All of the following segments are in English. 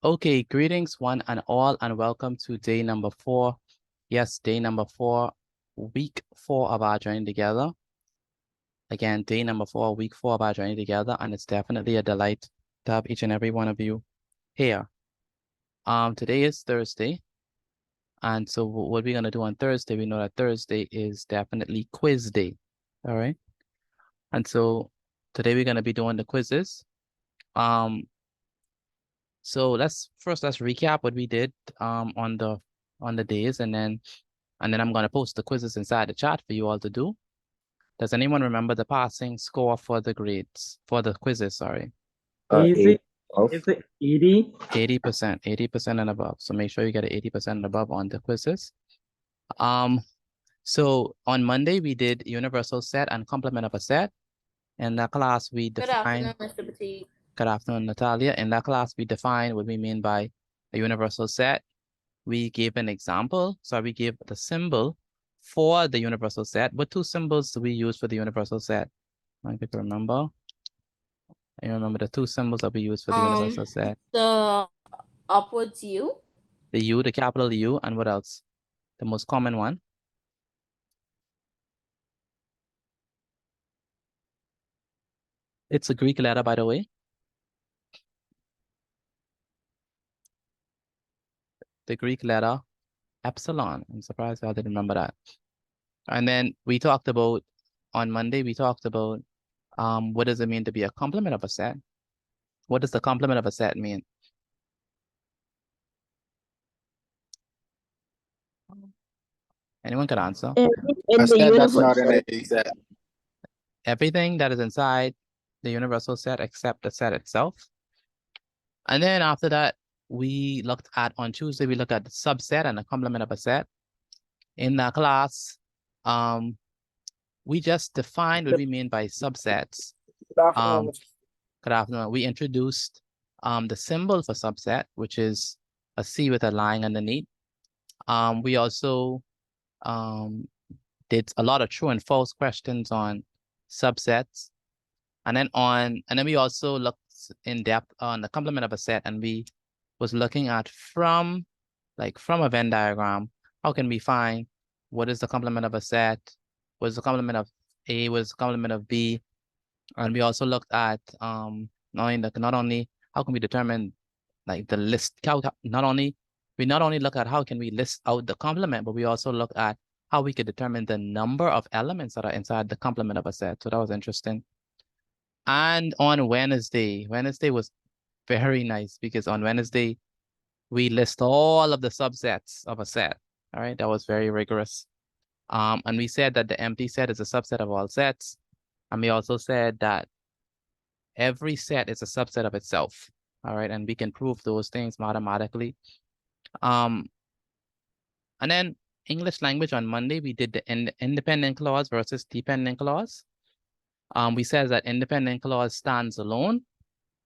Okay, greetings one and all, and welcome to day number 4. Yes, day number 4, week 4 of our journey together. Again, day number 4, week 4 of our journey together, and it's definitely a delight to have each and every one of you here. Today is Thursday, and so what we're gonna do on Thursday, we know that Thursday is definitely quiz day. All right. And so today we're gonna be doing the quizzes. So let's recap what we did on the days, and then I'm gonna post the quizzes inside the chat for you all to do. Does anyone remember the passing score for the grades for the quizzes? Sorry. Easy. Is it 80? 80%, 80% and above. So make sure you get an 80% and above on the quizzes. So on Monday we did universal set and complement of a set. In that class we defined. Good afternoon, Mr. Petit. Good afternoon, Natalia. In that class we defined what we mean by a universal set. We gave an example. So we gave the symbol for the universal set. What two symbols do we use for the universal set? I can remember. I remember the two symbols that we use for the universal set. The upwards U. The U, the capital U, and what else? The most common one. It's a Greek letter, by the way. The Greek letter epsilon. I'm surprised I didn't remember that. And then we talked about, on Monday, we talked about what does it mean to be a complement of a set? What does the complement of a set mean? Anyone can answer. I said that's not an exact. Everything that is inside the universal set except the set itself. And then after that, we looked at, on Tuesday, we looked at the subset and the complement of a set. In the class, we just defined what we mean by subsets. Good afternoon. We introduced the symbol for subset, which is a C with a line underneath. We also did a lot of true and false questions on subsets. And then we also looked in depth on the complement of a set, and we was looking at from a Venn diagram, how can we find what is the complement of a set, what is the complement of A, what is the complement of B, and we also looked at not only how can we determine like the list, we not only look at how can we list out the complement, but we also look at how we could determine the number of elements that are inside the complement of a set. So that was interesting. And on Wednesday was very nice because on Wednesday, we list all of the subsets of a set. All right, that was very rigorous. And we said that the empty set is a subset of all sets. And we also said that every set is a subset of itself. All right, and we can prove those things mathematically. And then English language on Monday, we did the independent clause versus dependent clause. We said that independent clause stands alone,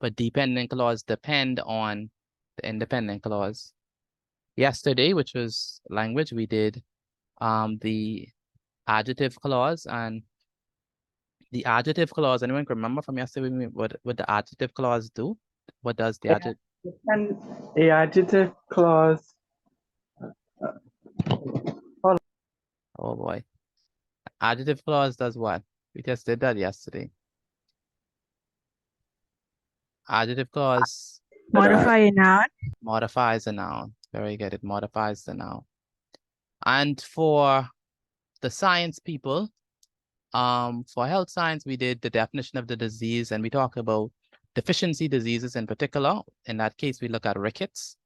but dependent clause depend on the independent clause. Yesterday, which was language, we did the adjective clause, and the adjective clause, anyone can remember from yesterday what the adjective clause do? What does the adjective? And the adjective clause. Oh boy. Adjective clause does what? We just did that yesterday. Adjective clause Modify a noun. modifies a noun. Very good. It modifies the noun. And for the science people, for health science, we did the definition of the disease, and we talked about deficiency diseases in particular. In that case, we look at rickets.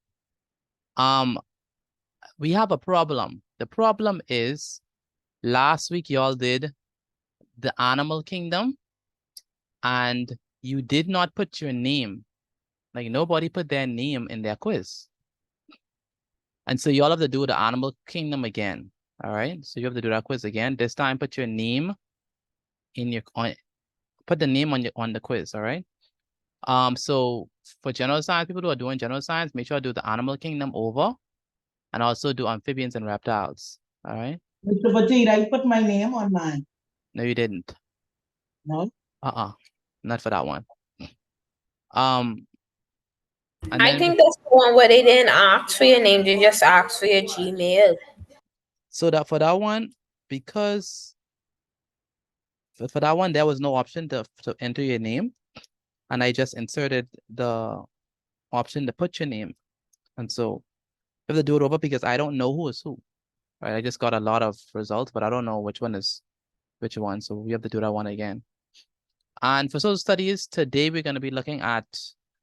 We have a problem. The problem is last week y'all did the animal kingdom, and you did not put your name. Like nobody put their name in their quiz. And so you all have to do the animal kingdom again. All right. So you have to do that quiz again. This time put your name in your put the name on the quiz. All right. So for general science, people who are doing general science, make sure to do the animal kingdom over and also do amphibians and reptiles. All right. Mr. Petit, I put my name on mine. No, you didn't. No? Not for that one. And I then think that's the one where they didn't ask for your name, they just asked for your Gmail. so that for that one, because for that one, there was no option to enter your name. And I just inserted the option to put your name. And so you have to do it over because I don't know who is who. Right. I just got a lot of results, but I don't know which one is which one. So we have to do that one again. And for social studies, today we're going to be looking at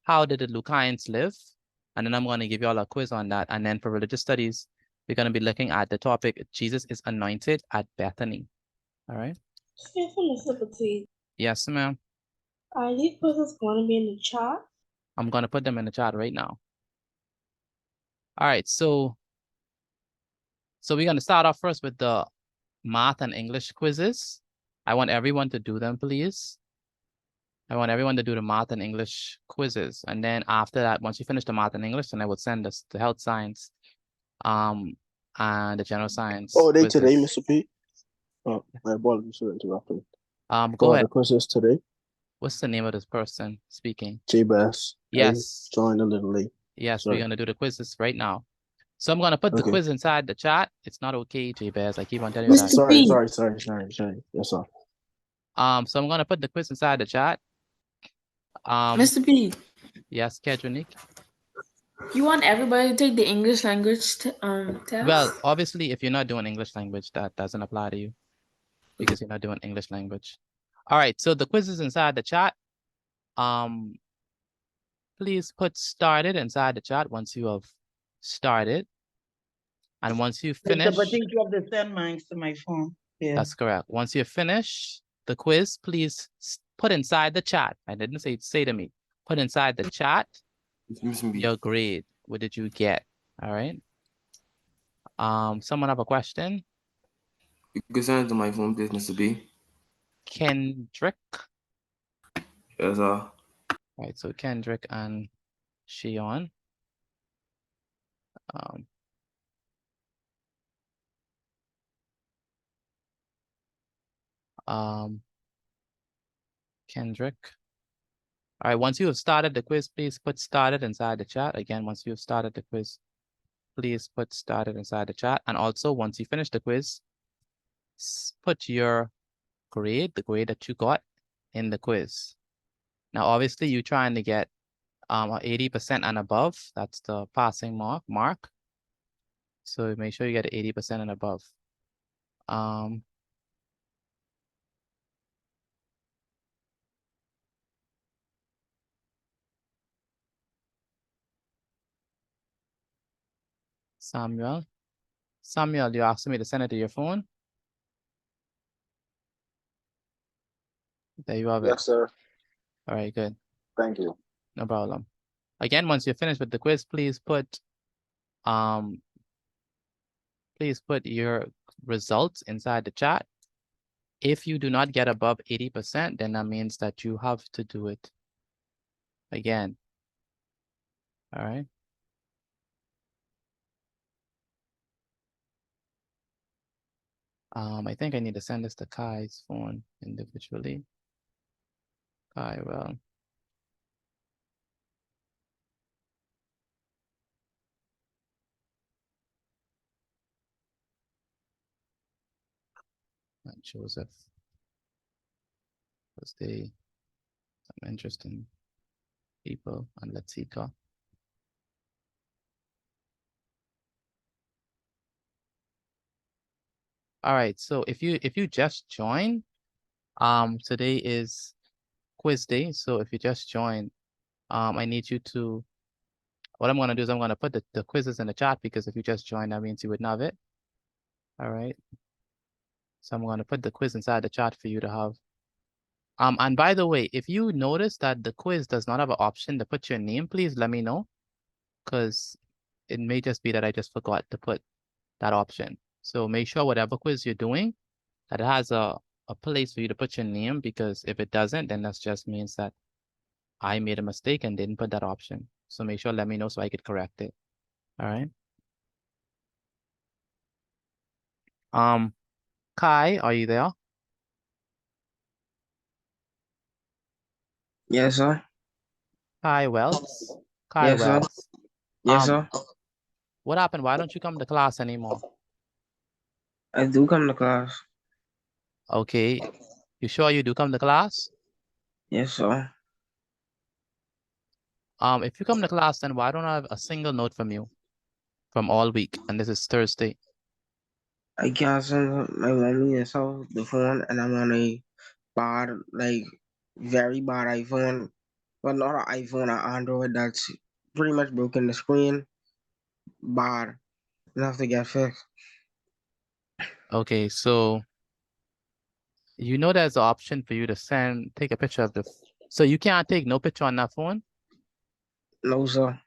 how did the Lucayans live? And then I'm going to give you all a quiz on that. And then for religious studies, we're going to be looking at the topic, Jesus is anointed at Bethany. All right. Yes, ma'am. Are these quizzes going to be in the chat? I'm going to put them in the chat right now. All right. So we're going to start off first with the math and English quizzes. I want everyone to do them, please. I want everyone to do the math and English quizzes. And then after that, once you finish the math and English, then I will send us the health science and the general science. Oh, they quizzes. today, Mr. P. Oh, my apologies for interrupting. Go ahead. The quizzes today. What's the name of this person speaking? J-Bass. Yes. I joined a little late. Yes, Sorry. we're gonna do the quizzes right now. So I'm gonna put the quiz inside the chat. It's not okay, J-Bass. I keep on telling you that. Sorry. Yes, sir. So I'm gonna put the quiz inside the chat. Mr. B, Yes, Kedronique. you want everybody to take the English language test? Well, obviously, if you're not doing English language, that doesn't apply to you because you're not doing English language. All right, so the quiz is inside the chat. Please put started inside the chat once you have started. And once you finish, I think you have to send mine to my phone. Yeah. that's correct. Once you finish the quiz, please put inside the chat. I didn't say to me, put inside the chat your grade. What did you get? All right. Someone have a question? You can send it to my phone, please, Mr. B. Kendrick. Yes, sir. Right, so Kendrick and Shion. Kendrick. All right, once you have started the quiz, please put started inside the chat. Again, once you have started the quiz, please put started inside the chat. And also, once you finish the quiz, put your grade, the grade that you got in the quiz. Now, obviously, you're trying to get 80% and above. That's the passing mark. So make sure you get 80% and above. Samuel, you asked me to send it to your phone. There you have it. Yes, sir. All right, good. Thank you. No problem. Again, once you're finished with the quiz, please put your results inside the chat. If you do not get above 80%, then that means that you have to do it again. All right. I think I need to send this to Kai's phone individually. Kai, well. And Joseph. Because they some interesting people, and let's see. All right, so if you just join, today is quiz day. So if you just join, I need you to, what I'm gonna do is I'm gonna put the quizzes in the chat because if you just join, that means you wouldn't have it. All right. So I'm gonna put the quiz inside the chat for you to have. And by the way, if you notice that the quiz does not have an option to put your name, please let me know, because it may just be that I just forgot to put that option. So make sure whatever quiz you're doing, that it has a place for you to put your name, because if it doesn't, then that just means that I made a mistake and didn't put that option. So make sure, let me know so I could correct it. All right. Kai, are you there? Yes, sir. Kai Wells. Kyle Yes, sir. Wells. Yes, sir. What happened? Why don't you come to class anymore? I do come to class. Okay. You sure you do come to class? Yes, sir. If you come to class, then why don't I have a single note from you from all week? And this is Thursday. I can't send my mommy and so the phone, and I'm on a bad, like very bad iPhone, but not an iPhone, an Android that's pretty much broken the screen. Bad. You have to get fixed. Okay, so you know there's an option for you to take a picture of so you can't take no picture on that phone? No, sir.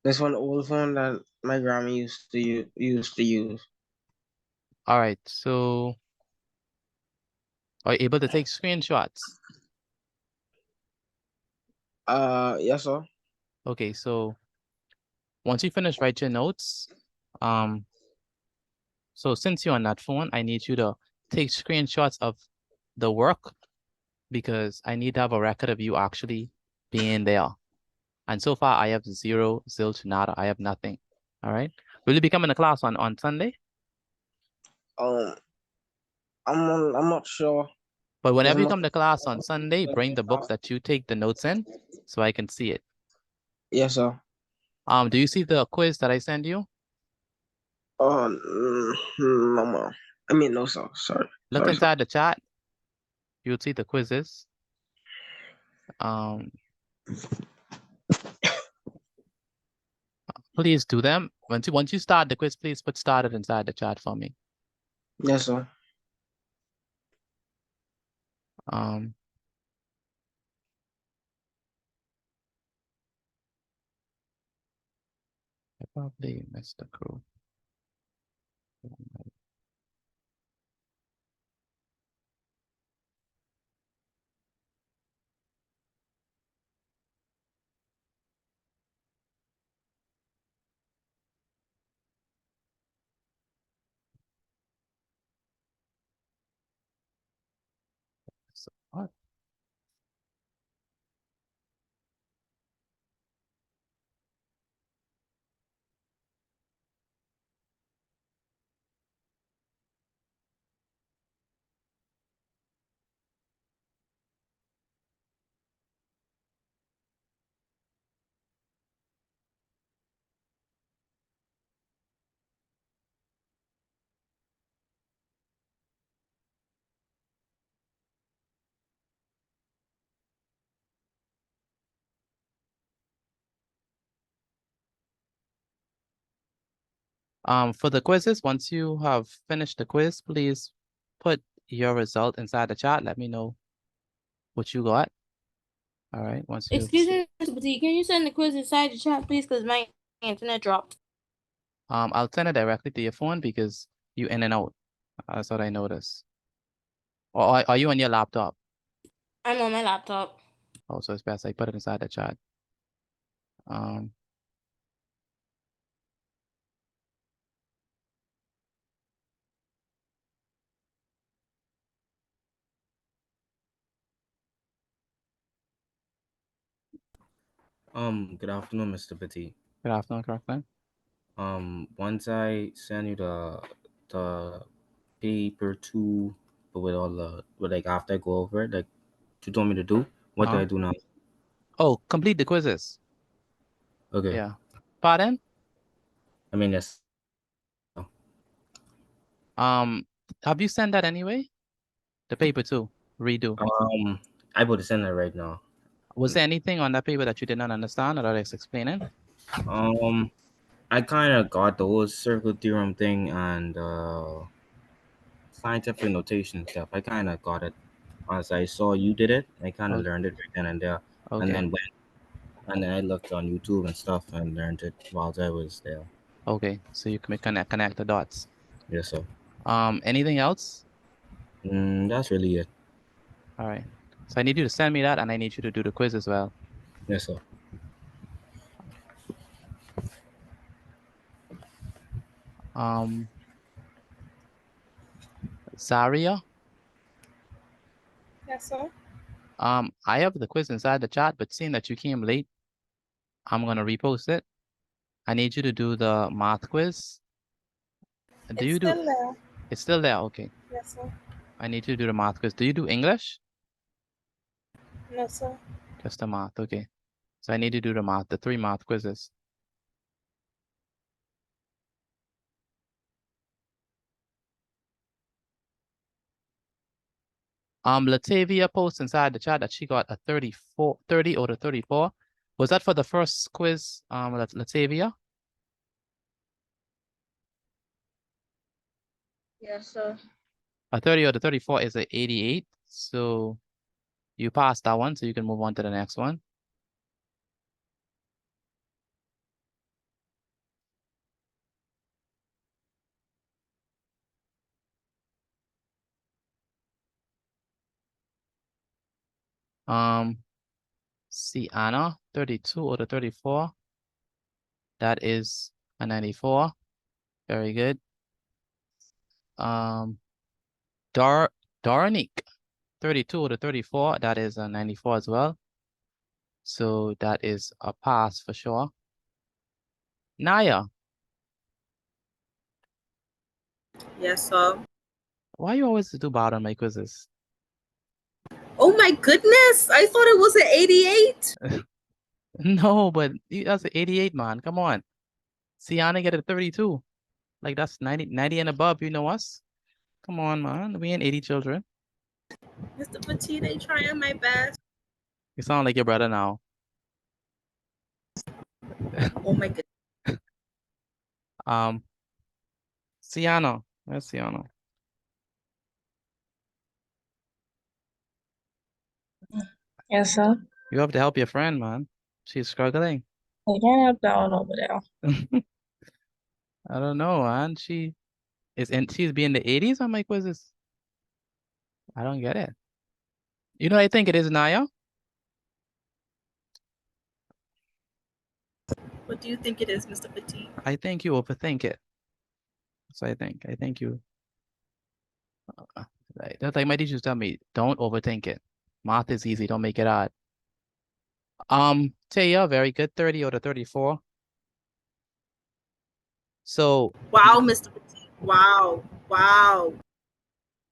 This one old phone that my grandma used to use. All right, so are you able to take screenshots? Yes, sir. Okay, so once you finish write your notes, so since you're on that phone, I need you to take screenshots of the work because I need to have a record of you actually being there. And so far I have zero, zilch, nada. I have nothing. All right. Will you be coming to class on Sunday? I'm not sure. But whenever you I'm come to class on Sunday, bring the book that you take the notes in so I can see it. Yes, sir. Do you see the quiz that I send you? No, ma'am. I mean, no, sir. Sorry. Look Sorry, sir. inside the chat. You'll see the quizzes. Please do them. Once you start the quiz, please put started inside the chat for me. Yes, sir. I probably missed the crew. So, what? For the quizzes, once you have finished the quiz, please put your result inside the chat. Let me know what you got. All right. Once you Excuse me, Mr. Petit, can you send the quiz inside the chat, please? Because my internet dropped. I'll send it directly to your phone because you in and out. That's what I noticed. Or are you on your laptop? I'm on my laptop. Oh, so it's best I put it inside the chat. Good afternoon, Mr. Petit. Good afternoon, Kirkland. Once I send you the paper two, but with all but like after I go over it, like you told me to do, what do I do now? Oh, complete the quizzes. Okay. Yeah. Pardon? I mean, yes. Have you sent that anyway? The paper two, redo. I would send that right now. Was there anything on that paper that you did not understand or that I was explaining? I kind of got the whole circle theorem thing and scientific notation stuff. I kind of got it as I saw you did it. I kind of learned it right then and there, and then I looked on YouTube and stuff and learned it while I was there. Okay, so you can connect the dots. Yes, sir. Anything else? That's really it. All right. So I need you to send me that, and I need you to do the quiz as well. Yes, sir. Zaria? Yes, sir. I have the quiz inside the chat, but seeing that you came late, I'm gonna repost it. I need you to do the math quiz. Do you do? Still there. It's still there. Okay. Yes, sir. I need you to do the math quiz. Do you do English? No, sir. Just the math. Okay. So I need to do the math, the 3 math quizzes. Latavia posts inside the chat that she got a 30 out of 34. Was that for the first quiz, Latavia? Yes, sir. A 30 out of 34 is a 88. So you passed that one, so you can move on to the next one. See Anna, 32 out of 34. That is a 94. Very good. Darnick, 32 out of 34. That is a 94 as well. So that is a pass for sure. Naya, Yes, sir. why you always do bad on my quizzes? Oh my goodness! I thought it was an 88. No, but that's an 88, man. Come on. Sienna get a 32. Like that's 90 and above. You know us. Come on, man. We ain't 80 children. Mr. Petite, I trying my best. You sound like your brother now. Oh my goodness. Sienna. Where's Sienna? Yes, sir. You have to help your friend, man. She's struggling. I can't help that one over there. I don't know, man. She's being the 80s on my quizzes. I don't get it. You know, I think it is Naya. What do you think it is, Mr. Petite? I think you overthink it. So I think you. That's like my teachers tell me, don't overthink it. Math is easy. Don't make it hard. Taya, very good. 30 out of 34. So. Wow, Mr. Petite. Wow. Wow.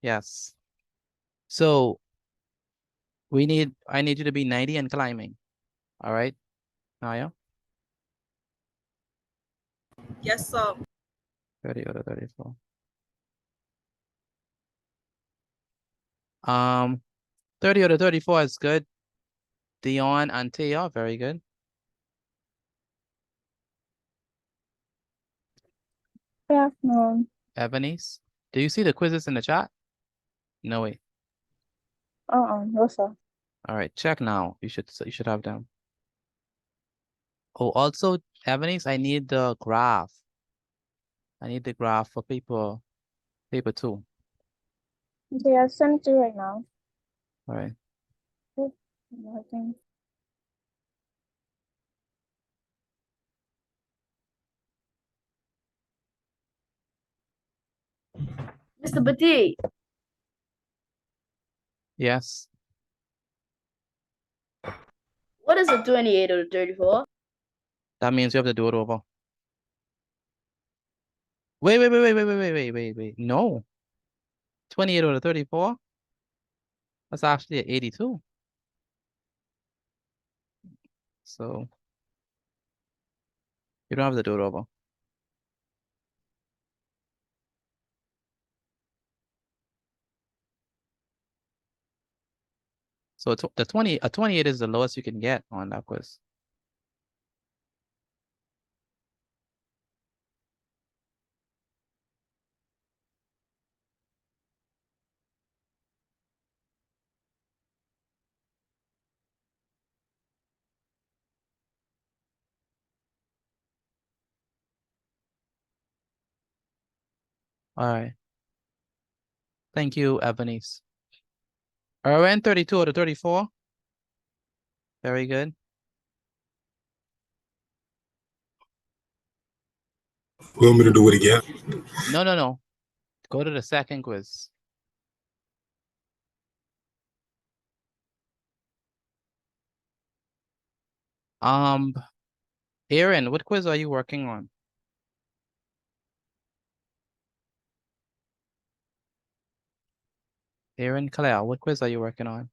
Yes. So I need you to be 90 and climbing. All right, Naya? Yes, sir. 30 out of 34. 30 out of 34 is good. Dion and Taya, very good. Good afternoon. Ebony's. Do you see the quizzes in the chat? No way. No, sir. All right, check now. You should have them. Oh, also, Ebony's, I need the graph. I need the graph for paper 2. Okay, I'll send it to you right now. All right. Nothing. Mr. Petit, Yes. what is a 28 out of 34? That means you have to do it over. Wait. No. 28 out of 34? That's actually an 82. So you don't have to do it over. So a 28 is the lowest you can get on that quiz. All right. Thank you, Ebony's. Erwin, 32 out of 34. Very good. You want me to do it again? No. Go to the second quiz. Aaron, what quiz are you working on? Aaron Claire, what quiz are you working on?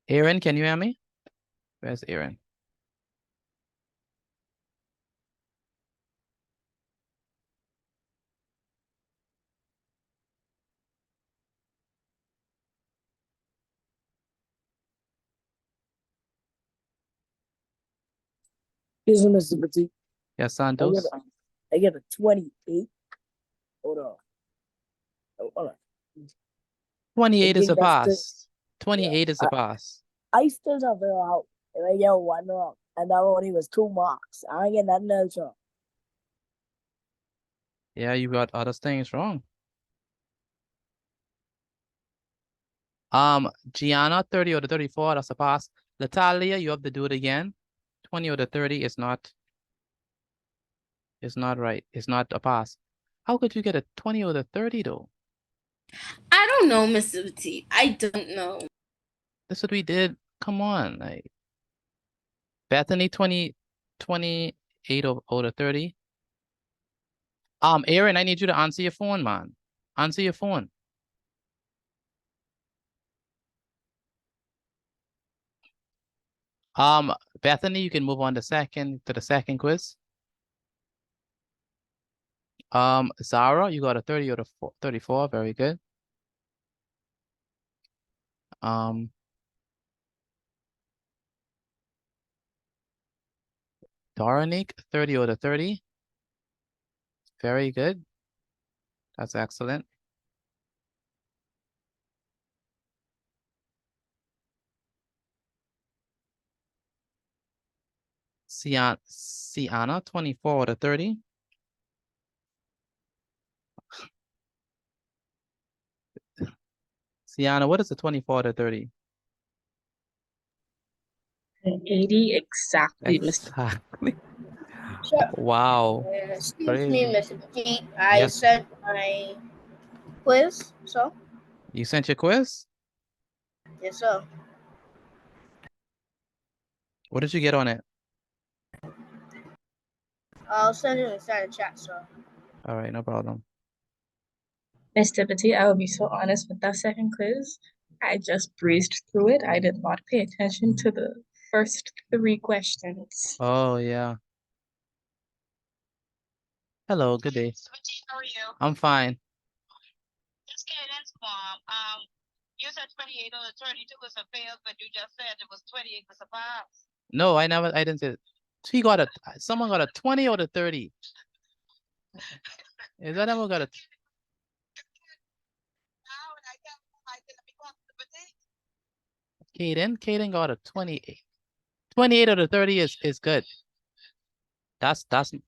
Aaron, can you hear me? Where's Aaron? Here's Mr. Petit. Yes, Santos. I get a 28. Hold on. Hold on. 28 is a think that's the- pass. 28 is a pass. I still don't figure out if I get one wrong, and that only was 2 marks. I ain't get nothing else wrong. Yeah, you got other things wrong. Gianna, 30 over 34, that's a pass. Natalia, you have to do it again. 20 over 30 is not right. It's not a pass. How could you get a 20 over 30 though? I don't know, Mr. T. I don't know. That's what we did. Come on, like Bethany 28 over 30. Aaron, I need you to answer your phone, man. Answer your phone. Bethany, you can move on to the second quiz. Zara, you got a 30 out of 34. Very good. Daranik, 30 out of 30. Very good. That's excellent. Sienna, 24 out of 30. Sienna, what is the 24 out of 30? 80 exactly, Exactly. Sure. Wow. Excuse me, Crazy. Mr. T. I Yes. sent my quiz, so You sent your quiz? yes, sir. What did you get on it? I'll send it inside the chat, sir. All right, no problem. Mr. Petit, I will be so honest with that second quiz. I just breezed through it. I did not pay attention to the first 3 questions. Oh, yeah. Hello, good day. How are you? I'm fine. Just kidding, Mom. You said 28 over 32 was a fail, but you just said it was 28 was a pass. No, I didn't say it. Someone got a 20 out of 30. Is that ever got a Kaden got a 28. 28 out of 30 is good. That's it.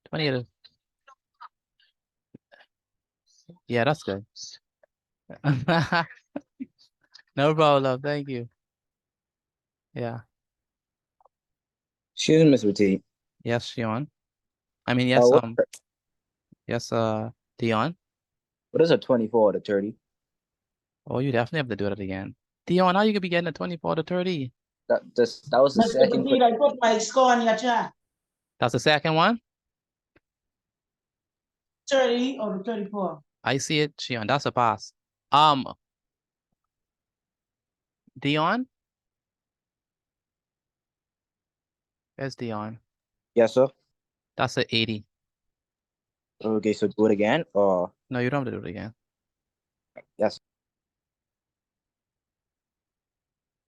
28 out of, yeah, that's good. No problem. Thank you. Yeah. Excuse me, Mr. T. Yes, Sean. I mean, yes, yes, Dion. What is a 24 to 30? Oh, you definitely have to do it again. Dion, how you could be getting a 24 to 30? That was the Mr. second Petit, I put my score on your chat. That's the second one? 30 or 34. I see it, Sean. That's a pass. Dion? Where's Dion? Yes, sir. That's a 80. Okay, so do it again, or No, you don't have to do it again. yes.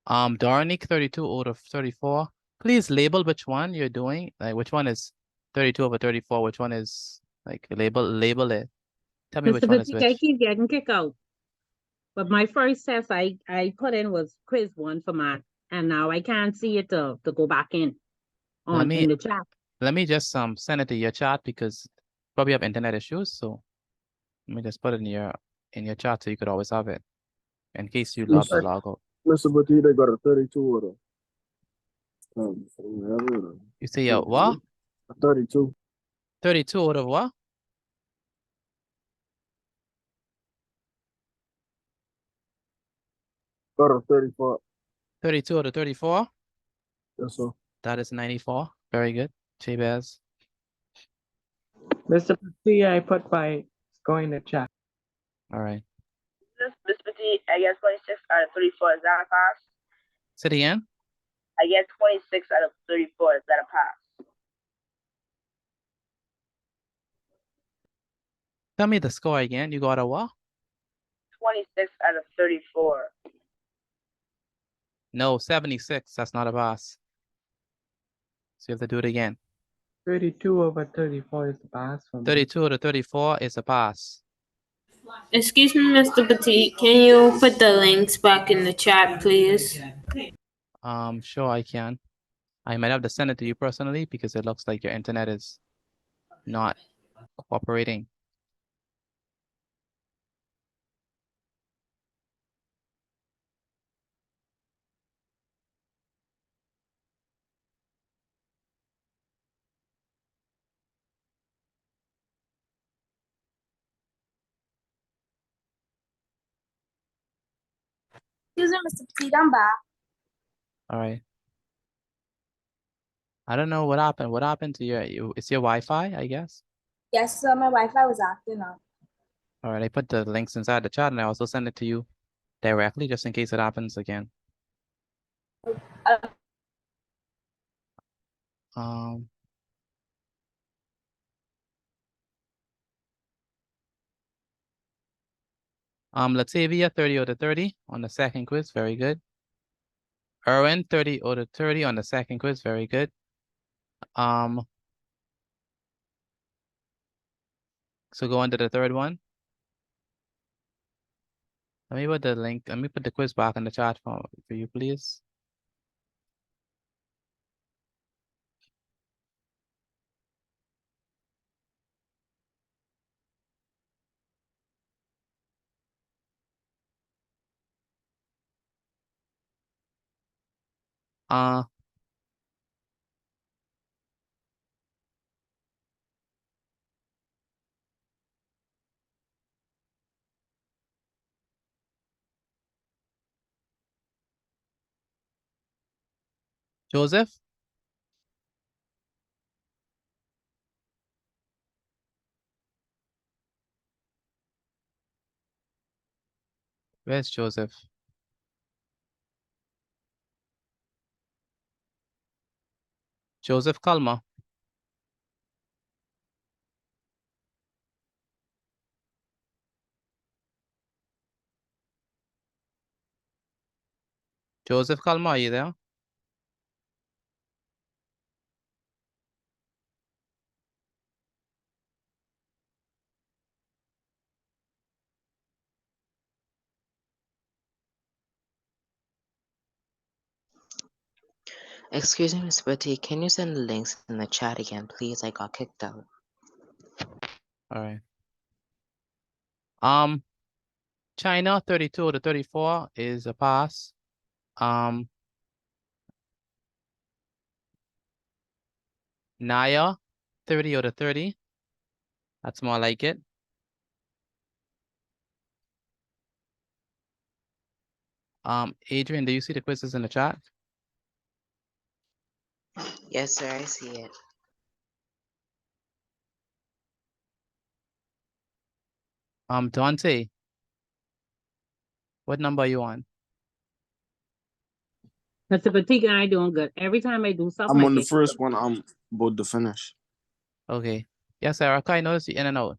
Darnik, 32 out of 34. Please label which one you're doing. Like which one is 32 over 34, which one is like label it. Tell me which one is Petit, I which. keep getting kicked out. But my first test I put in was quiz 1 for math, and now I can't see it to go back in in the chat. Let me just send it to your chat because probably have internet issues. So let me just put it in your chat so you could always have it in case you love the logo. Mr. Petit, they got a 32 or You say what? A 32. 32 out of what? out of 34. 32 out of 34? Yes, sir. That is 94. Very good. Jabez. Mr. Petit, I put my score in the chat. All right. Miss Petit, I get 26 out of 34. Is that a pass? Say it again. I get 26 out of 34. Is that a pass? Tell me the score again. You got a what? 26 out of 34. No, 76. That's not a pass. So you have to do it again. 32 over 34 is the pass for me. 32 out of 34 is a pass. Excuse me, Mr. Petit, can you put the links back in the chat, please? Sure I can. I might have to send it to you personally because it looks like your internet is not cooperating. Excuse me, Mr. Petit, I'm back. All right. I don't know what happened. What happened to it's your Wi-Fi, I guess? Yes, sir, my Wi-Fi was acting up. All right, I put the links inside the chat and I also send it to you directly just in case it happens again. Latavia, 30 out of 30 on the second quiz. Very good. Erwin, 30 out of 30 on the second quiz. Very good. So go on to the third one. Let me put the link. Let me put the quiz back in the chat for you, please. Joseph? Where's Joseph? Joseph Kalma. Joseph Kalma, are you there? Excuse me, Miss Betty, can you send the links in the chat again, please? I got kicked out. All right. China, 32 to 34 is a pass. Naya, 30 out of 30. That's more like it. Adrian, do you see the quizzes in the chat? Yes, sir, I see it. Dante, what number are you on? Mr. Petit and I doing good. Every time I do something, I'm I on the get first one. I'm about to finish. Okay. Yes, Erica, I noticed you in and out.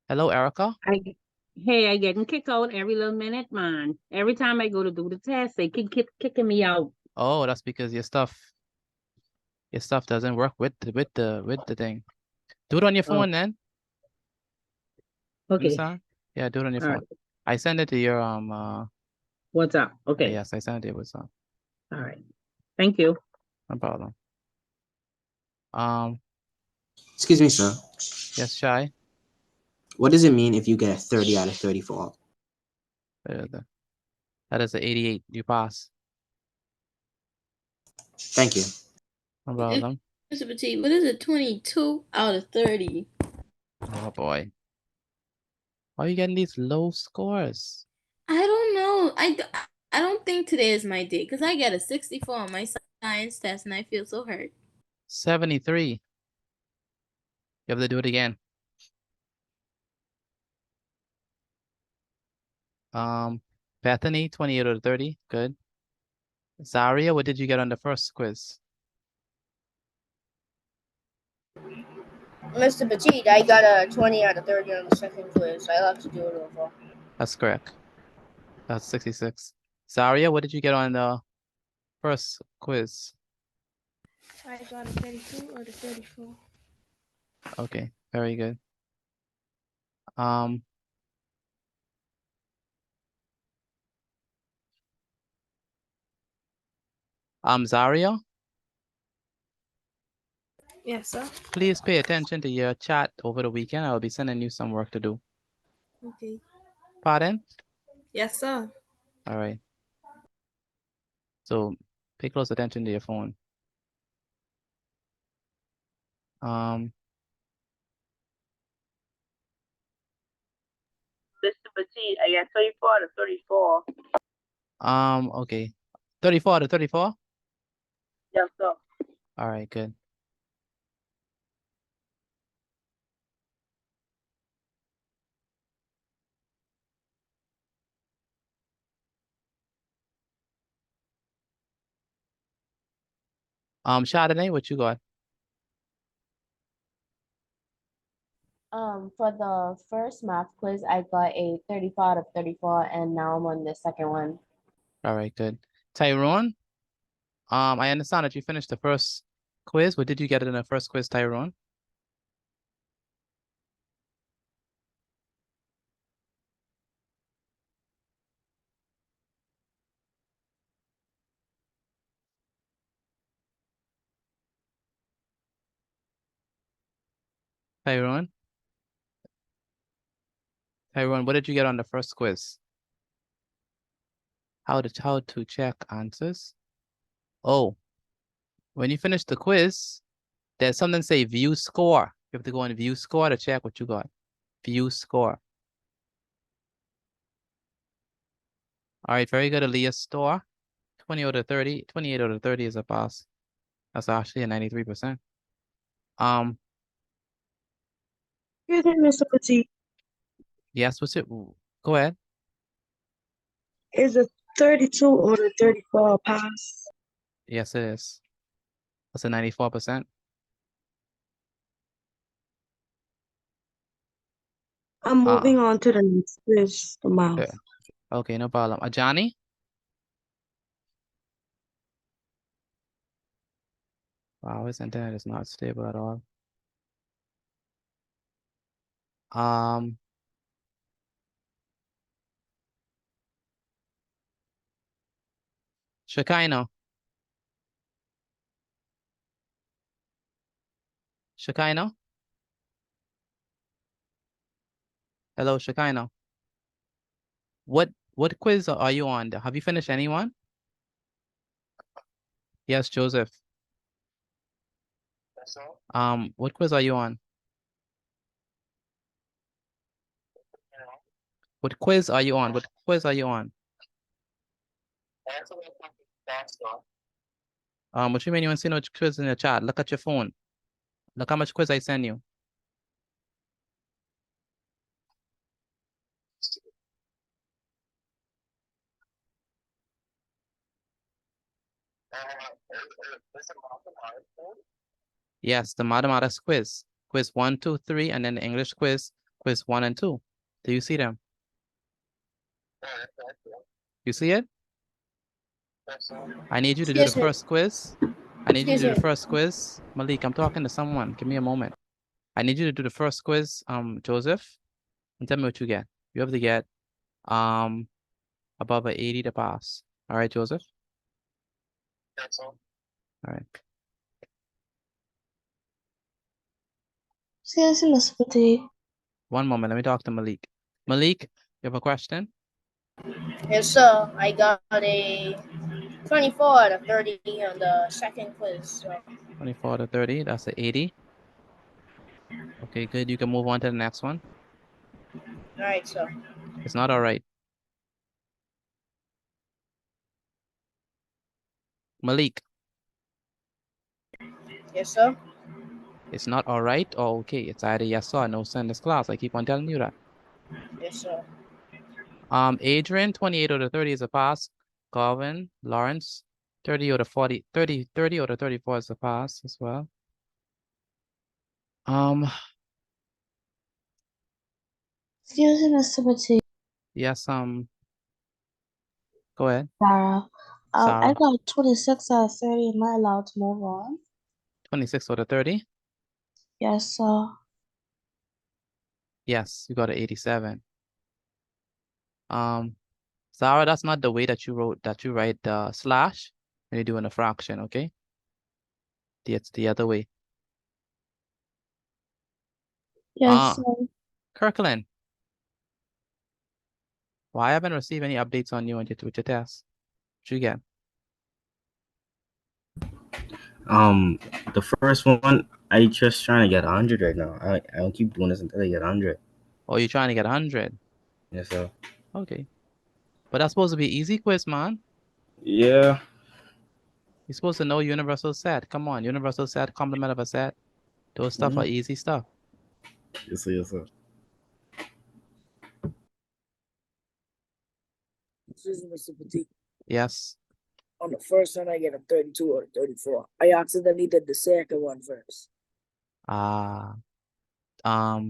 Hello, Erica? I getting kicked out every little minute, man. Every time I go to do the test, they keep kicking me out. Oh, that's because your stuff doesn't work with the thing. Do it on your phone then. Okay. Understand? Yeah, do it on your All phone. right. I send it to your What's up? Okay. Yes, I sent it to your WhatsApp. All right. Thank you. No problem. Excuse me, sir. Yes, Shy. What does it mean if you get 30 out of 34? That is the 88. You pass. Thank you. No problem. Mr. Petit, what is it? 22 out of 30. Oh boy. Why are you getting these low scores? I don't know. I don't think today is my day because I get a 64 on my science test and I feel so hurt. 73. You have to do it again. Bethany, 28 out of 30. Good. Zaria, what did you get on the first quiz? Mr. Petit, I got a 20 out of 30 on the second quiz. I'll have to do it over. That's correct. That's 66. Zaria, what did you get on the first quiz? I got a 32 out of 34. Okay, very good. Zaria, Yes, sir. please pay attention to your chat over the weekend. I'll be sending you some work to do. Okay. Pardon? Yes, sir. All right. So pay close attention to your phone. Mr. Petit, I got 34 out of 34. Okay. 34 out of 34? Yes, sir. All right, good. Chardonnay, what you got? For the first math quiz, I got a 34 out of 34, and now I'm on the second one. All right, good. Tyrone, I understand that you finished the first quiz. What did you get in the first quiz, Tyrone? Tyrone? Tyrone, what did you get on the first quiz? How to check answers? Oh, when you finish the quiz, there's something say view score. You have to go on view score to check what you got. View score. All right, very good, Aaliyah Store. 20 out of 30, 28 out of 30 is a pass. That's actually a 93%. Excuse me, Mr. Petit. Yes, what's it? Go ahead. Is a 32 or a 34 pass? Yes, it is. That's a 94%. I'm moving on to the next quiz, the math. Good. Okay, no problem. Ajani? Wow, his internet is not stable at all. Shekinah. Shekinah? Hello, Shekinah. What quiz are you on? Have you finished anyone? Yes, Joseph. What quiz are you on? What quiz are you on? What quiz are you on? What you mean you want to see no quiz in the chat? Look at your phone. Look how much quiz I send you. Yes, the mathematics quiz. Quiz 1, 2, 3, and then the English quiz, quiz 1 and 2. Do you see them? You see it? I need you to do the first quiz. I need you to do the first quiz. Malik, I'm talking to someone. Give me a moment. I need you to do the first quiz, Joseph, and tell me what you get. You have to get above an 80 to pass. All right, Joseph? All right. One moment, let me talk to Malik. Malik, you have a question? Yes, sir. I got a 24 out of 30 on the second quiz. So. 24 to 30, that's an 80. Okay, good. You can move on to the next one. All right, sir. It's not all right. Malik, Yes, sir. it's not all right or okay. It's either yes or no, send this class. I keep on telling you that. Yes, sir. Adrian, 28 out of 30 is a pass. Calvin, Lawrence, 30 out of 40, 30 out of 34 is a pass as well. Excuse me, Mr. Petit. Yes, go ahead. Sarah. I Sarah, got 26 out of 30. Am I allowed to move on? 26 out of 30. Yes, sir. Yes, you got an 87. Sarah, that's not the way that you write the slash when you're doing a fraction, okay? It's the other way. Yes, sir. Kirkland, why haven't received any updates on you with your test? What you get? The first one, I just trying to get 100 right now. I don't keep doing this until I get 100. Oh, you're trying to get 100? Yes, sir. Okay. But that's supposed to be easy quiz, man. Yeah. You're supposed to know universal set. Come on, universal set, complement of a set. Those stuff are easy stuff. Yes, sir. Yes, sir. Excuse me, Mr. Petit. Yes. On the first one, I get a 32 or a 34. I accidentally did the second one first.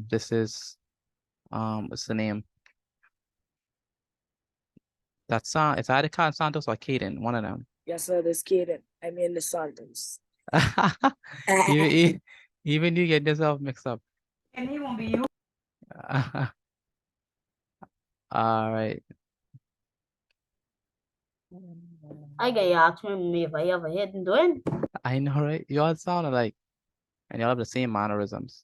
This is, what's the name? That's it's either Carl Santos or Caden, one of them. Yes, sir, this kid, I mean the sentence. Even you get yourself mixed up. And he won't be you. All right. I get you asking me if I ever hit and doing. I know, right? You all sound alike, and you all have the same mannerisms.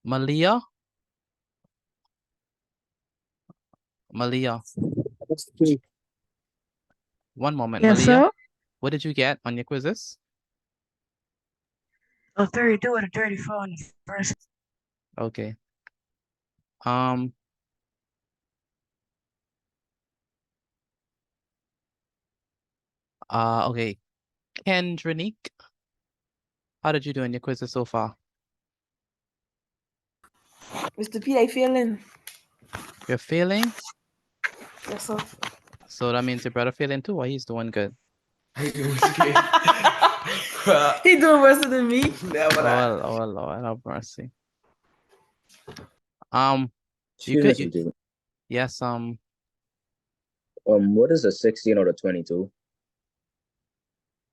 Malia. One moment, Yes, Malia. sir. What did you get on your quizzes? A 32 out of 34 on the first. Okay. Okay. Kendrinique, how did you do in your quizzes so far? Mr. P, I feeling. You're failing? Yes, sir. So that means your brother failing too, or he's doing good? He doing good. He doing worse than me. Oh, Lord, have mercy. Yes, what is a 16 or a 22?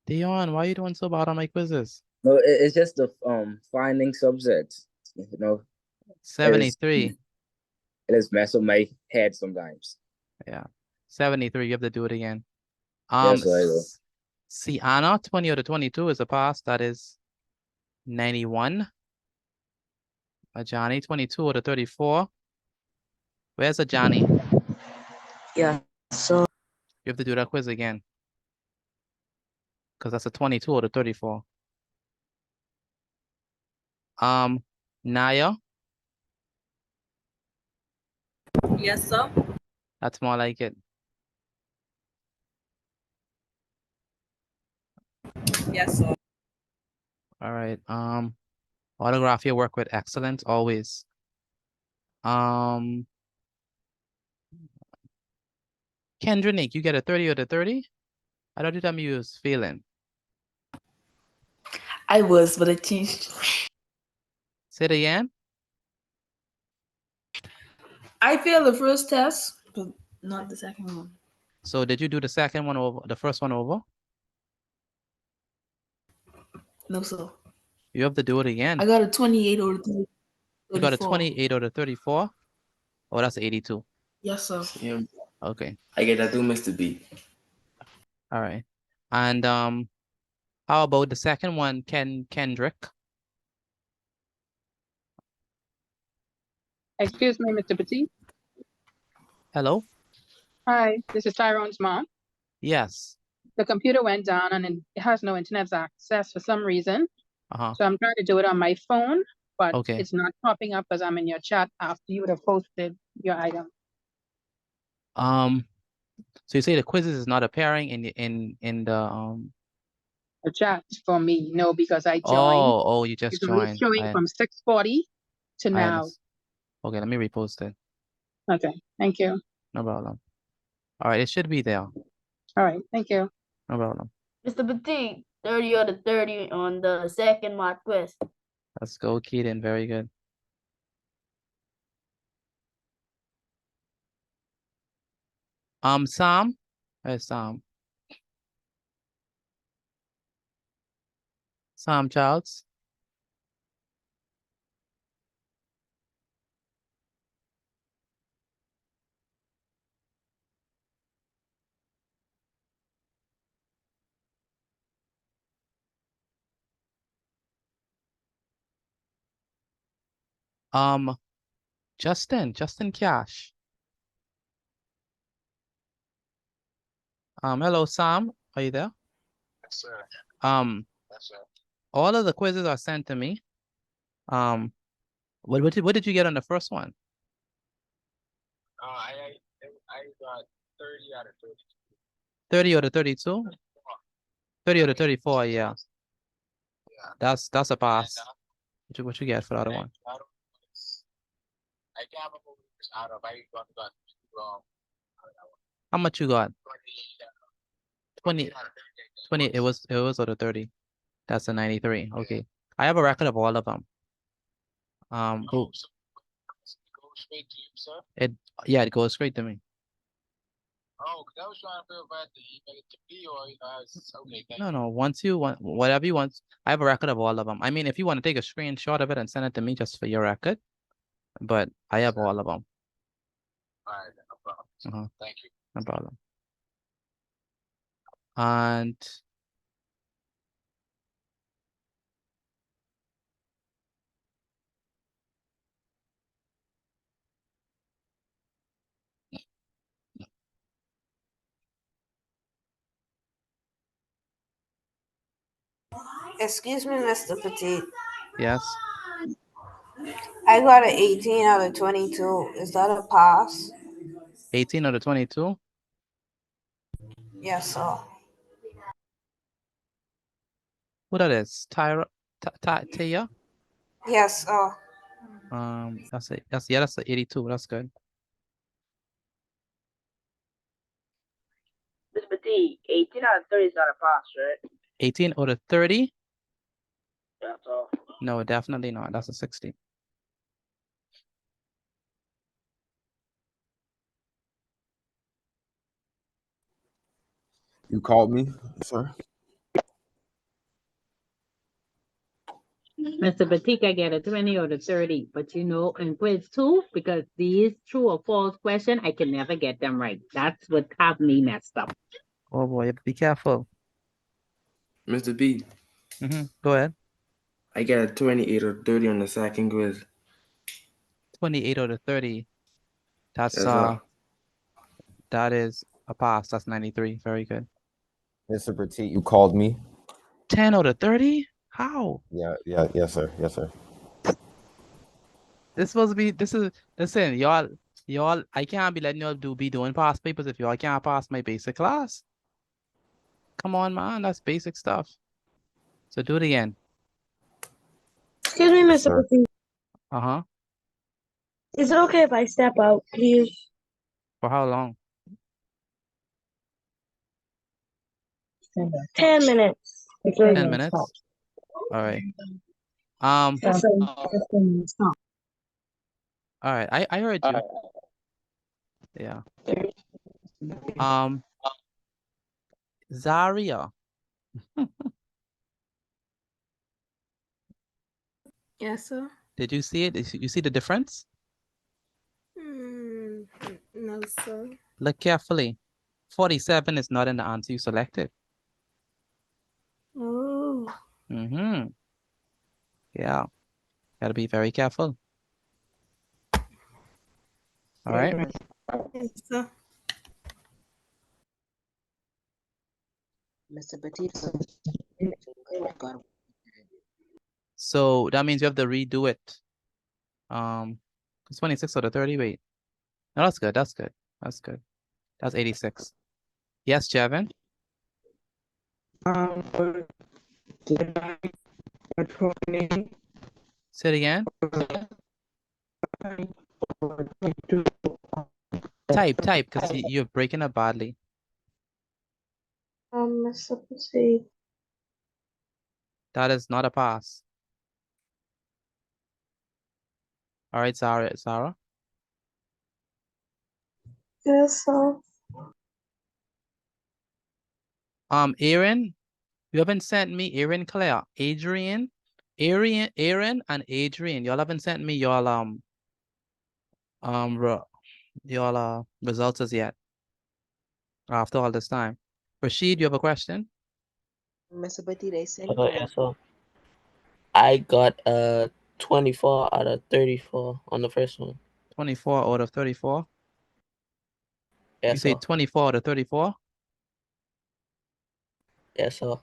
Dion, why are you doing so bad on my quizzes? No, it's just the finding subsets. You know, 73. It is mess up my head sometimes. Yeah, 73. You have to do it again. Yes, I will. Sienna, 20 out of 22 is a pass. That is 91. Johnny, 22 out of 34. Where's a Johnny? Yeah, so You have to do that quiz again. Because that's a 22 out of 34. Naya. Yes, sir. That's more like it. Yes, sir. All right. Autograph your work with excellence always. Kendra Nick, you get a 30 out of 30? I thought you told me you was failing. I was, but I changed. Say it again. I failed the first test, but not the second one. So did you do the second one over, the first one over? No, sir. You have to do it again. I got a 28 or 34. You got a 28 out of 34? Oh, that's 82. Yes, sir. Yeah. Okay. I get that too, Mr. B. All right. And how about the second one, Kendrick? Excuse me, Mr. Petit. Hello? Hi, this is Tyrone's mom. Yes. The computer went down and it has no internet access for some reason. So I'm trying to do it on my phone, but Okay. it's not popping up because I'm in your chat after you would have posted your item. So you say the quizzes is not appearing in the The chat for me, no, because I joined. Oh, you just It's only joined. showing from 6:40 to now. Okay, let me repost it. Okay, thank you. No problem. All right, it should be there. All right, thank you. No problem. Mr. Petit, 30 out of 30 on the second math quiz. Let's go, Keaton. Very good. Sam? Where's Sam? Sam Charles? Justin Cash. Hello, Sam. Are you there? Yes, sir. Yes, sir. All of the quizzes are sent to me. What did you get on the first one? I got 30 out of 32. 30 out of 32? 30 out of 34, yeah. That's a pass. What you get for the other one? I can't remember what it was out of. I got How much you got? 20. It was out of 30. That's a 93. Okay. I have a record of all of them. so it goes straight to you, sir? It goes straight to me. Oh, because I was trying to figure out the email to me or okay, thank No, once you want whatever you want, I have a record of all of them. I mean, if you want to take a screenshot of it and send it to me just for your record, but I have all of them. All right, no problem. Thank you. No problem. And Excuse me, Mr. Petit. yes, I got an 18 out of 22. Is that a pass? 18 out of 22. Yes, sir. Who that is? Taya? Yes, sir. That's it. That's the 82. That's good. Mr. Petit, 18 out of 30 is not a pass, right? 18 out of 30? That's all. No, definitely not. That's a 60. You called me, sir? Mr. Batika get a 20 or the 30, but you know, in quiz 2, because these true or false question, I can never get them right. That's what have me messed up. Oh boy, be careful. Mr. B. Go ahead. I got a 28 or 30 on the second quiz. 28 out of 30. That's Yes, sir. that is a pass. That's 93. Very good. Mr. Petit, you called me? 10 out of 30? How? Yes, sir. Yes, sir. Listen, y'all, I can't be letting y'all be doing past papers if y'all can't pass my basic class. Come on, man, that's basic stuff. So do it again. Excuse me, Mr. Petit. Is it okay if I step out, please? For how long? 10 minutes. 10 minutes? All right. All right, I heard you. Yeah. Zaria. Yes, sir. Did you see it? You see the difference? No, sir. Look carefully. 47 is not in the answer you selected. Oh. Yeah. Gotta be very careful. All right. Yes, sir. Mr. Petit, So that means you have to redo it. It's 26 out of 30. Wait. No, that's good. That's good. That's good. That's 86. Yes, Jevin? Say it again. Type, because you're breaking up badly. Mr. Petit. That is not a pass. All right, Sarah. Yes, sir. Aaron, you haven't sent me Aaron Claire. Aaron, and Adrian. Y'all haven't sent me y'all results as yet. After all this time. Rashid, you have a question? Mr. Petit, they sent Yes, sir. I got 24 out of 34 on the first one. 24 out of 34? Yes, You say sir. 24 out of 34? Yes, sir.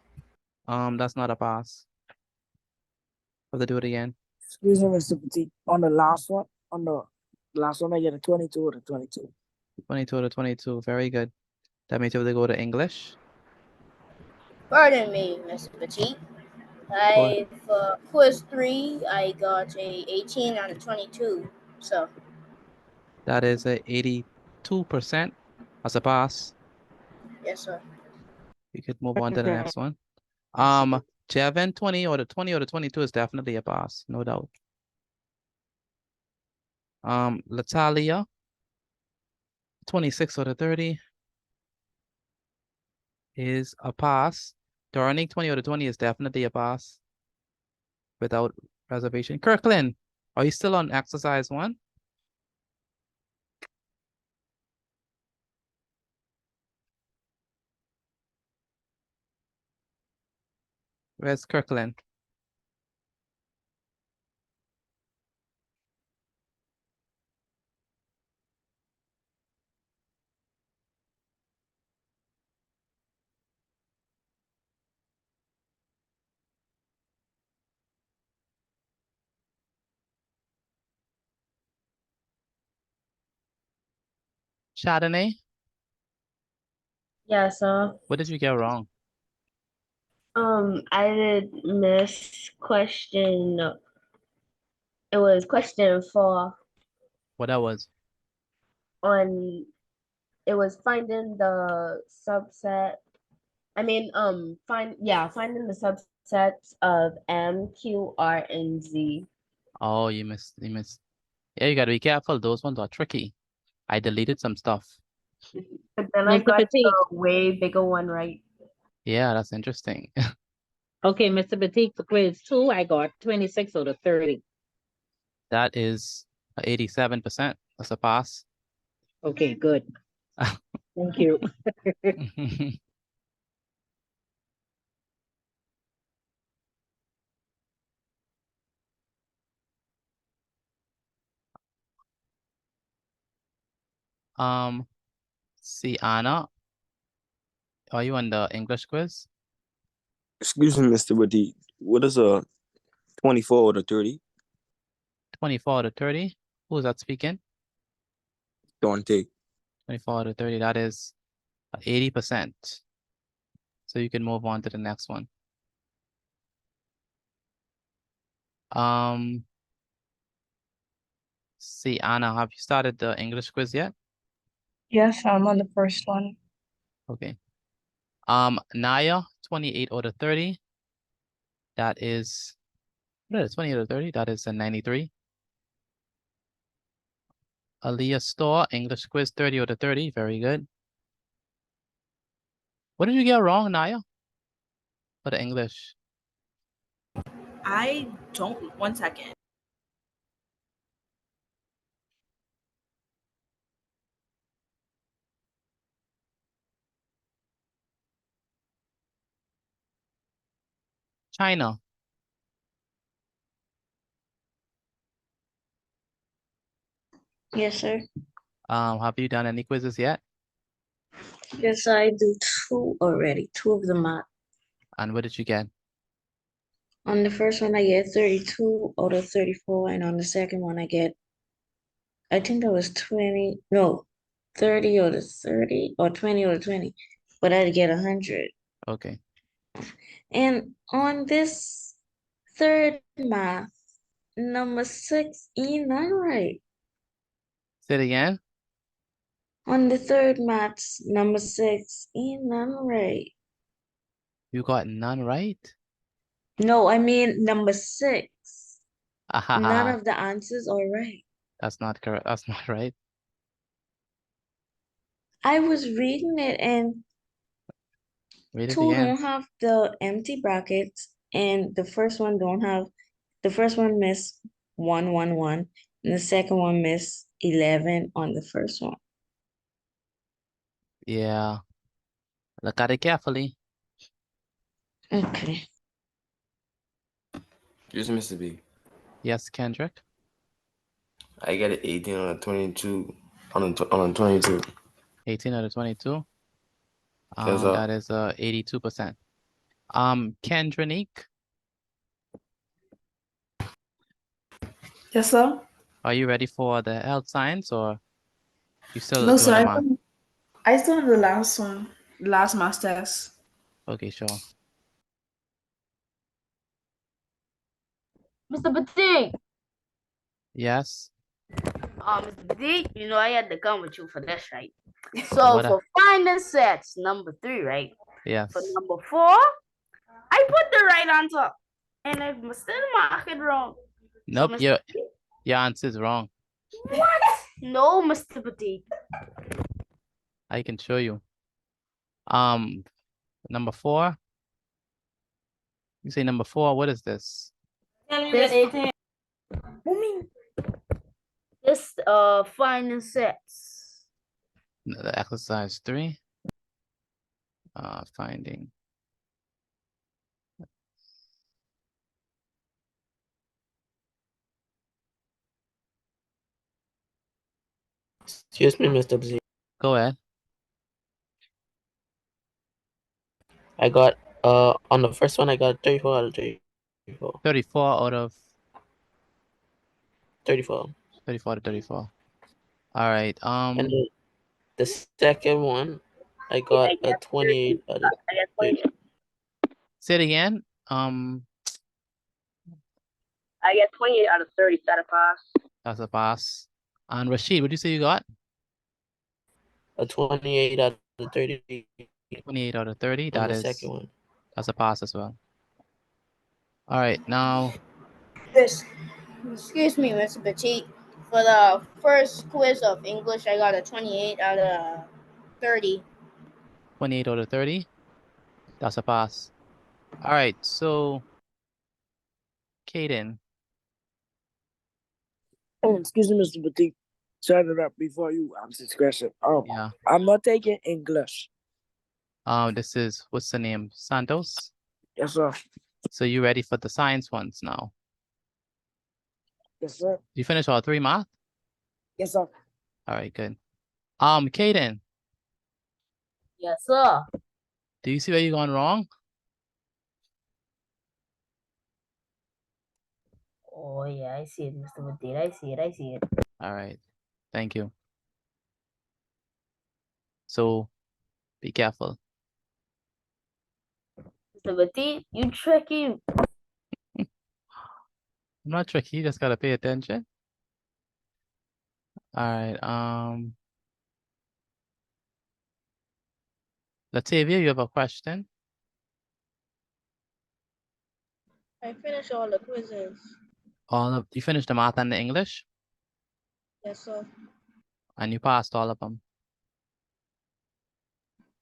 That's not a pass. Have to do it again. Excuse me, Mr. Petit. On the last one, I get a 22 out of 22. 22 out of 22. Very good. That means you have to go to English. Pardon me, Mr. Petit. For quiz 3, I got a 18 out of 22. So That is a 82%. That's a pass. yes, sir. You could move on to the next one. Jevin, 20 out of 22 is definitely a pass, no doubt. Latalia, 26 out of 30 is a pass. Darning, 20 out of 20 is definitely a pass without reservation. Kirkland, are you still on exercise 1? Where's Kirkland? Chardonnay, Yes, sir. what did you get wrong? I did miss question. It was question 4 What that was? on. It was finding the subset. Finding the subsets of M, Q, R, and Z. Oh, you missed. Yeah, you gotta be careful. Those ones are tricky. I deleted some stuff. But then I got the way bigger one right. Yeah, that's interesting. Okay, Mr. Petit, for quiz 2, I got 26 out of 30. That is 87%. That's a pass. Okay, good. Thank you. See, Anna, are you on the English quiz? Excuse me, Mr. Petit. What is a 24 out of 30? 24 out of 30. Who's that speaking? Dante. 24 out of 30. That is 80%. So you can move on to the next one. See, Anna, have you started the English quiz yet? Yes, I'm on the first one. Okay. Naya, 28 out of 30. That is, what is it, 28 out of 30? That is a 93. Aliyah Store, English quiz, 30 out of 30. Very good. What did you get wrong, Naya? For the English. I don't. 1 second. China. Yes, sir. Have you done any quizzes yet? Yes, I do 2 already. 2 of them are. And what did you get? On the first one, I get 32 out of 34, and on the second one, I think that was 20, no, 30 out of 30, or 20 out of 20, but I'd get 100. Okay. And on this third math, number 6, not right. Say it again. On the third math, number 6, not right. You got none right? No, I mean number 6. None Ahaha. of the answers are right. That's not correct. That's not right. I was reading it, and Read it 2 again. don't have the empty brackets, and the first one don't have. The first one missed 1, 1, 1, and the second one missed 11 on the first one. Yeah. Look at it carefully. Okay. Just Mr. B. Yes, Kendrick. I got an 18 on a 22 on a 22. 18 out of 22. Yes, sir. That is 82%. Kendrinique, Yes, sir. are you ready for the health science, or you still No, doing the sir. math? I still have the last one, the last master's. Okay, sure. Mr. Petit. Yes. Mr. Petit, you know I had to come with you for this, right? So What for finding sets, number 3, right? Yes. For number 4, I put the right answer, and I still mark it wrong. Nope, So, your answer is wrong. What? No, Mr. Petit. I can show you. Number 4. You say number 4, what is this? This finding sets. The exercise 3. Finding. Excuse me, Mr. B. Go ahead. I got on the first one I got 34 out of 34. 34 out of 34. 34 to 34. All right. And the second one I got a 28 out of 30. Say it again. I get 28 out of 30. Is that a pass? That's a pass. And Rashid, what do you say you got? A 28 out of 30. 28 out of 30. On That the is second one. That's a pass as well. All right, now. Excuse me, Mr. Petit. For the first quiz of English, I got a 28 out of 30. 28 out of 30. That's a pass. All right, so Kaden. Excuse me, Mr. Petit. Shut it up before you ask this question. Yeah. I'm not taking English. This is, what's the name? Santos? Yes, sir. So you ready for the science ones now? Yes, sir. You finish all 3 math? Yes, sir. All right, good. Kaden, Yes, sir. do you see where you're going wrong? Oh, yeah, I see it, Mr. Petit. I see it. All right, thank you. So be careful. Mr. Petit, you tricky. I'm not tricky, you just gotta pay attention. All right, Latavia, you have a question? I finished all the quizzes. You finished the math and the English? Yes, sir. And you passed all of them?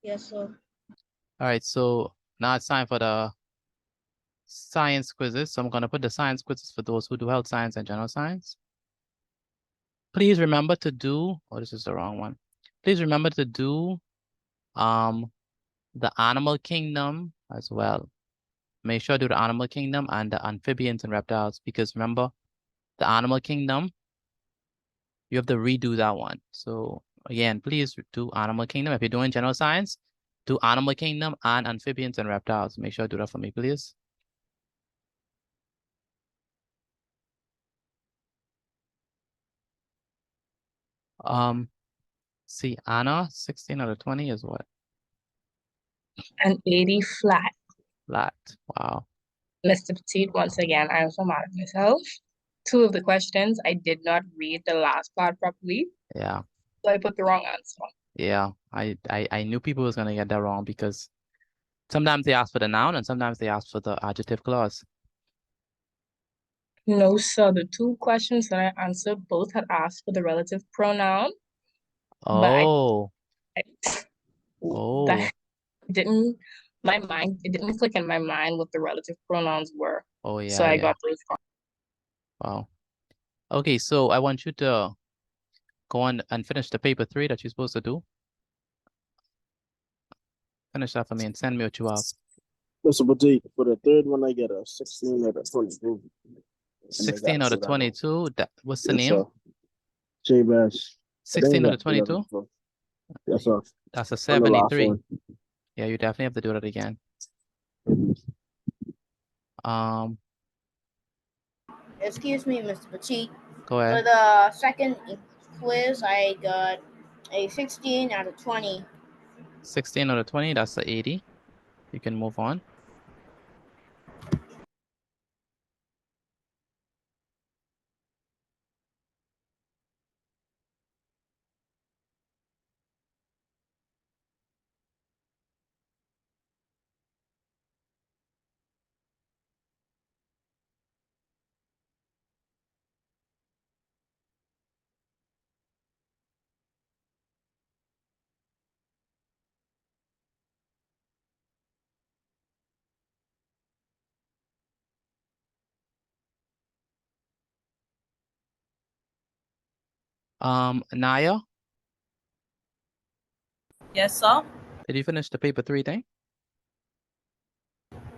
Yes, sir. All right, so now it's time for the science quizzes. So I'm going to put the science quizzes for those who do health science and general science. Please remember to do, oh, this is the wrong one. Please remember to do the animal kingdom as well. Make sure to do the animal kingdom and the amphibians and reptiles, because remember, the animal kingdom, you have to redo that one. So again, please do animal kingdom. If you're doing general science, do animal kingdom and amphibians and reptiles. Make sure to do that for me, please. See, Anna, 16 out of 20 is what? An 80 flat. Flat. Wow. Mr. Petite, once again, I'm so mad at myself. 2 of the questions, I did not read the last part properly. Yeah. So I put the wrong answer. Yeah. I knew people was gonna get that wrong because sometimes they ask for the noun and sometimes they ask for the adjective clause. No, sir. The 2 questions that I answered both had asked for the relative pronoun. Oh. That didn't, it didn't click in my mind what the relative pronouns were. Oh, yeah. So I got those wrong. Wow. Okay, so I want you to go on and finish the paper 3 that you're supposed to do. Finish that for me and send me what you have. Mr. Petit, for the third one, I get a 16 out of 22. 16 out of 22. What's the Yes, name? sir. J Bash. 16 out of 22? Yes, sir. That's a On the last 73. one. Yeah, you definitely have to do that again. Excuse me, Mr. Petit. Go ahead. For the second quiz, I got a 16 out of 20. 16 out of 20, that's the 80. You can move on. Naya, Yes, sir. did you finish the paper 3 thing?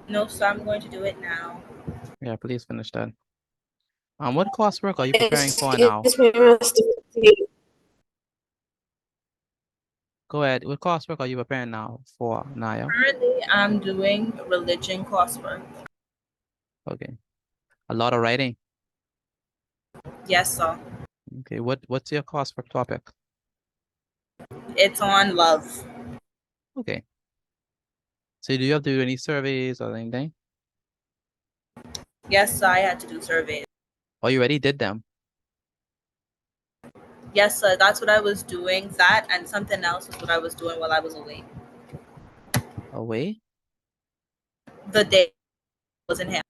No, sir. I'm going to do it now. Yeah, please finish that. What coursework are you preparing for now? Go ahead. What coursework are you preparing now for, Naya? Currently, I'm doing religion coursework. Okay. A lot of writing. Yes, sir. Okay. What's your coursework topic? It's on love. Okay. So do you have to do any surveys or anything? Yes, sir. I had to do surveys. Oh, you already did them? Yes, sir. That's what I was doing. That and something else is what I was doing while I was away. Away? The day I was in here.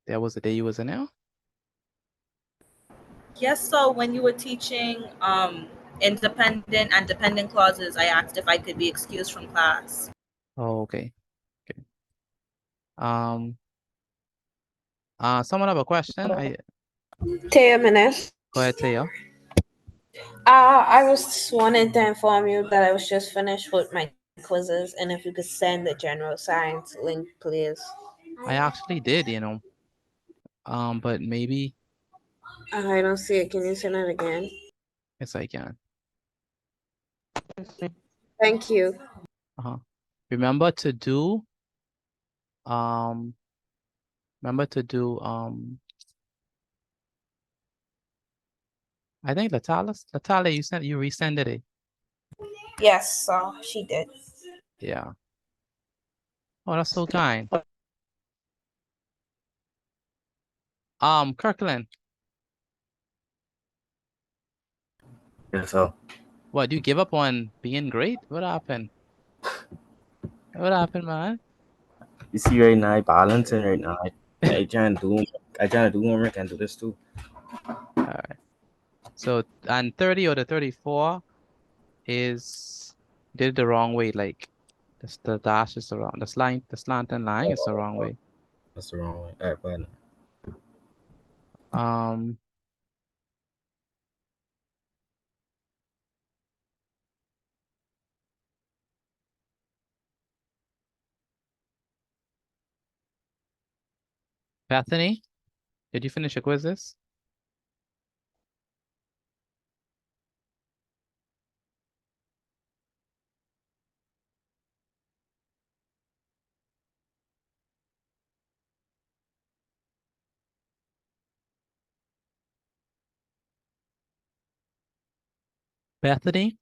That was the day you was in there? Yes, so when you were teaching independent and dependent clauses, I asked if I could be excused from class. Oh, okay. Okay. Someone have a question? Taya Menes. Go ahead, Taya. I was wanting to inform you that I was just finished with my quizzes, and if you could send the general science link, please. I actually did, but maybe. I don't see it. Can you send it again? Yes, I can. Thank you. Remember to do, I think Latala, you resended it. Yes, she did. Yeah. Oh, that's so kind. Kirkland. Yes, sir. What, do you give up on being great? What happened? What happened, man? You see right now, I balancing right now. I trying to do homework and do this too. All right. So, and 30 or the 34 is did the wrong way. Like the dash is the wrong, the slanted line is the wrong way. That's the wrong way. All right, go ahead. Bethany, did you finish your quizzes? Bethany?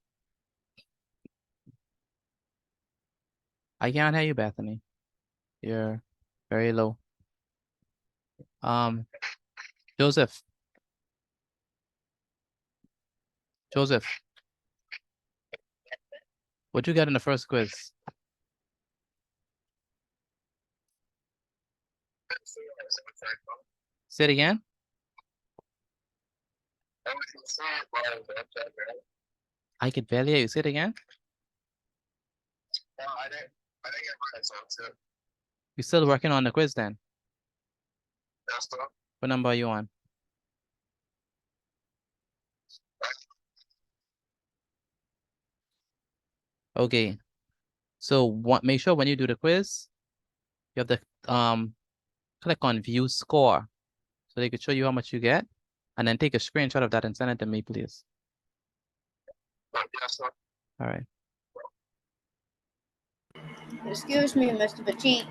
I can't hear you, Bethany. You're very low. Joseph. Joseph. What'd you get in the first quiz? Say it again. I could barely hear you. Say it again. You're still working on the quiz then? What number are you on? Okay. So make sure when you do the quiz, you have to click on view score. So they could show you how much you get. And then take a screenshot of that and send it to me, please. All right. Excuse me, Mr. Petit.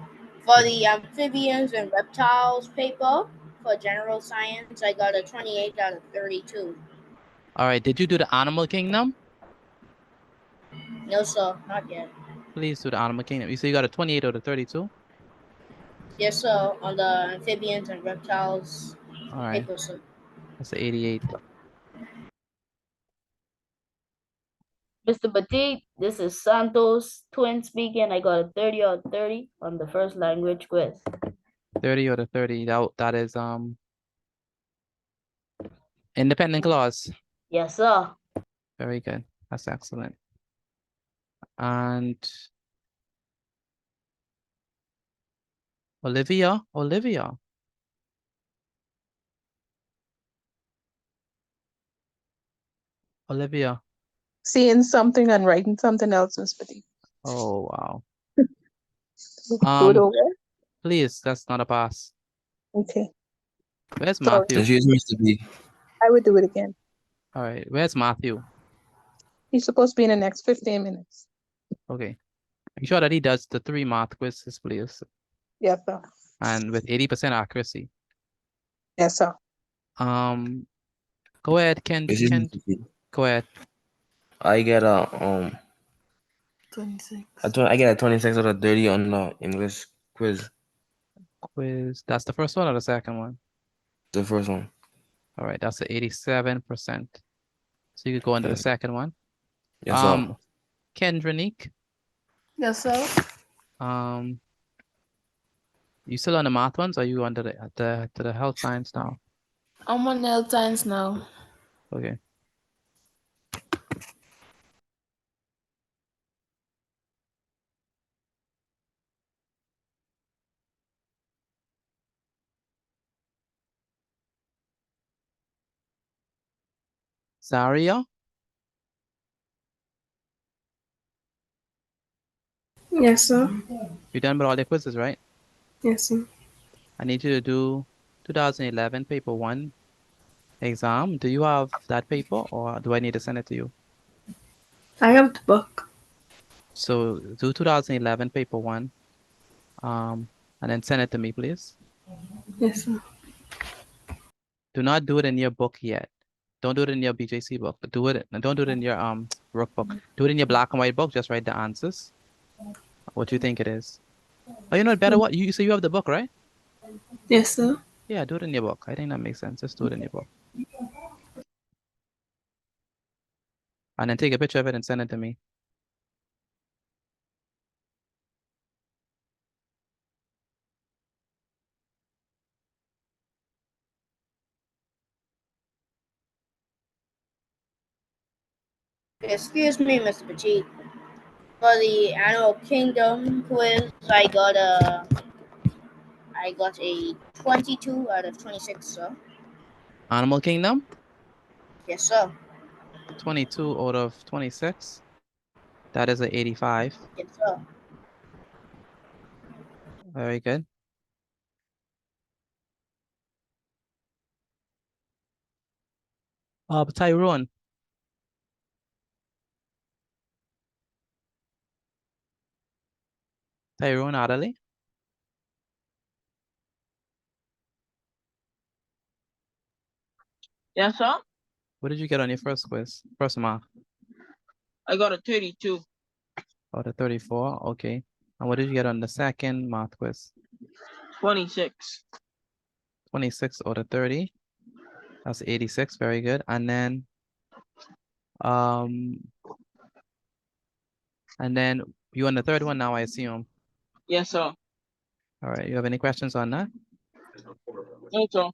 For the amphibians and reptiles paper for general science, I got a 28 out of 32. All right. Did you do the animal kingdom? No, sir, not yet. Please do the animal kingdom. You say you got a 28 out of 32? Yes, sir, on the amphibians and reptiles All right. paper, sir. That's the 88. Mr. Petit, this is Santos, twin speaking. I got a 30 out of 30 on the first language quiz. 30 out of 30. That is independent clause. Yes, sir. Very good. That's excellent. And Olivia. Olivia. Seeing something and writing something else, Miss Petit. Oh, wow. Do it over. Please, that's not a pass. Okay. Where's Sorry. Matthew? Excuse me, Mr. B. I would do it again. All right. Where's Matthew? He's supposed to be in the next 15 minutes. Okay. Make sure that he does the 3 math quizzes, please. Yes, sir. And with 80% accuracy. Yes, sir. Go ahead, Ken. Excuse me, Mr. B. Go ahead. I get a 26. I get a 26 out of 30 on the English quiz. Quiz. That's the first one or the second one? The first one. All right. That's the 87%. So you could go into the Yes. second one. Yes, sir. Kendranique. Yes, sir. You still on the math ones or are you under the health science now? I'm on health science now. Okay. Zaria? Yes, sir. You done with all the quizzes, right? Yes, sir. I need you to do 2011 paper 1 exam. Do you have that paper or do I need to send it to you? I have the book. So do 2011 paper 1 and then send it to me, please. Yes, sir. Do not do it in your book yet. Don't do it in your BJC book, but don't do it in your workbook. Do it in your black and white book. Just write the answers. What you think it is. Oh, you know better what you say you have the book, right? Yes, sir. Yeah, do it in your book. I think that makes sense. Just do it in your book. And then take a picture of it and send it to me. Excuse me, Mr. Petit. For the Animal Kingdom quiz, I got a 22 out of 26, sir. Animal Kingdom? Yes, sir. 22 out of 26. That is an 85. Yes, sir. Very good. Tyrone. Tyrone Adderley. Yes, sir. What did you get on your first quiz? First mark. I got a 32. Out of 34, okay. And what did you get on the second math quiz? 26. 26 out of 30. That's 86, very good. And then you on the third one now, I assume. Yes, sir. All right, you have any questions on that? No, sir.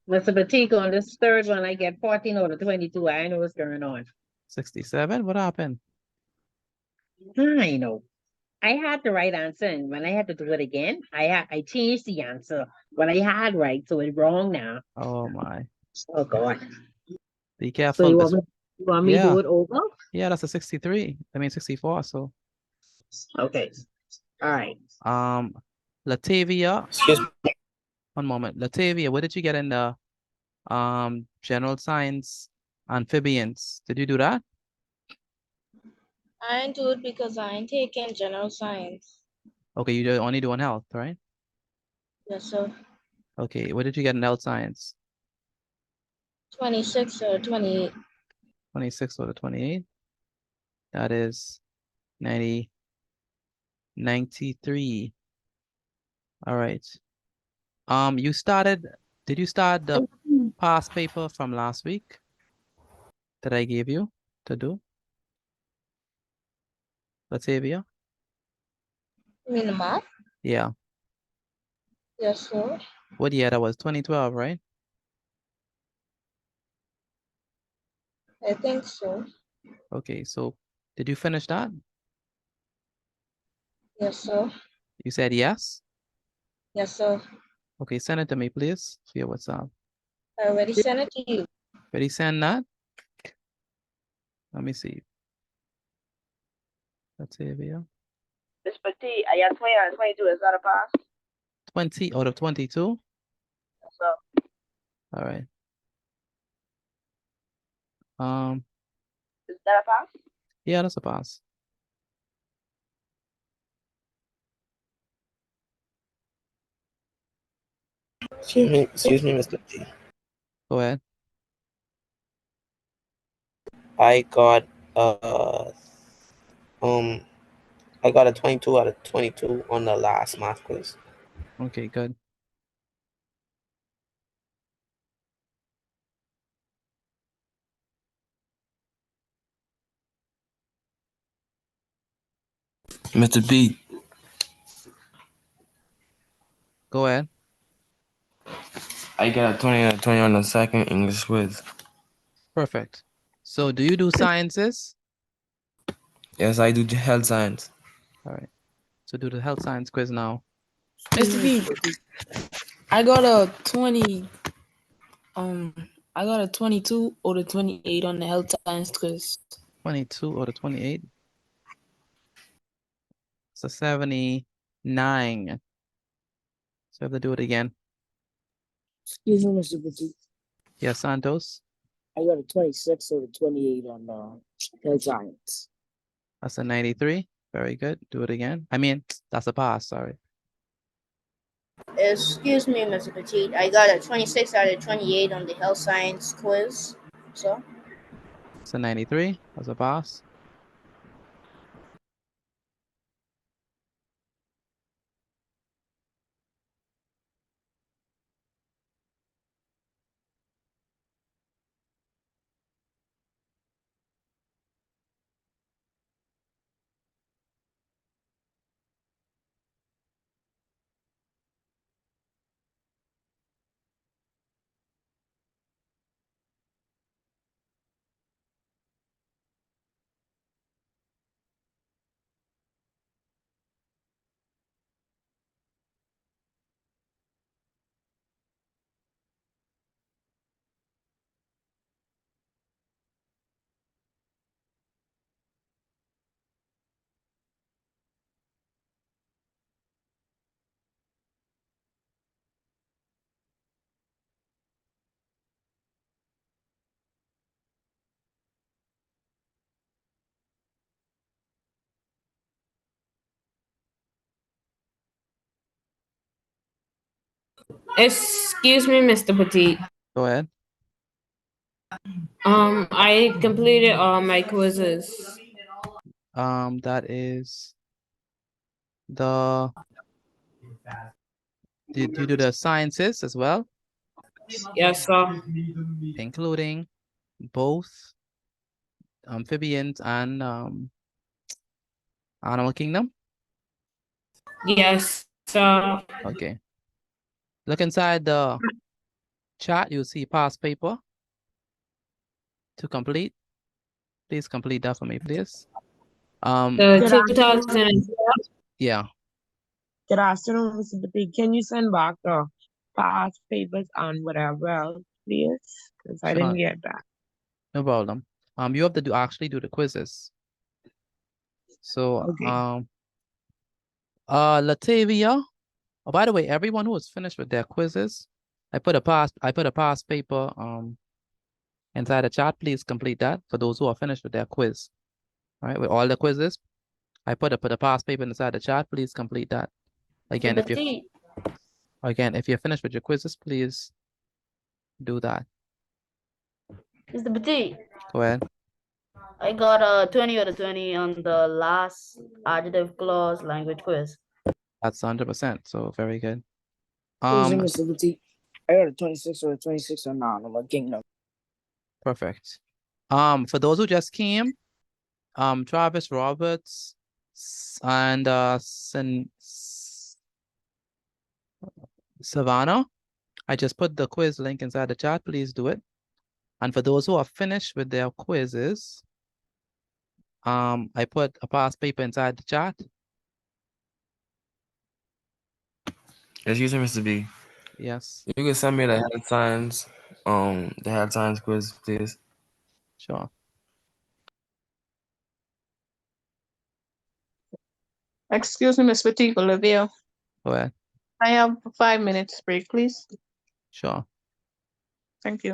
Mr. Batik, on this third one, I get 14 out of 22. I know what's going on. 67, what happened? I know. I had the right answer, and when I had to do it again, I changed the answer. What I had right, so it's wrong now. Oh my. Oh God. Be careful. So you want me to do it over? Yeah, that's a 63. I mean 64, so. Okay. All right. Latavia. Excuse me. One moment. Latavia, what did you get in the general science amphibians? Did you do that? I ain't do it because I ain't taking general science. Okay, you only doing health, right? Yes, sir. Okay, what did you get in health science? 26 or 28. 26 out of 28. That is 93. All right. Did you start the past paper from last week that I gave you to do? Latavia? You mean the math? Yeah. Yes, sir. What year? That was 2012, right? I think so. Okay, so did you finish that? Yes, sir. You said yes? Yes, sir. Okay, send it to me, please, via WhatsApp. I already sent it to you. Ready, send that? Let me see. Latavia. Miss Petit, I got 20 out of 22. Is that a pass? 20 out of 22? So. All right. Is that a pass? Yeah, that's a pass. Excuse me, Mr. T. Go ahead. I got I got a 22 out of 22 on the last math quiz. Okay, good. Mr. B. Go ahead. I got a 20 out of 20 on the second English quiz. Perfect. So do you do sciences? Yes, I do health science. All right. So do the health science quiz now. Mr. B, I got a 20. I got a 22 or a 28 on the health science quiz. 22 or the 28. So 79. So I have to do it again. Excuse me, Mr. Petit. Yeah, Santos. I got a 26 or a 28 on health science. That's a 93. Very good. Do it again. I mean, that's a pass. Sorry. Excuse me, Mr. Petit. I got a 26 out of 28 on the health science quiz. So. It's a 93. That's a pass. Excuse me, Mr. Petit. Go ahead. I completed all my quizzes. That is the, do you do the sciences as well? Yes, sir. Including both amphibians and animal kingdom? Yes, sir. Okay. Look inside the chat, you'll see past paper to complete. Please complete that for me, please. The Good 2012. Yeah, Good afternoon, Mr. Petit. Can you send back the past papers and whatever else, please? Because I didn't sure, get that. no problem. You have to actually do the quizzes. So, Okay. Latavia. Oh, by the way, everyone who is finished with their quizzes, I put a past paper inside the chat. Please complete that for those who are finished with their quiz. All right, with all the quizzes, I put a past paper inside the chat. Please complete that. Again, if you're finished with your quizzes, please do that. Mr. Petit, Go ahead. I got a 20 out of 20 on the last adjective clause language quiz. That's 100%. So very good. Excuse me, Mr. Petit. I got a 26 or a 26 on Animal Kingdom. Perfect. For those who just came, Travis Roberts and Savannah, I just put the quiz link inside the chat. Please do it. And for those who are finished with their quizzes, I put a past paper inside the chat. Excuse me, Mr. B. Yes. You can send me the health science quiz, please. Sure. Excuse me, Miss Petit, Olivia. Go ahead. I have 5 minutes break, please. Sure. Thank you.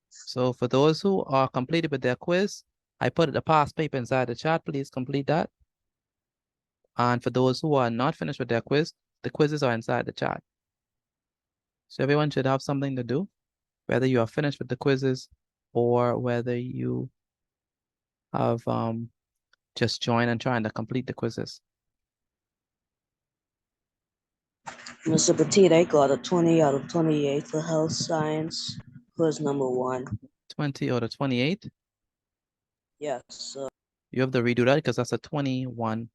So for those who are completed with their quiz, I put the past paper inside the chat. Please complete that. And for those who are not finished with their quiz, the quizzes are inside the chat. So everyone should have something to do, whether you are finished with the quizzes or whether you have just joined and trying to complete the quizzes. Mr. Petit, I got a 20 out of 28 for health science. Quiz number 1. 20 out of 28. Yes, sir. You have to redo that because that's a 21.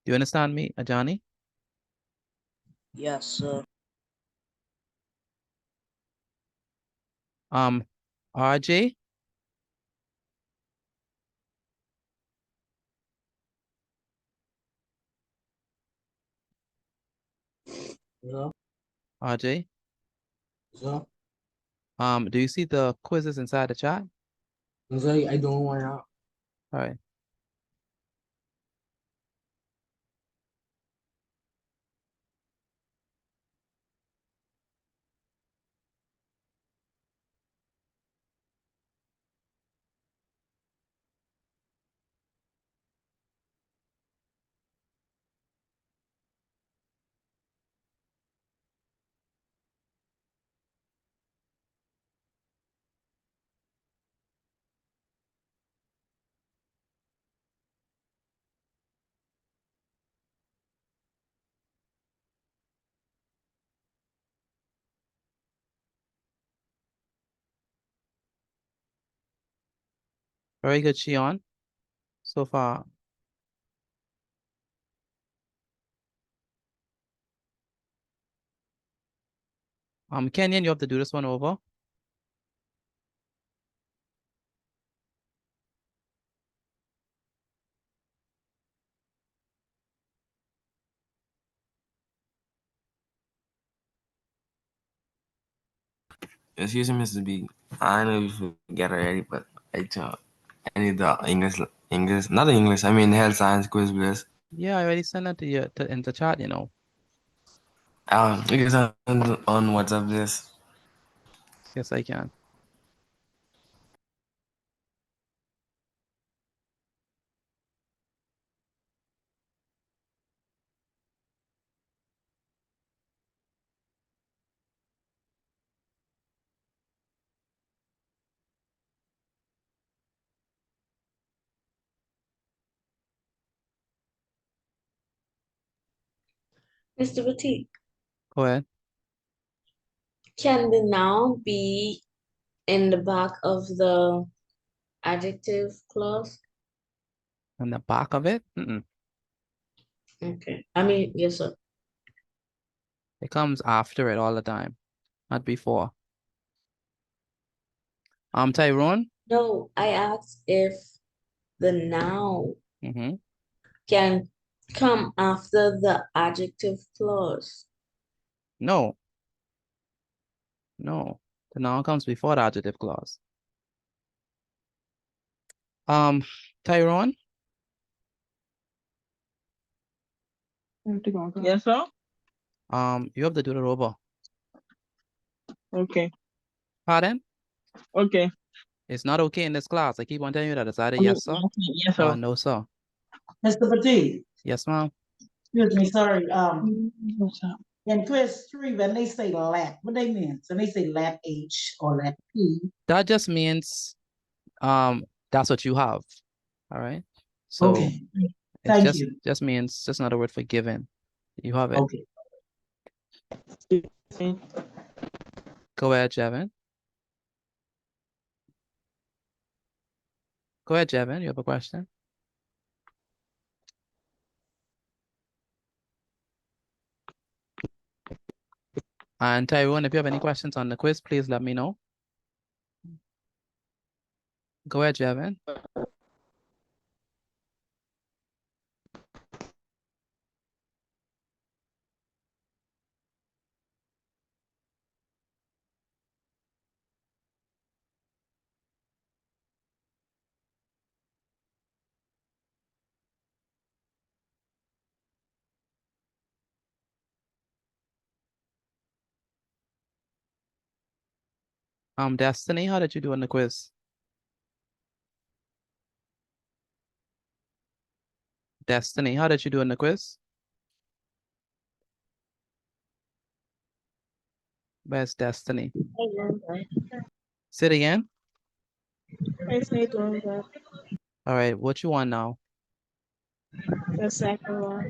Do you understand me, Ajani? Yes, sir. RJ? Yeah. RJ? Yeah. Do you see the quizzes inside the chat? I don't want to. All right. Very good, Shion. So far. Kenyon, you have to do this one over. Excuse me, Mr. B. I know you forget already, but I need the English, not the English. I mean the health science quiz, please. Yeah, I already sent that to you in the chat, you know. You can send it on WhatsApp, please. Yes, I can. Mr. Petit, Go ahead. can the noun be in the back of the adjective clause? On the back of it? Mm-mm. Okay. I mean, yes, sir. It comes after it all the time, not before. Tyrone? No, I asked if the noun Mm-hmm. can come after the adjective clause. No. No. The noun comes before the adjective clause. Tyrone? Yes, sir. You have to do the robo. Okay. Pardon? Okay. It's not okay in this class. I keep on telling you that. Is that a I mean, yes, sir? yes, sir. No, sir. Mr. Petit, Yes, ma'am. excuse me, sorry. What's up? In quiz 3, when they say lat, what they mean? When they say lat H or lat P? That just means that's what you have. All right. So Okay. it's Thank you. just means just another word for given. You have it. Okay. Go ahead, Jevin. Go ahead, Jevin. You have a question? And Tyrone, if you have any questions on the quiz, please let me know. Go ahead, Jevin. Destiny, how did you do on the quiz? Destiny, how did you do in the quiz? Where's Destiny? Say it again. I say doing good. All right, what you want now? The second one.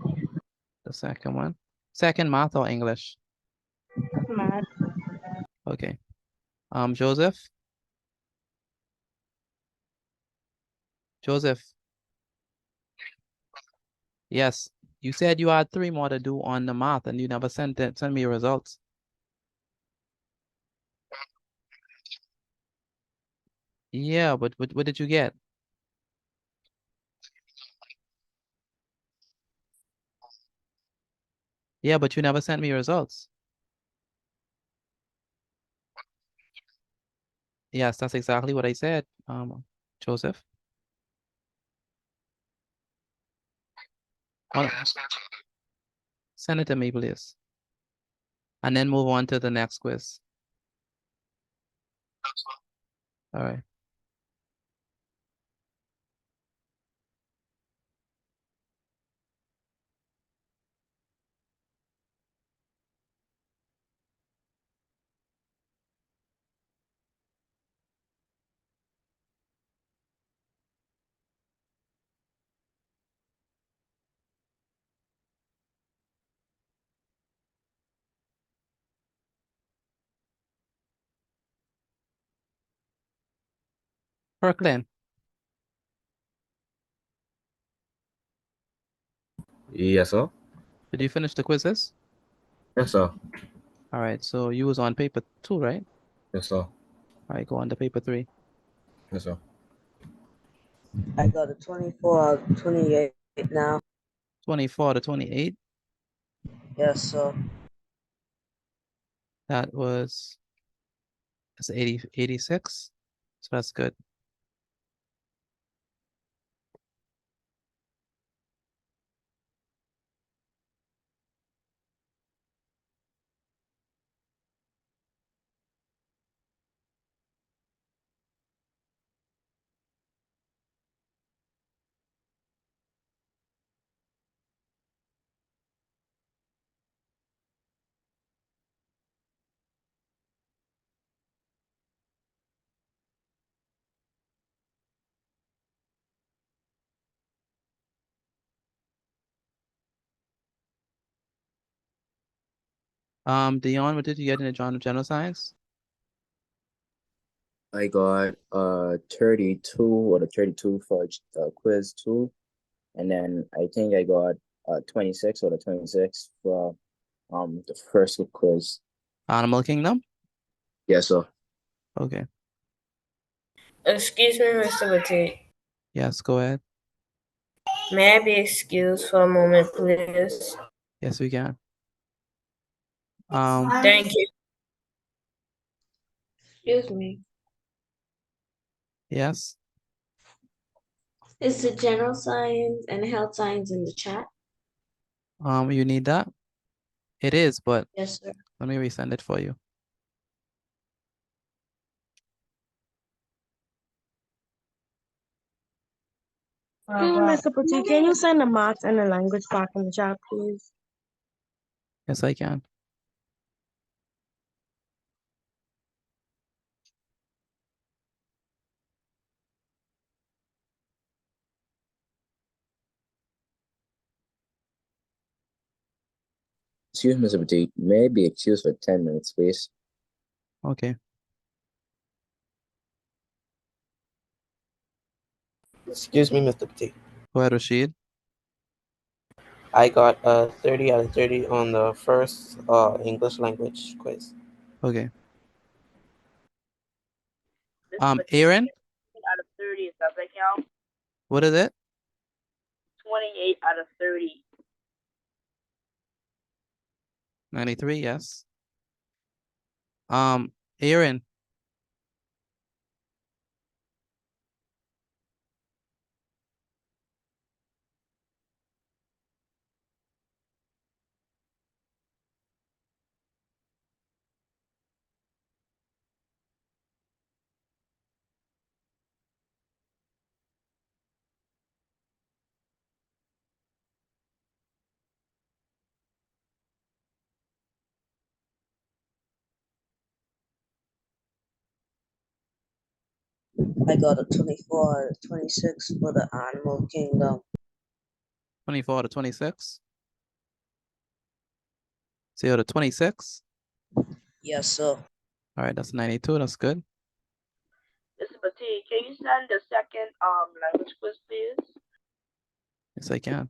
The second one. Second, math or English? Math. Okay. Joseph? Joseph? Yes. You said you had 3 more to do on the math and you never sent me your results. Yeah, but what did you get? Yeah, but you never sent me your results. Yes, that's exactly what I said, Joseph. Well, send it to me, please. And then move on to the next quiz. All right. Kirkland, Yes, sir. did you finish the quizzes? Yes, sir. All right, so you was on paper 2, right? Yes, sir. All right, go on to paper 3. Yes, sir. I got a 24 out of 28 now. 24 to 28. Yes, sir. That's 86. So that's good. Dion, what did you get in the general science? I got 32 or the 32 for quiz 2, and then I think I got 26 or the 26 for the first quiz. Animal Kingdom? Yes, sir. Okay. Excuse me, Mr. Petit. Yes, go ahead. May I be excused for a moment, please? Yes, we can. Thank you. Excuse me. Yes. Is the general science and health science in the chat? You need that? It is, but Yes, sir. let me resend it for you. Hey, Mr. Petit, can you send the maths and the language back in the chat, please? Yes, I can. Excuse me, Mr. Petit. May I be excused for 10 minutes, please? Okay. Excuse me, Mr. Petit. Go ahead, Rashid. I got 30 out of 30 on the first English language quiz. Okay. Mr. Petit, Aaron, out of 30, does that count? what is it? 28 out of 30. 93, yes. Aaron. I got a 24 out of 26 for the Animal Kingdom. 24 to 26. 0 to 26. Yes, sir. All right, that's 92. That's good. Mr. Petit, can you send the second language quiz, please? Yes, I can.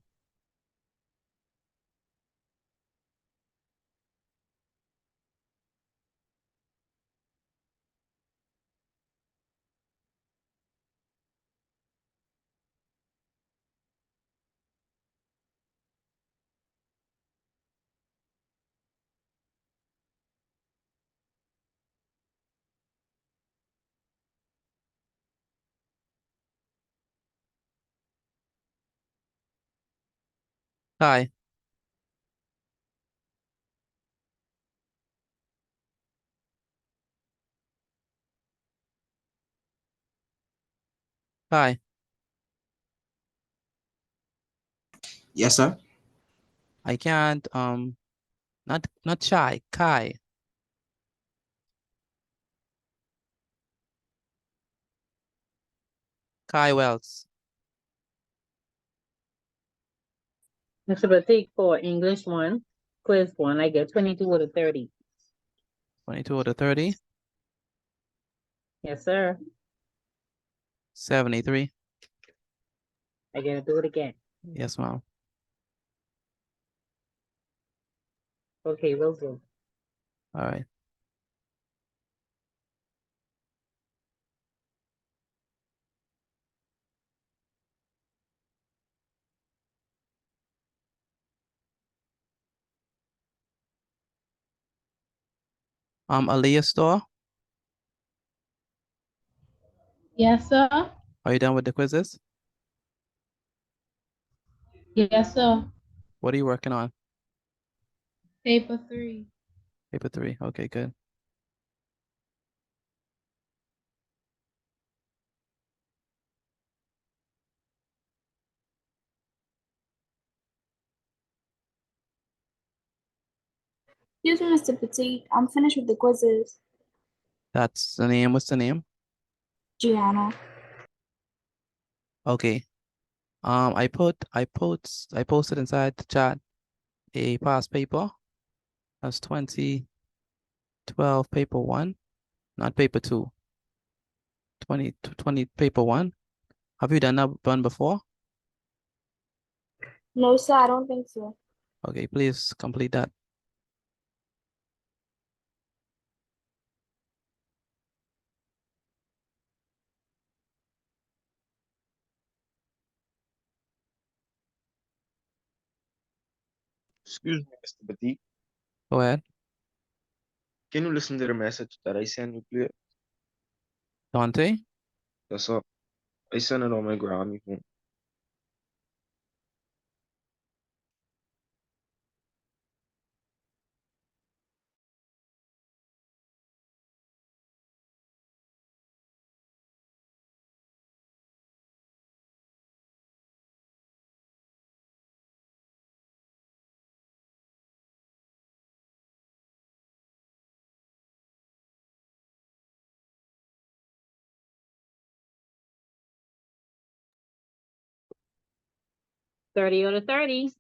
Hi. Hi. Yes, sir. I can't, not shy, Kai. Kai Wells. Mr. Petit, for English 1, quiz 1, I get 22 out of 30. 22 out of 30. Yes, sir. 73. I gotta do it again. Yes, ma'am. Okay, will do. All right. Aaliyah Store, Yes, sir. are you done with the quizzes? Yes, sir. What are you working on? Paper 3. Paper 3. Okay, good. Excuse me, Mr. Petit. I'm finished with the quizzes. That's the name. What's the name? Gianna. Okay. I posted inside the chat a past paper That's 2012 paper 1, not paper 2. 2020 paper 1. Have you done that one before? No, sir, I don't think so. Okay, please complete that. Excuse me, Mr. Batik. Go ahead. Can you listen to the message that I sent you, please? Dante? Yes, sir. I sent it on my Grammy phone. $30 out of $30.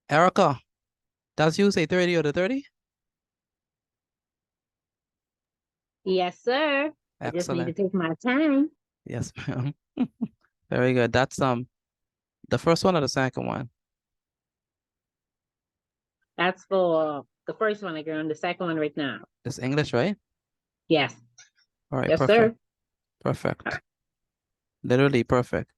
Erica, does you say 30 out of 30? Yes, sir. I just need to Excellent. take my time. Yes, ma'am. Very good. That's the first one or the second one? That's for the first one, like, on the second one right now. It's English, right? Yes. All right, Yes, perfect. sir. Perfect. Literally perfect.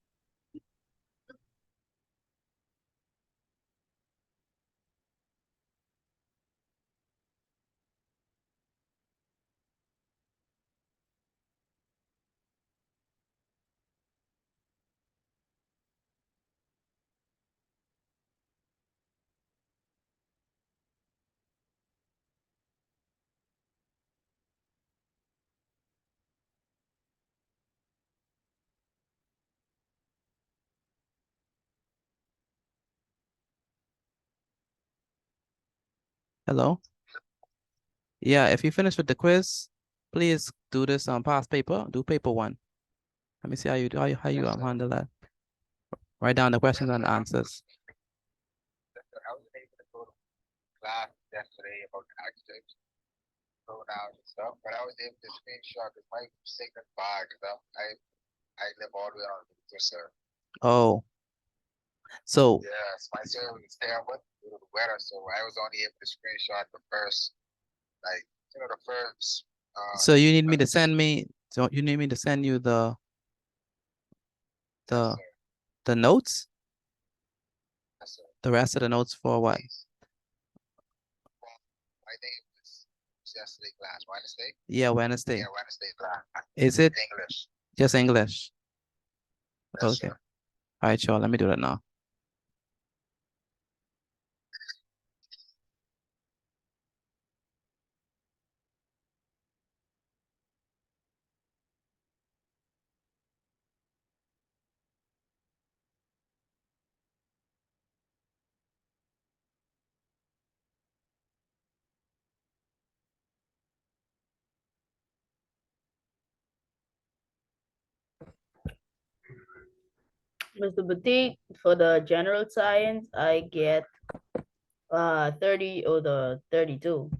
Hello? Yeah, if you finish with the quiz, please do this past paper. Do paper 1. Let me see how you handle that. Write down the questions and the answers. I was able to go to class yesterday about adjectives, pronouns and stuff, but I was able to screenshot because my signal bad because I live all the way on the sir. Oh. So Yes, my service is terrible due to the weather, so I was only able to screenshot the first, like, the first. so you need me to send you the notes? Yes, sir. The rest of the notes for what? I think it was yesterday class, Wednesday. Yeah, Wednesday. Yeah, Wednesday class. Is it English? just English? Yes, Okay. sir. All right, sure. Let me do that now. Mr. Batik, for the general science, I get 30 or the 32.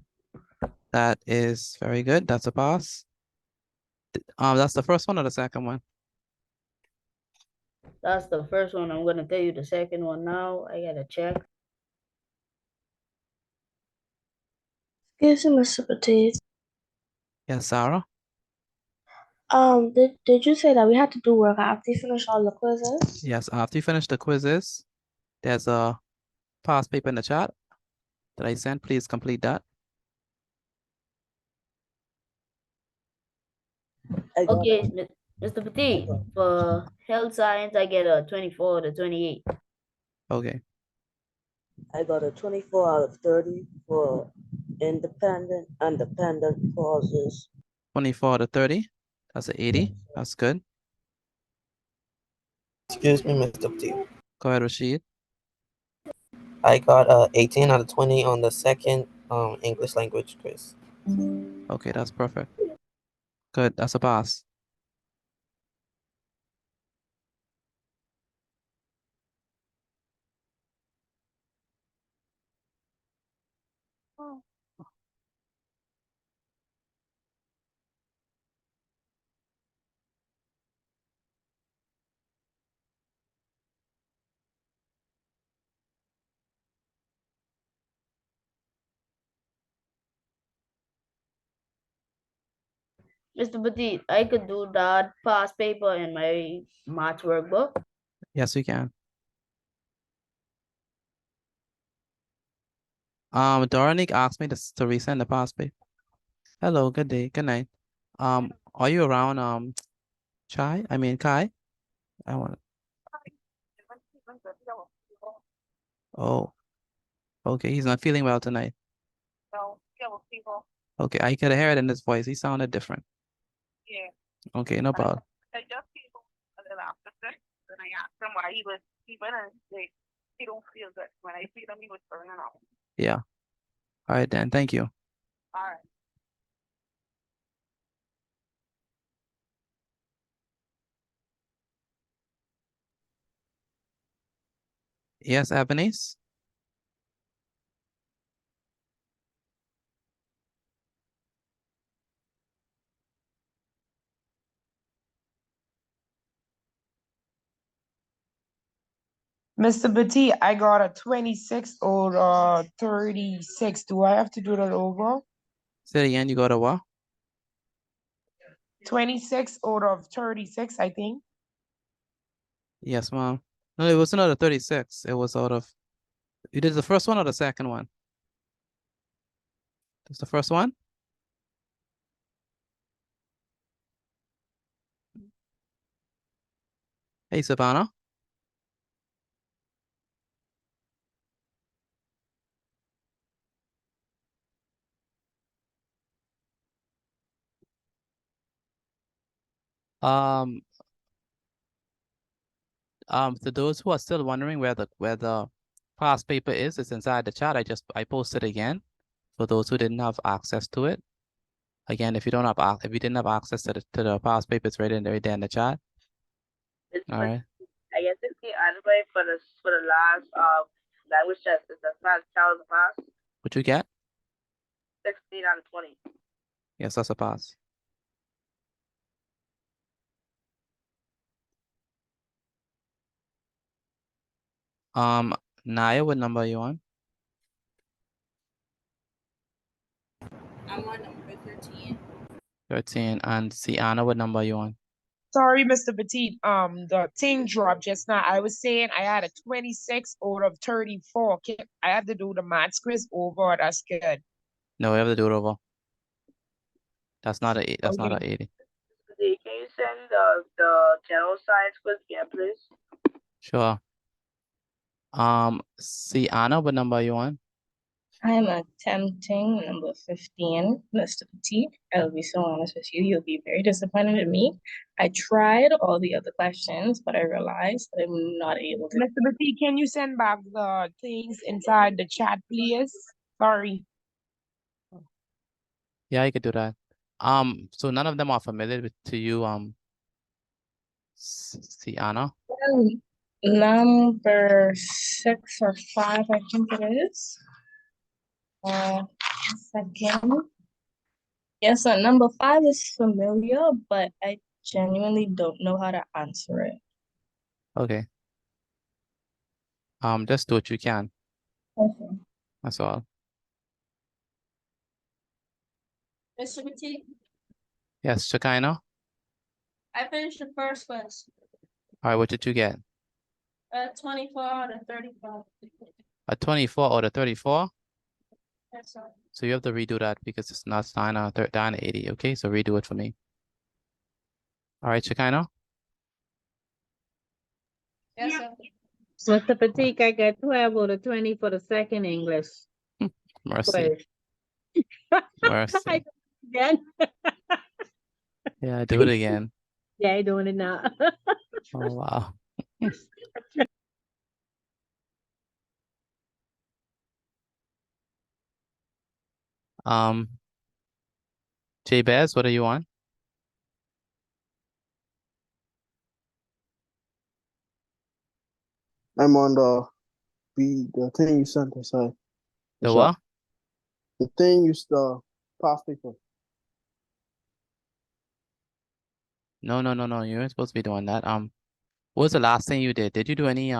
That is very good. That's a pass. That's the first one or the second one? That's the first one. I'm gonna tell you the second one now. I gotta check. Excuse me, Mr. Petit. Yes, Sarah? Did you say that we had to do work after you finish all the quizzes? Yes, after you finish the quizzes, there's a past paper in the chat that I sent. Please complete that. Okay, Mr. Petit, for health science, I get a 24 to 28. Okay. I got a 24 out of 30 for independent and dependent clauses. 24 to 30. That's an 80. That's good. Excuse me, Mr. T. Go ahead, Rashid. I got 18 out of 20 on the second English language quiz. Okay, that's perfect. Good, that's a pass. Mr. Petit, I could do that past paper in my math workbook. Yes, we can. Doronique asked me to resend the past paper. Hello, good day, good night. Are you around, Kai? I want. Oh, okay. He's not feeling well tonight. Okay, I could hear it in his voice. He sounded different. Yeah. Okay, no problem. I just came home a little after 6, and I asked him why he went and like, he don't feel good. When I see him, he was burning out. Yeah. All right, then. Thank you. All right. Yes, Ebonice? Mr. Petit, I got a 26 or 36. Do I have to do that over? Say it again. You got a what? 26 out of 36, I think. Yes, ma'am. No, it wasn't out of 36. It was out of. You did the first one or the second one? That's the first one? Hey, Savannah. To those who are still wondering where the past paper is, it's inside the chat. I posted again for those who didn't have access to it. Again, if you didn't have access to the past paper, it's right there in the chat. All right. I get 60 out of way for the last language test. That's not child pass. What you get? 16 out of 20. Yes, that's a pass. Naya, what number are you on? I'm on number 13. 13. And Sienna, what number are you on? Sorry, Mr. Petit. The thing dropped just now. I was saying I had a 26 out of 34. I have to do the maths quiz over. That's good. No, we have to do it over. That's not a. That's not a 80. Can you send the general science quiz again, please? Sure. Sienna, what number are you on? I'm attempting number 15, Mr. Petit. I'll be so honest with you, you'll be very disappointed in me. I tried all the other questions, but I realized that I'm not able to. Mr. Petit, can you send back the things inside the chat, please? Sorry. Yeah, I could do that. So none of them are familiar to you, Sienna? Number 6 or 5, I think it is. Second. Yes, number 5 is familiar, but I genuinely don't know how to answer it. Okay. Just do what you can. Okay. That's all. Mr. Petit, Yes, Shekinah? I finished the first quiz. All right, what did you get? 24 out of 35. A 24 or a 34? Yes, sir. So you have to redo that because it's not down 80. Okay, so redo it for me. All right, Shekinah? Yes, sir. Mr. Petit, I got 12 out of 20 for the second English. Mercy. Mercy. Again? Yeah, do it again. Yeah, I doing it now. Oh, wow. Jabez, what are you on? I'm on the thing you sent us. The what? The thing you the past paper. No. You weren't supposed to be doing that. What was the last thing you did? Did you do any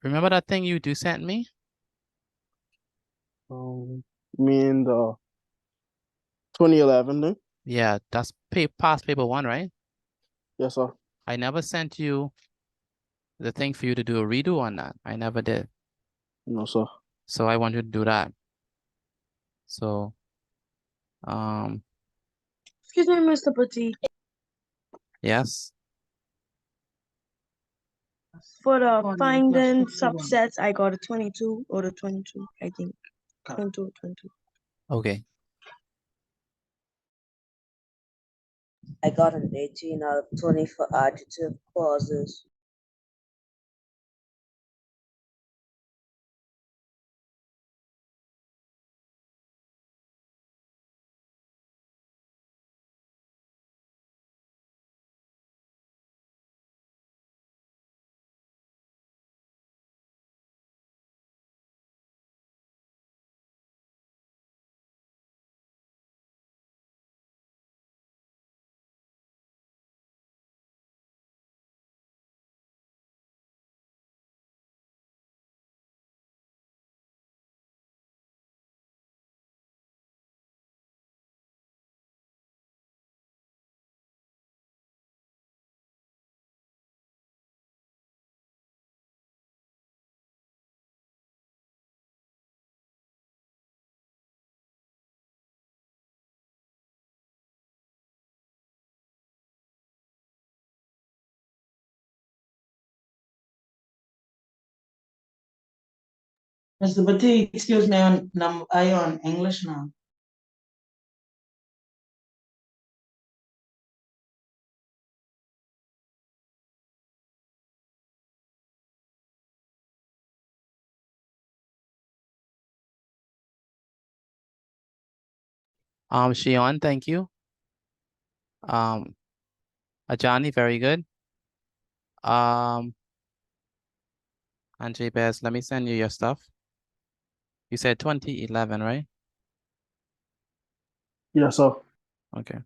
remember that thing you sent me? Me and the 2011 thing. Yeah, that's past paper 1, right? Yes, sir. I never sent you the thing for you to do a redo on that. I never did. No, sir. So I want you to do that. So, Excuse me, Mr. Petit. yes. For the finding subsets, I got a 22 or the 22, I think. 22. Okay. I got an 18 out of 20 for adjective clauses. Mr. Petit, excuse me, I on English now. Shion, thank you. Ajani, very good. And Jabez, let me send you your stuff. You said 2011, right? Yes, sir. Okay.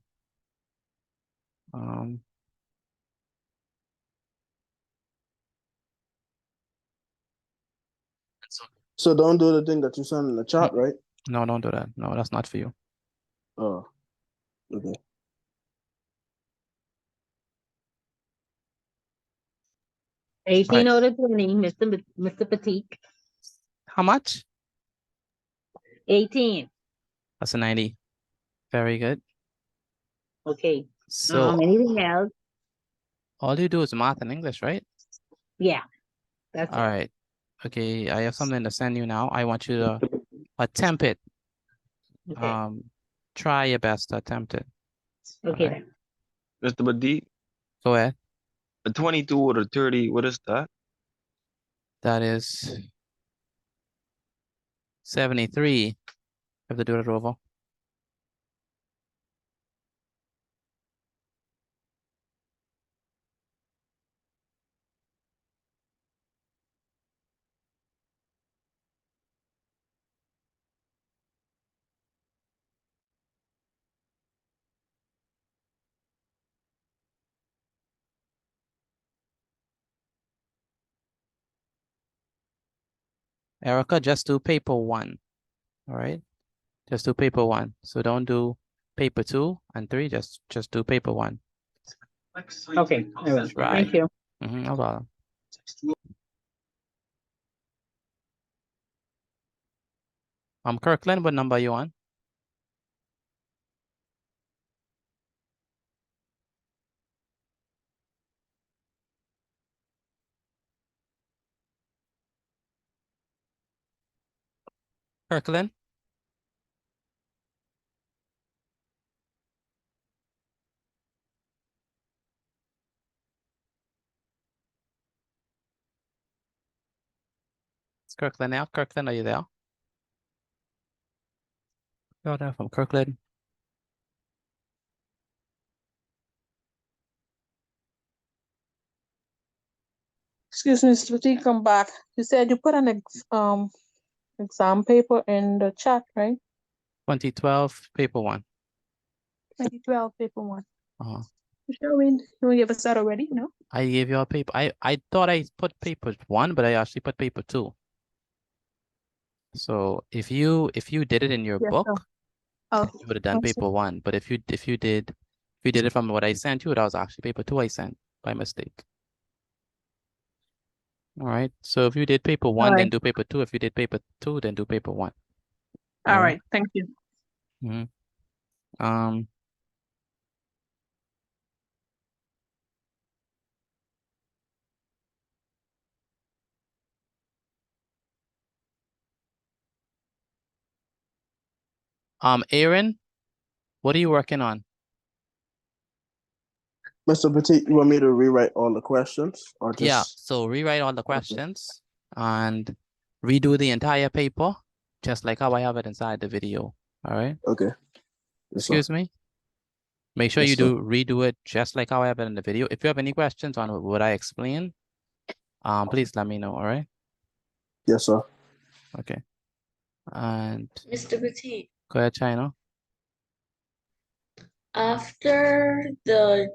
So don't do the thing that you sent in the chat, right? No, don't do that. No, that's not for you. Oh, okay. Eighteen Right. out of 20, Mr. Petit. How much? 18. That's a 90. Very good. Okay. So Anything else? all you do is math and English, right? Yeah, that's All it. right. Okay, I have something to send you now. I want you to attempt it. Okay. Try your best to attempt it. Okay. Right. Mr. Badi, Go ahead. a 22 or a 30, what is that? That is 73. You have to do it over. Erica, just do paper 1. All right. Just do paper 1. So don't do paper 2 and 3. Just do paper 1. Okay. I will. Right. Thank you. No problem. Kirkland, what number are you on? Kirkland? It's Kirkland now. Kirkland, are you there? Daughter from Kirkland. Excuse me, Mr. Petit, come back. You said you put an exam paper in the chat, right? 2012, paper 1. 2012, paper 1. Uh-huh. You gave us that already, no? I gave you a paper. I thought I put paper 1, but I actually put paper 2. So if you did it in your Yes, book, sir. Oh, you would have done paper 1. But if you did it from what I sent you, that was actually paper 2 I sent by mistake. All right. So if you did paper 1, then right. do paper 2. If you did paper 2, then do paper 1. All right. Thank you. Mm-hmm. Aaron, what are you working on? Mr. Petit, you want me to rewrite all the questions or just? Yeah, so rewrite all the questions and redo the entire paper, just like how I have it inside the video. All right? Okay. Yes, sir. Excuse me? Make sure Yes, you sir. redo it just like how I have it in the video. If you have any questions on what I explained, please let me know, all right? Yes, sir. Okay. And Mr. Petit, go ahead, China. after the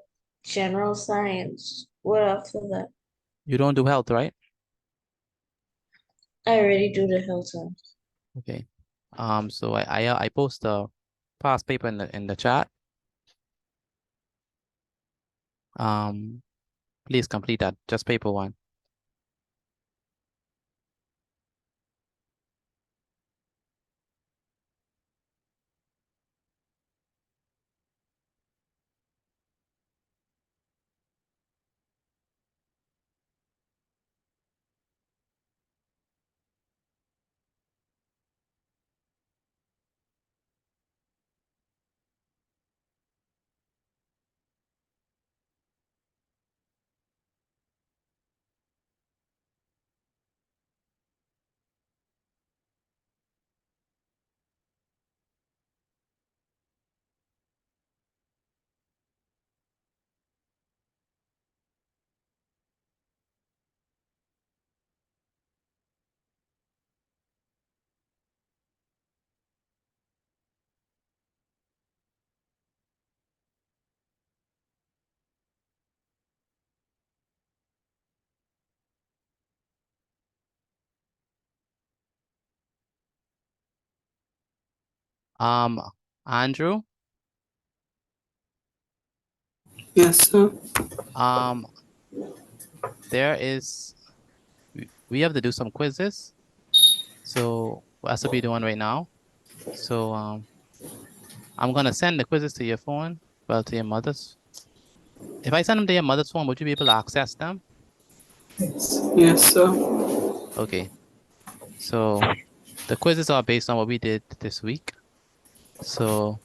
general science, what after that? You don't do health, right? I already do the health science. Okay. So I post a past paper in the chat. Please complete that, just paper 1. Andrew? Yes, sir. We have to do some quizzes. So that's what we're doing right now. So I'm gonna send the quizzes to your phone, well, to your mother's. If I send them to your mother's phone, would you be able to access them? Yes, sir. Okay. So the quizzes are based on what we did this week. So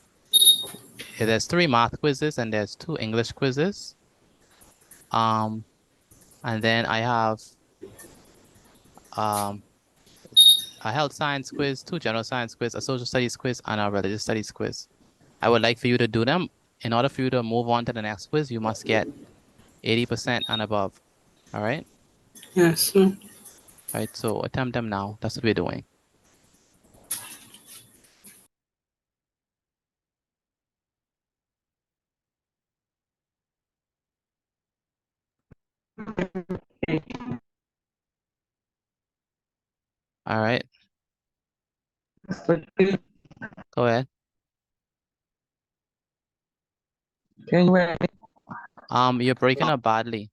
there's 3 math quizzes and there's 2 English quizzes. And then I have a health science quiz, 2 general science quiz, a social studies quiz, and a religious studies quiz. I would like for you to do them. In order for you to move on to the next quiz, you must get 80% and above. All right? Yes, sir. All right, so attempt them now. That's what we're doing. All right. Go ahead. Can you hear me? You're breaking up badly.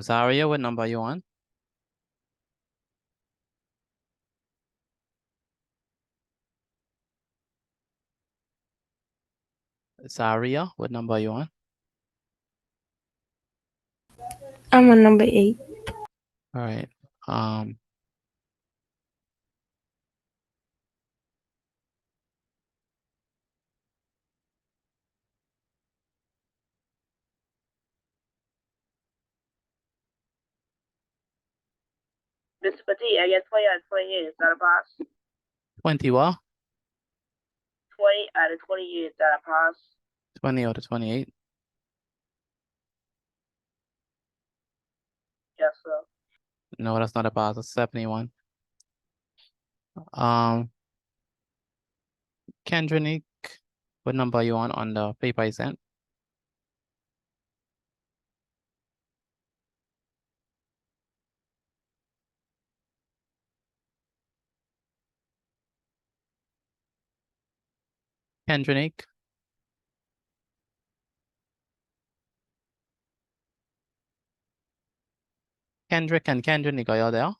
Zaria, what number are you on? Zaria, what number are you on? I'm on number 8. All right. Mr. Petit, I get 20 out of 28. Is that a pass? 20 what? 20 out of 28. Is that a pass? 20 out of 28. Yes, sir. No, that's not a pass. That's 71. Kendrick, what number are you on the paper I sent? Kendrick. Kendrick and Kendrick, are you there?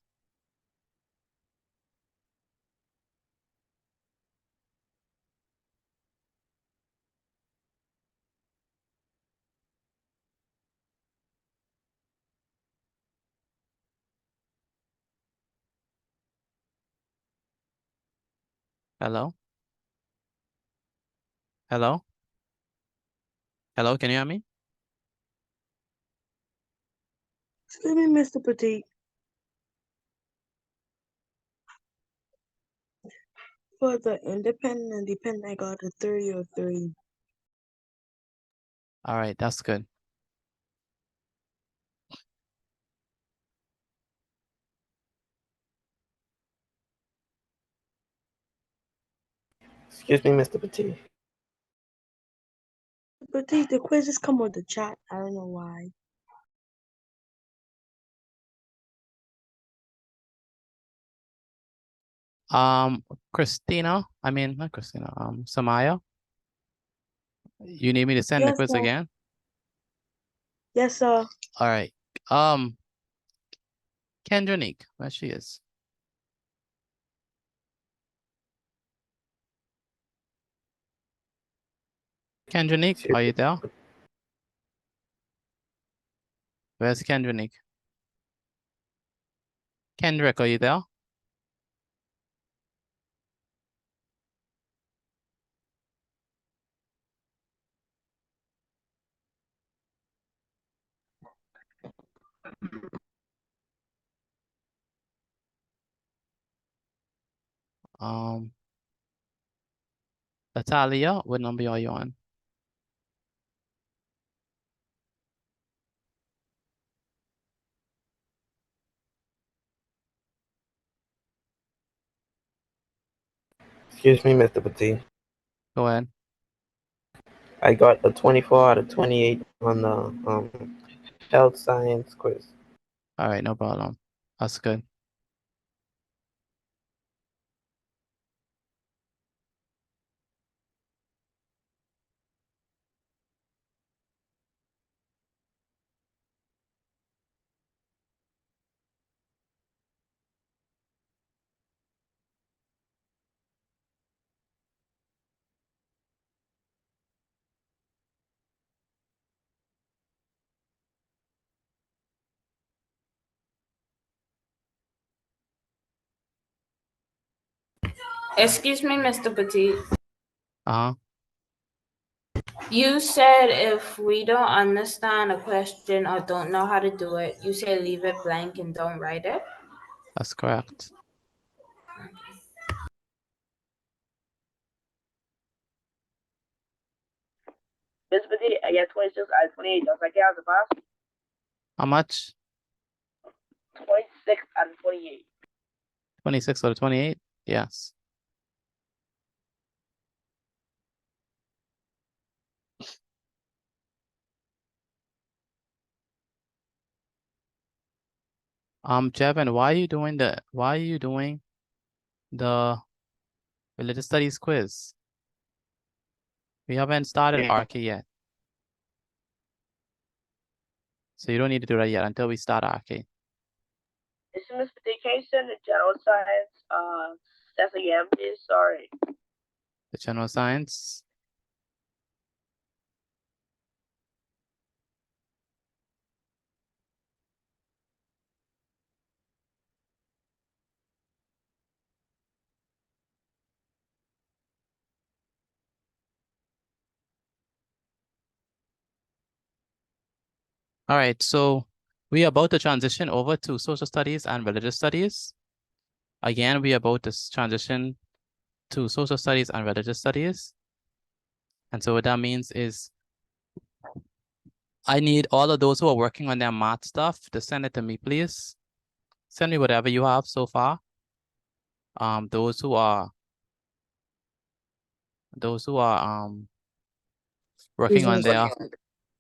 Hello? Hello? Hello, can you hear me? Excuse me, Mr. Petit. For the independent and dependent, I got a 30 or 30. All right, that's good. Excuse me, Mr. Petit. Petit, the quizzes come with the chat. I don't know why. Christina, not Christina, Samaya, you need me to send the Yes, quiz sir. again? Yes, sir. All right. Kendrick, where she is? Kendrick, are you there? Where's Kendrick? Kendrick, are you there? Natalia, what number are you on? Excuse me, Mr. Petit. Go ahead. I got a 24 out of 28 on the health science quiz. All right, no problem. That's good. Excuse me, Mr. Petit. Uh-huh. You said if we don't understand a question or don't know how to do it, you say leave it blank and don't write it? That's correct. Mr. Petit, I get 26 out of 28. Does that count as a pass? How much? 26 out of 28. 26 out of 28? Yes. Jevin, why are you doing the religious studies quiz? We haven't started RK yet. So you don't need to do that yet until we start RK. Mr. Petit, can you send the general science test again, please? Sorry. The general science. All right, so We are about to transition over to social studies and religious studies. Again, we are about to transition to social studies and religious studies. And so what that means is I need all of those who are working on their math stuff to send it to me, please. Send me whatever you have so far. Those who are working on their,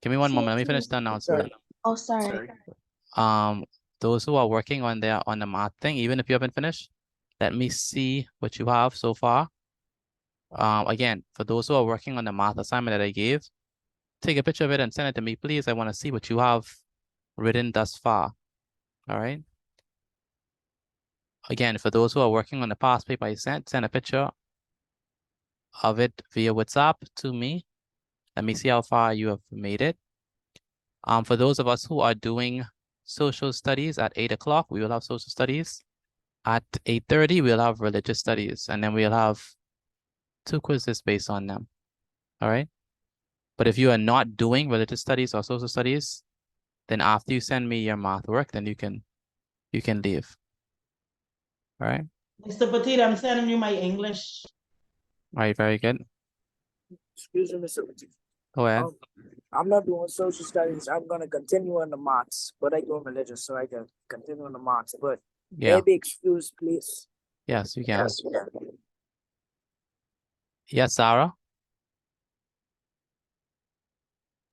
give me one moment, let me finish the announcement. Oh, sorry. Those who are working on the math thing, even if you haven't finished, let me see what you have so far. Again, for those who are working on the math assignment that I gave, take a picture of it and send it to me, please. I want to see what you have written thus far. All right. Again, for those who are working on the past paper I sent, send a picture of it via WhatsApp to me. Let me see how far you have made it. For those of us who are doing social studies at 8 o'clock, we will have social studies. At 8:30, we'll have religious studies, and then we'll have 2 quizzes based on them. All right. But if you are not doing religious studies or social studies, then after you send me your math work, then you can leave. All right. Mr. Petit, I'm sending you my English. All right, very good. Excuse me, Mr. Petit. Go ahead. I'm not doing social studies. I'm gonna continue on the maths, but I do religious, so I can continue on the maths. But Yeah. maybe excuse, please. Yes, you can. Yes, you can. Yes, Sarah.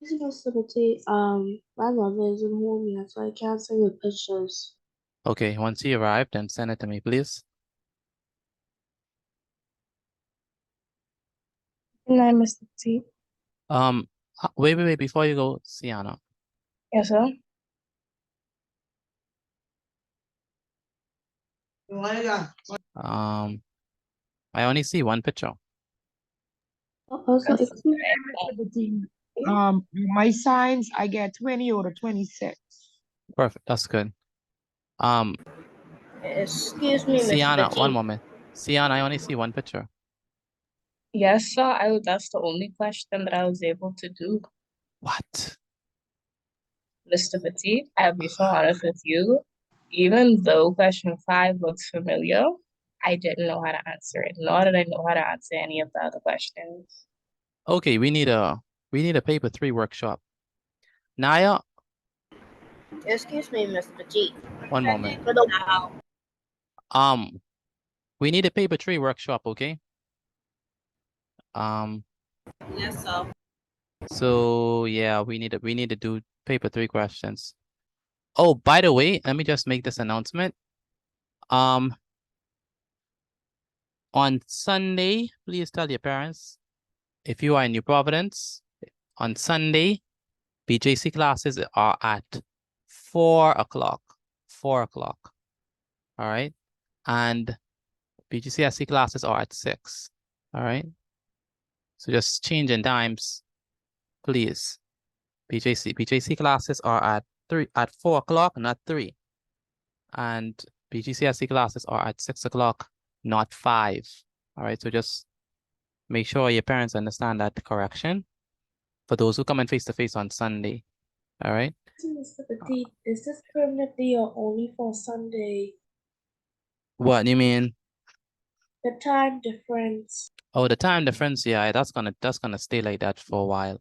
Mr. Petit, my mother isn't home yet, so I can't send you pictures. Okay, once you arrive, then send it to me, please. Good night, Mr. T. Wait, before you go, Sienna. Yes, sir. I only see one picture. Also, My signs, I get 20 out of 26. Perfect, that's good. Excuse me, Mr. Sienna, Petit. one moment. Sienna, I only see one picture. Yes, sir. That's the only question that I was able to do. What? Mr. Petit, I'll be so honest with you. Even though question 5 looks familiar, I didn't know how to answer it, nor did I know how to answer any of the other questions. Okay, we need a paper 3 workshop. Naya. Excuse me, Mr. Petit. One moment. For the now. We need a paper 3 workshop, okay? Yes, sir. So yeah, we need to do paper 3 questions. Oh, by the way, let me just make this announcement. On Sunday, please tell your parents, if you are in New Providence, on Sunday, BJC classes are at 4 o'clock. 4 o'clock. All right. And BGCSE classes are at 6. All right. So just change in times, please. BJC classes are at 4 o'clock, not 3. And BGCSE classes are at 6 o'clock, not 5. All right. So just make sure your parents understand that correction for those who come in face-to-face on Sunday. All right. Mr. Petit, is this permanently or only for Sunday? What do you mean? The time difference. Oh, the time difference, yeah, that's gonna stay like that for a while.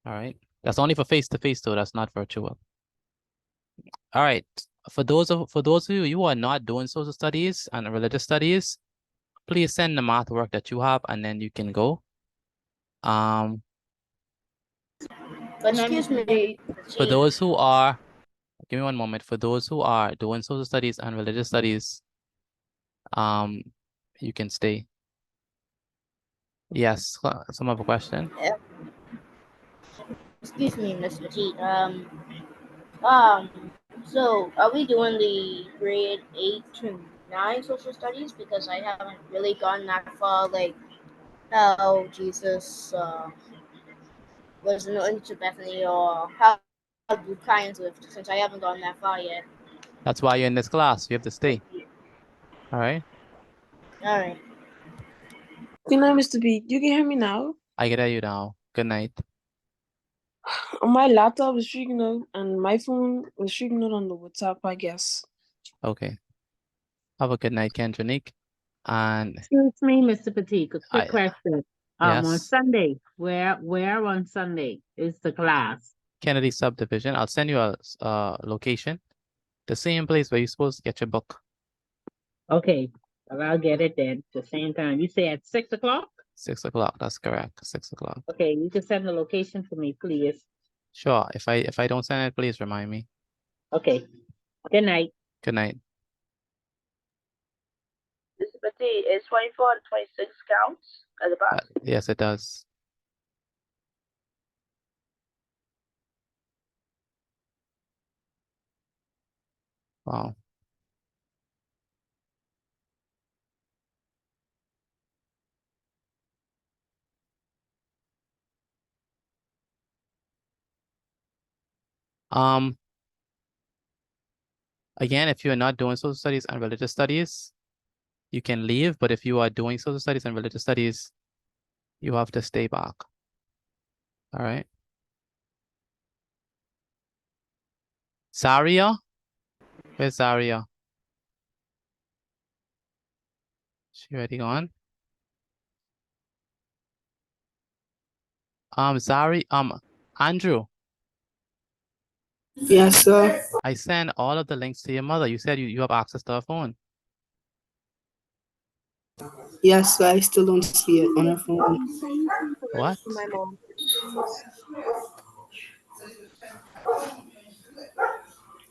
All right. That's only for face-to-face though, that's not virtual. All right. For those of you who are not doing social studies and religious studies, please send the math work that you have and then you can go. Excuse me. For those who are, give me one moment. For those who are doing social studies and religious studies, you can stay. Yes, some of a question. Excuse me, Mr. Petit. So are we doing the grade 8 to 9 social studies? Because I haven't really gone that far, like how Jesus was anointed to Bethany, or how Lucayans lived, since I haven't gone that far yet. That's why you're in this class. You have to stay. All right. All right. Good night, Mr. B. You can hear me now? I can hear you now. Good night. My laptop is streaming out, and my phone was streaming out on the WhatsApp, I guess. Okay. Have a good night, Kendronique. And Excuse me, Mr. Petit, a quick question. On yes, Sunday, where on Sunday is the class? Kennedy Subdivision. I'll send you a location. The same place where you're supposed to get your book. Okay, well, I'll get it then at the same time. You say at 6 o'clock? 6 o'clock. That's correct. 6 o'clock. Okay, you can send the location for me, please. Sure. If I don't send it, please remind me. Okay. Good night. Good night. Mr. Petit, is 24 to 26 counts as a pass? Yes, it does. Wow. Again, if you are not doing social studies and religious studies, you can leave. But if you are doing social studies and religious studies, you have to stay back. All right. Zaria? Where's Zaria? She already gone? Andrew. Yes, sir. I sent all of the links to your mother. You said you have access to her phone. Yes, sir. I still don't see it on her phone. What? My mom.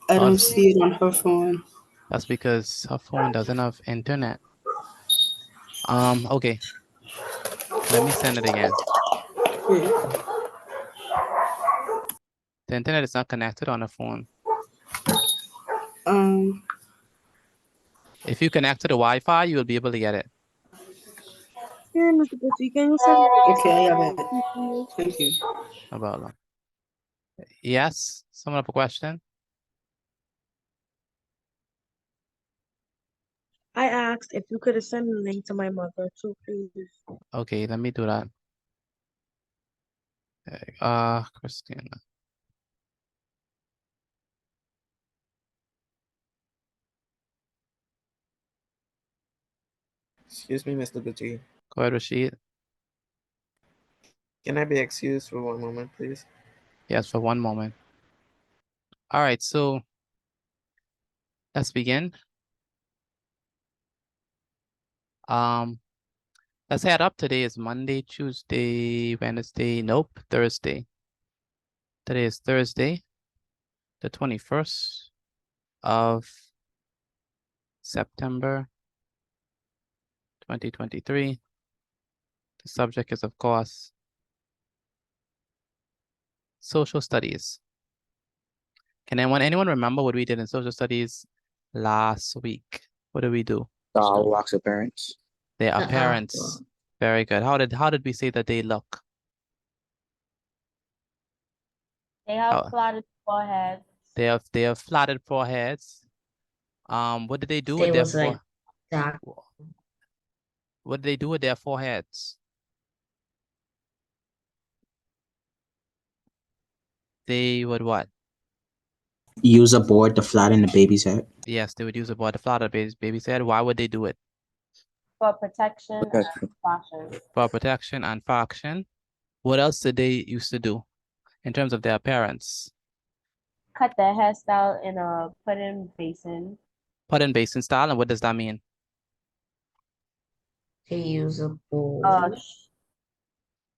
I don't see it on her phone. That's because her phone doesn't have internet. Okay. Let me send it again. The internet is not connected on her phone. If you connect to the Wi-Fi, you will be able to get it. Here, Mr. Petit, can you send me? Okay, I have it. Thank you. No problem. Yes, someone have a question? I asked if you could have sent a link to my mother too, please. Okay, let me do that. Christina. Excuse me, Mr. Petit. Go ahead, Rashid. Can I be excused for one moment, please? Yes, for one moment. All right, so let's begin. Let's add up. Today is Monday, Tuesday, Wednesday. Nope, Thursday. Today is Thursday, the 21st of September, 2023. The subject is, of course, social studies. Can anyone remember what we did in social studies last week? What did we do? The wax appearance. Their appearance. Very good. How did we say that they look? They have flattened foreheads. They have flattened foreheads. What did they do They with their was like dark. What did they do with their foreheads? They would what? Use a board to flatten the baby's head. Yes, they would use a board to flatten the baby's head. Why would they do it? For protection and fashion. For protection and fashion. What else did they used to do in terms of their appearance? Cut their hairstyle in a pudding basin. Pudding basin style, and what does that mean? They use a bowl.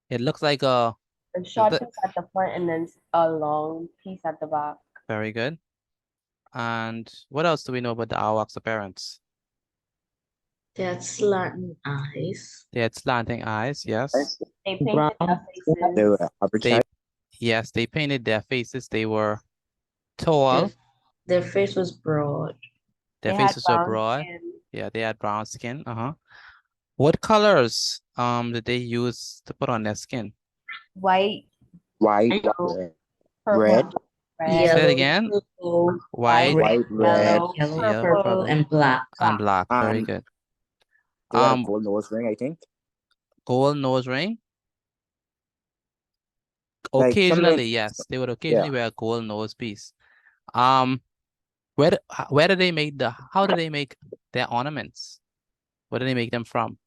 It looks like a short piece at the front and then a long piece at the back. Very good. And what else do we know about the Arawak's appearance? They had slanting eyes. They had slanting eyes, yes. They painted their faces. They were average. Yes, they painted their faces. They were tall. Their face was broad. Their faces were broad. Skin. Yeah, they had brown skin. What colors did they use to put on their skin? White. White, red. Say it again. Purple, White, red, yellow, purple, and black. And black. Very good. They had a gold nose ring, I think. Gold nose ring. Like Occasionally, sometimes, yes, they would yeah. occasionally wear a gold nose piece. Where do they make how do they make their ornaments? Where do they make them from?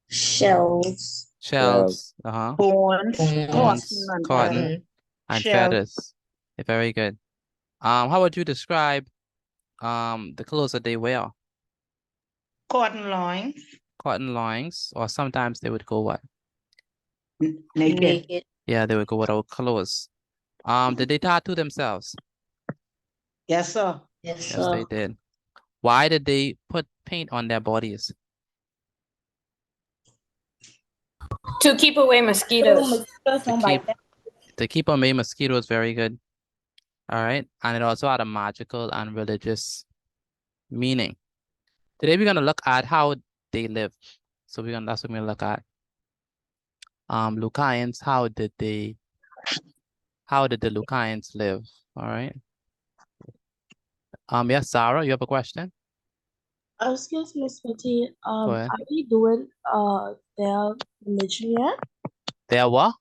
Shells. Shells, Bones, cotton, bones, and cotton, and shell. feathers. Very good. How would you describe the clothes that they wear? Cotton loins. Cotton loins, or sometimes they would go what? Naked. Yeah, they would go without clothes. Did they tattoo themselves? Yes, sir. Yes, Yes, they did. Why did they put paint on their bodies? To keep away mosquitoes. To keep away mosquitoes. Very good. All right, and it also had a magical and religious meaning. Today we're gonna look at how they live. So that's what we're gonna look at. Lucayans, how did the Lucayans live? All right. Yes, Sarah, you have a question? Excuse me, Miss Betty. Go ahead. Are we doing their religion yet? Their what?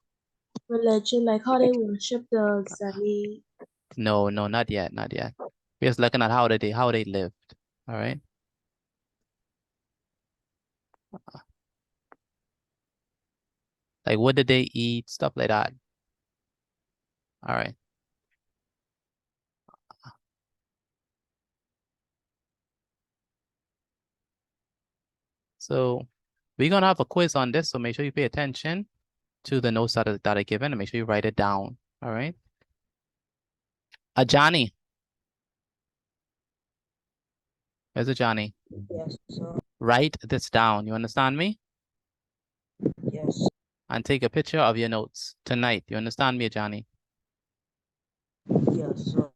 Religion, like how they worship the Zani. No, not yet, not yet. We're just looking at how they lived. All right. Like what did they eat? Stuff like that. All right. So we're gonna have a quiz on this, so make sure you pay attention to the notes that are given and make sure you write it down. All right. Johnny. Where's Johnny? Yes, sir. Write this down. You understand me? Yes. And take a picture of your notes tonight. You understand me, Johnny? Yes, sir.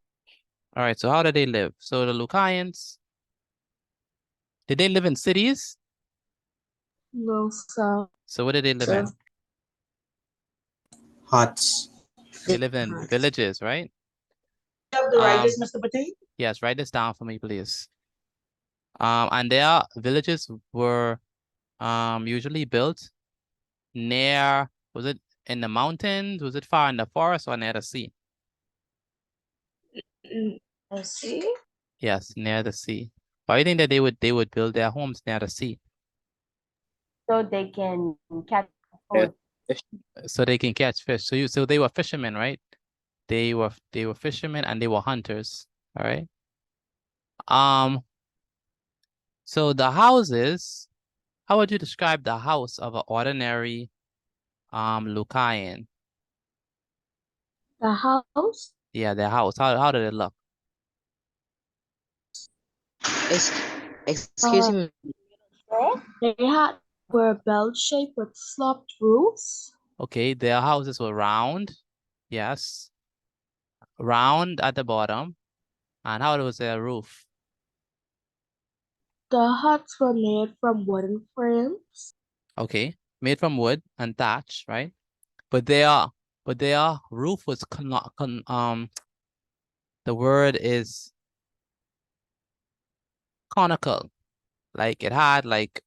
All right. So how did they live? So the Lucayans, did they live in cities? No, sir. So what did they live in? Huts. They live in villages, right? You have to write this, Mr. Petit? Yes, write this down for me, please. And their villages were usually built near, was it in the mountains? Was it far in the forest or near the sea? I see. Yes, near the sea. Why do you think that they would build their homes near the sea? So they can catch Yeah. food. So they can catch fish. So they were fishermen, right? They were fishermen and they were hunters. All right. So the houses, how would you describe the house of an ordinary Lucayan? The house? Yeah, their house. How did it look? Excuse me. Were bell shaped with sloped roofs. Okay, their houses were round. Yes. Round at the bottom. And how was their roof? The huts were made from wooden frames. Okay, made from wood and thatch, right? But their roof was the word is conical. Like it had like,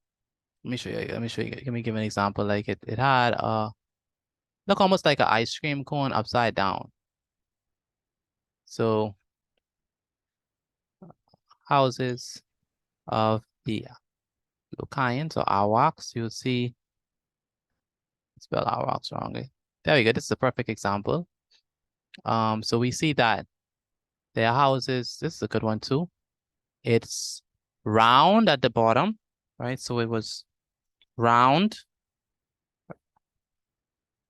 let me show you. Let me give an example. Like it had look almost like an ice cream cone upside down. So houses of the Lucayans or Awaks, you'll see, spell Awaks wrongly. There we go. This is a perfect example. So we see that their houses, this is a good one too. It's round at the bottom, right? So it was round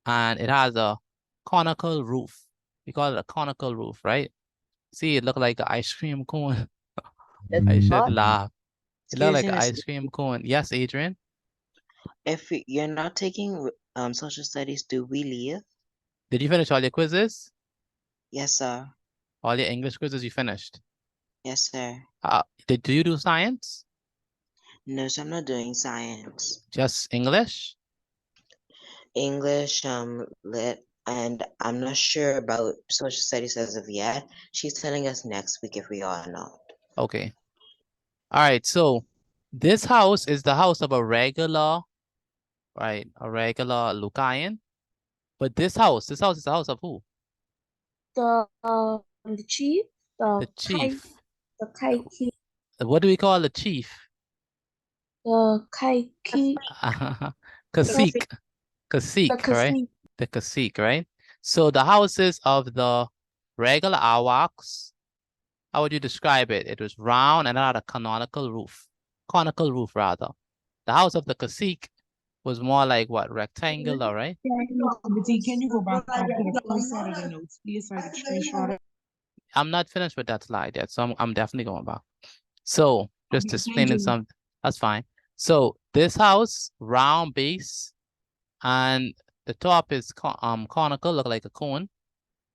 and it has a conical roof. We call it a conical roof, right? See, it looked like an ice cream cone. I should laugh. It looked like an ice cream cone. Yes, Adrian? If you're not taking social studies, do we leave? Did you finish all your quizzes? Yes, sir. All your English quizzes you finished? Yes, sir. Do you do science? No, so I'm not doing science. Just English? English, lit, and I'm not sure about social studies as of yet. She's telling us next week if we are or not. Okay. All right, so this house is the house of a regular, right? A regular Lucayan. But this house is the house of who? The chief, The chief. the kaiki, What do we call the chief? the kaiki, Cacique. the Cacique, right? cacique. The cacique, right? So the houses of the regular Arawaks, how would you describe it? It was round and it had a conical roof rather. The house of the cacique was more like what, rectangular, right? Can you go back to the first set of the notes, please, so I can screenshot it? I'm not finished with that slide yet, so I'm definitely going back. So just Okay, thank explaining you. some, that's fine. So this house, round base, and the top is conical, look like a cone.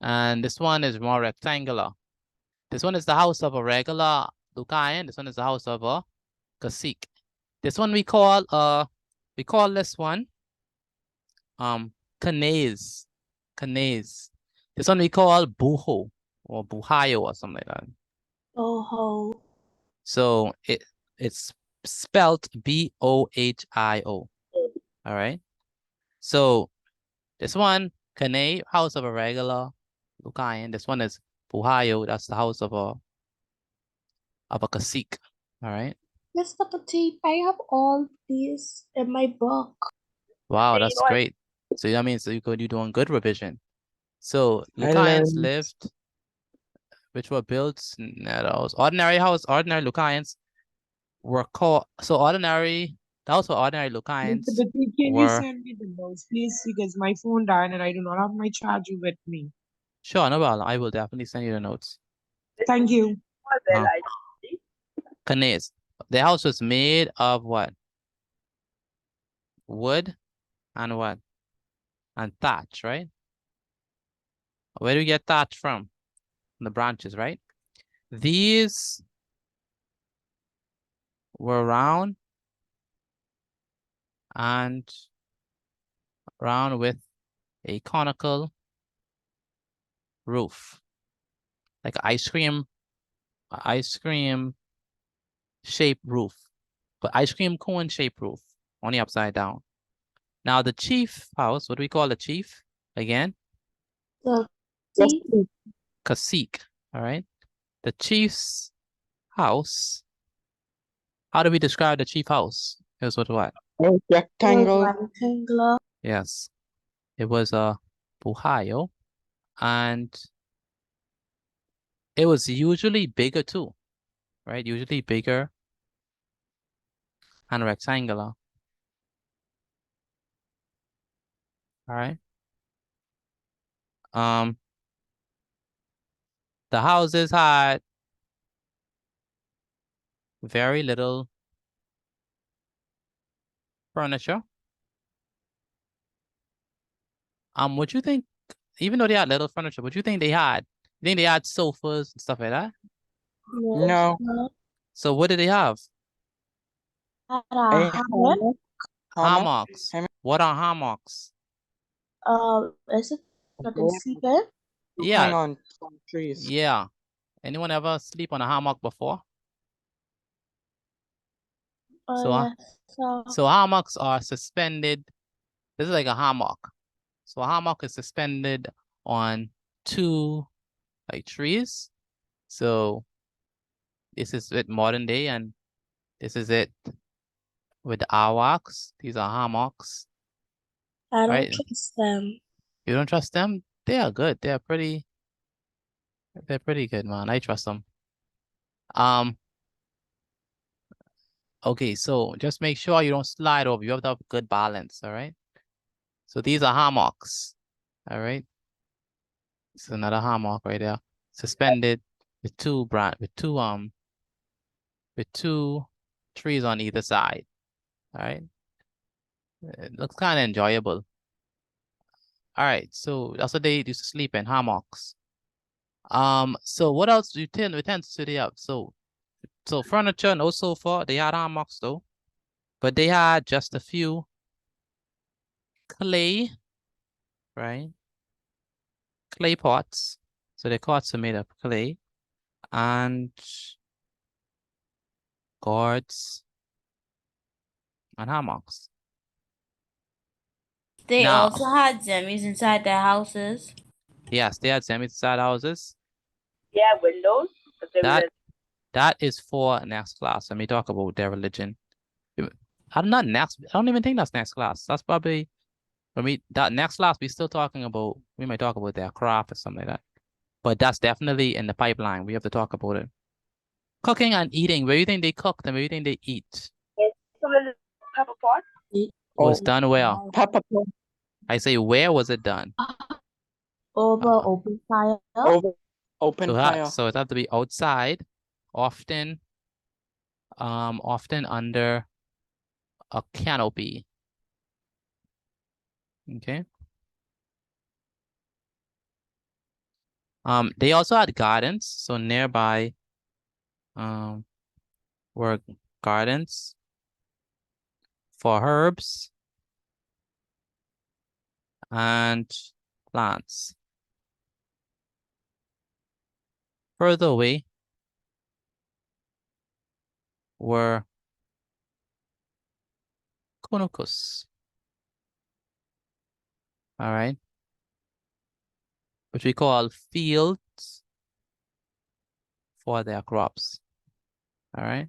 And this one is more rectangular. This one is the house of a regular Lucayan. This one is the house of a cacique. This one we call this one Canez. Canez. This one we call Buho or Buhayo or something like that. Oh, So it's spelled Bohio. All right. So this one, Kane, house of a regular Lucayan. This one is Buhayo. That's the house of a cacique. All right. Mr. Petit, I have all these in my book. Wow, that's great. So that means you're doing good revision. So I Lucayans learned. lived, which were built those ordinary Lucayans were called, so ordinary, that was for ordinary Lucayans Mr. Petit, can you were, send me the notes, please? Because my phone died and I do not have my charger with me. sure, no problem. I will definitely send you the notes. Thank you. Canese. The house was made of what? Wood and what? And thatch, right? Where do we get thatch from? The branches, right? These were round and round with a conical roof, like an ice cream shaped roof, but ice cream cone shaped roof, only upside down. Now the chief house, what do we call the chief again? The Cacique, all right? The chief's house, how do we describe the chief house? It was what? rectangular. Yes, it was a buhayo, and it was usually bigger too, right? Usually bigger and rectangular. All right. The houses had very little furniture. Would you think, even though they had little furniture, would you think they had? You think they had sofas and stuff like that? No. So what did they have? Hammock. Hammocks. What are hammocks? Is it what they sleep in? Yeah. Hang on trees. Yeah. Anyone ever sleep on a hammock before? So, Yes. so hammocks are suspended. This is like a hammock. So a hammock is suspended on two like trees. So this is with modern day, and this is it with the Arawaks. These are hammocks. I don't right? trust them. You don't trust them? They are good. They're pretty good, man. I trust them. Okay, so just make sure you don't slide over. You have to have good balance, all right? So these are hammocks, all right? This is another hammock right there. Suspended with two trees on either side. All right. It looks kind of enjoyable. All right, so that's what they used to sleep in, hammocks. So what else do utensils do they have? So furniture, no sofa. They had hammocks though, but they had just a few clay, right? Clay pots. So the pots are made of clay and gourds and hammocks. They Now- also had zombies inside their houses. Yes, they had semi-inside houses. Yeah, windows. But they That were that is for next class. Let me talk about their religion. I'm not next. I don't even think that's next class. That's probably when we that next class. We still talking about. We might talk about their craft or something like that. But that's definitely in the pipeline. We have to talk about it. Cooking and eating. Where do you think they cooked and where do you think they eat? some little pepper pot. Was done well. Pepper pot. I say, where was it done? Over open fire. Over open So fire. so it have to be outside, often under a canopy. Okay. They also had gardens, so nearby were gardens for herbs and plants. Further away were Konokus. All right. Which we call fields for their crops. All right.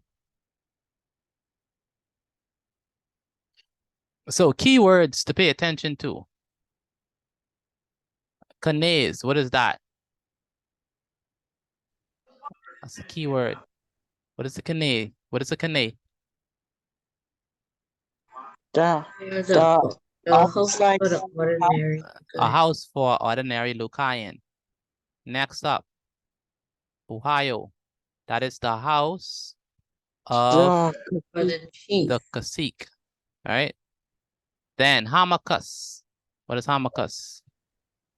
So keywords to pay attention to. Kanays, what is that? That's a keyword. What is a kanay? What is a kanay? A house for the ordinary. A house for ordinary Lucayan. Next up, Ohio. That is the house of the cacique. All right. Then Hamakas. What is Hamakas?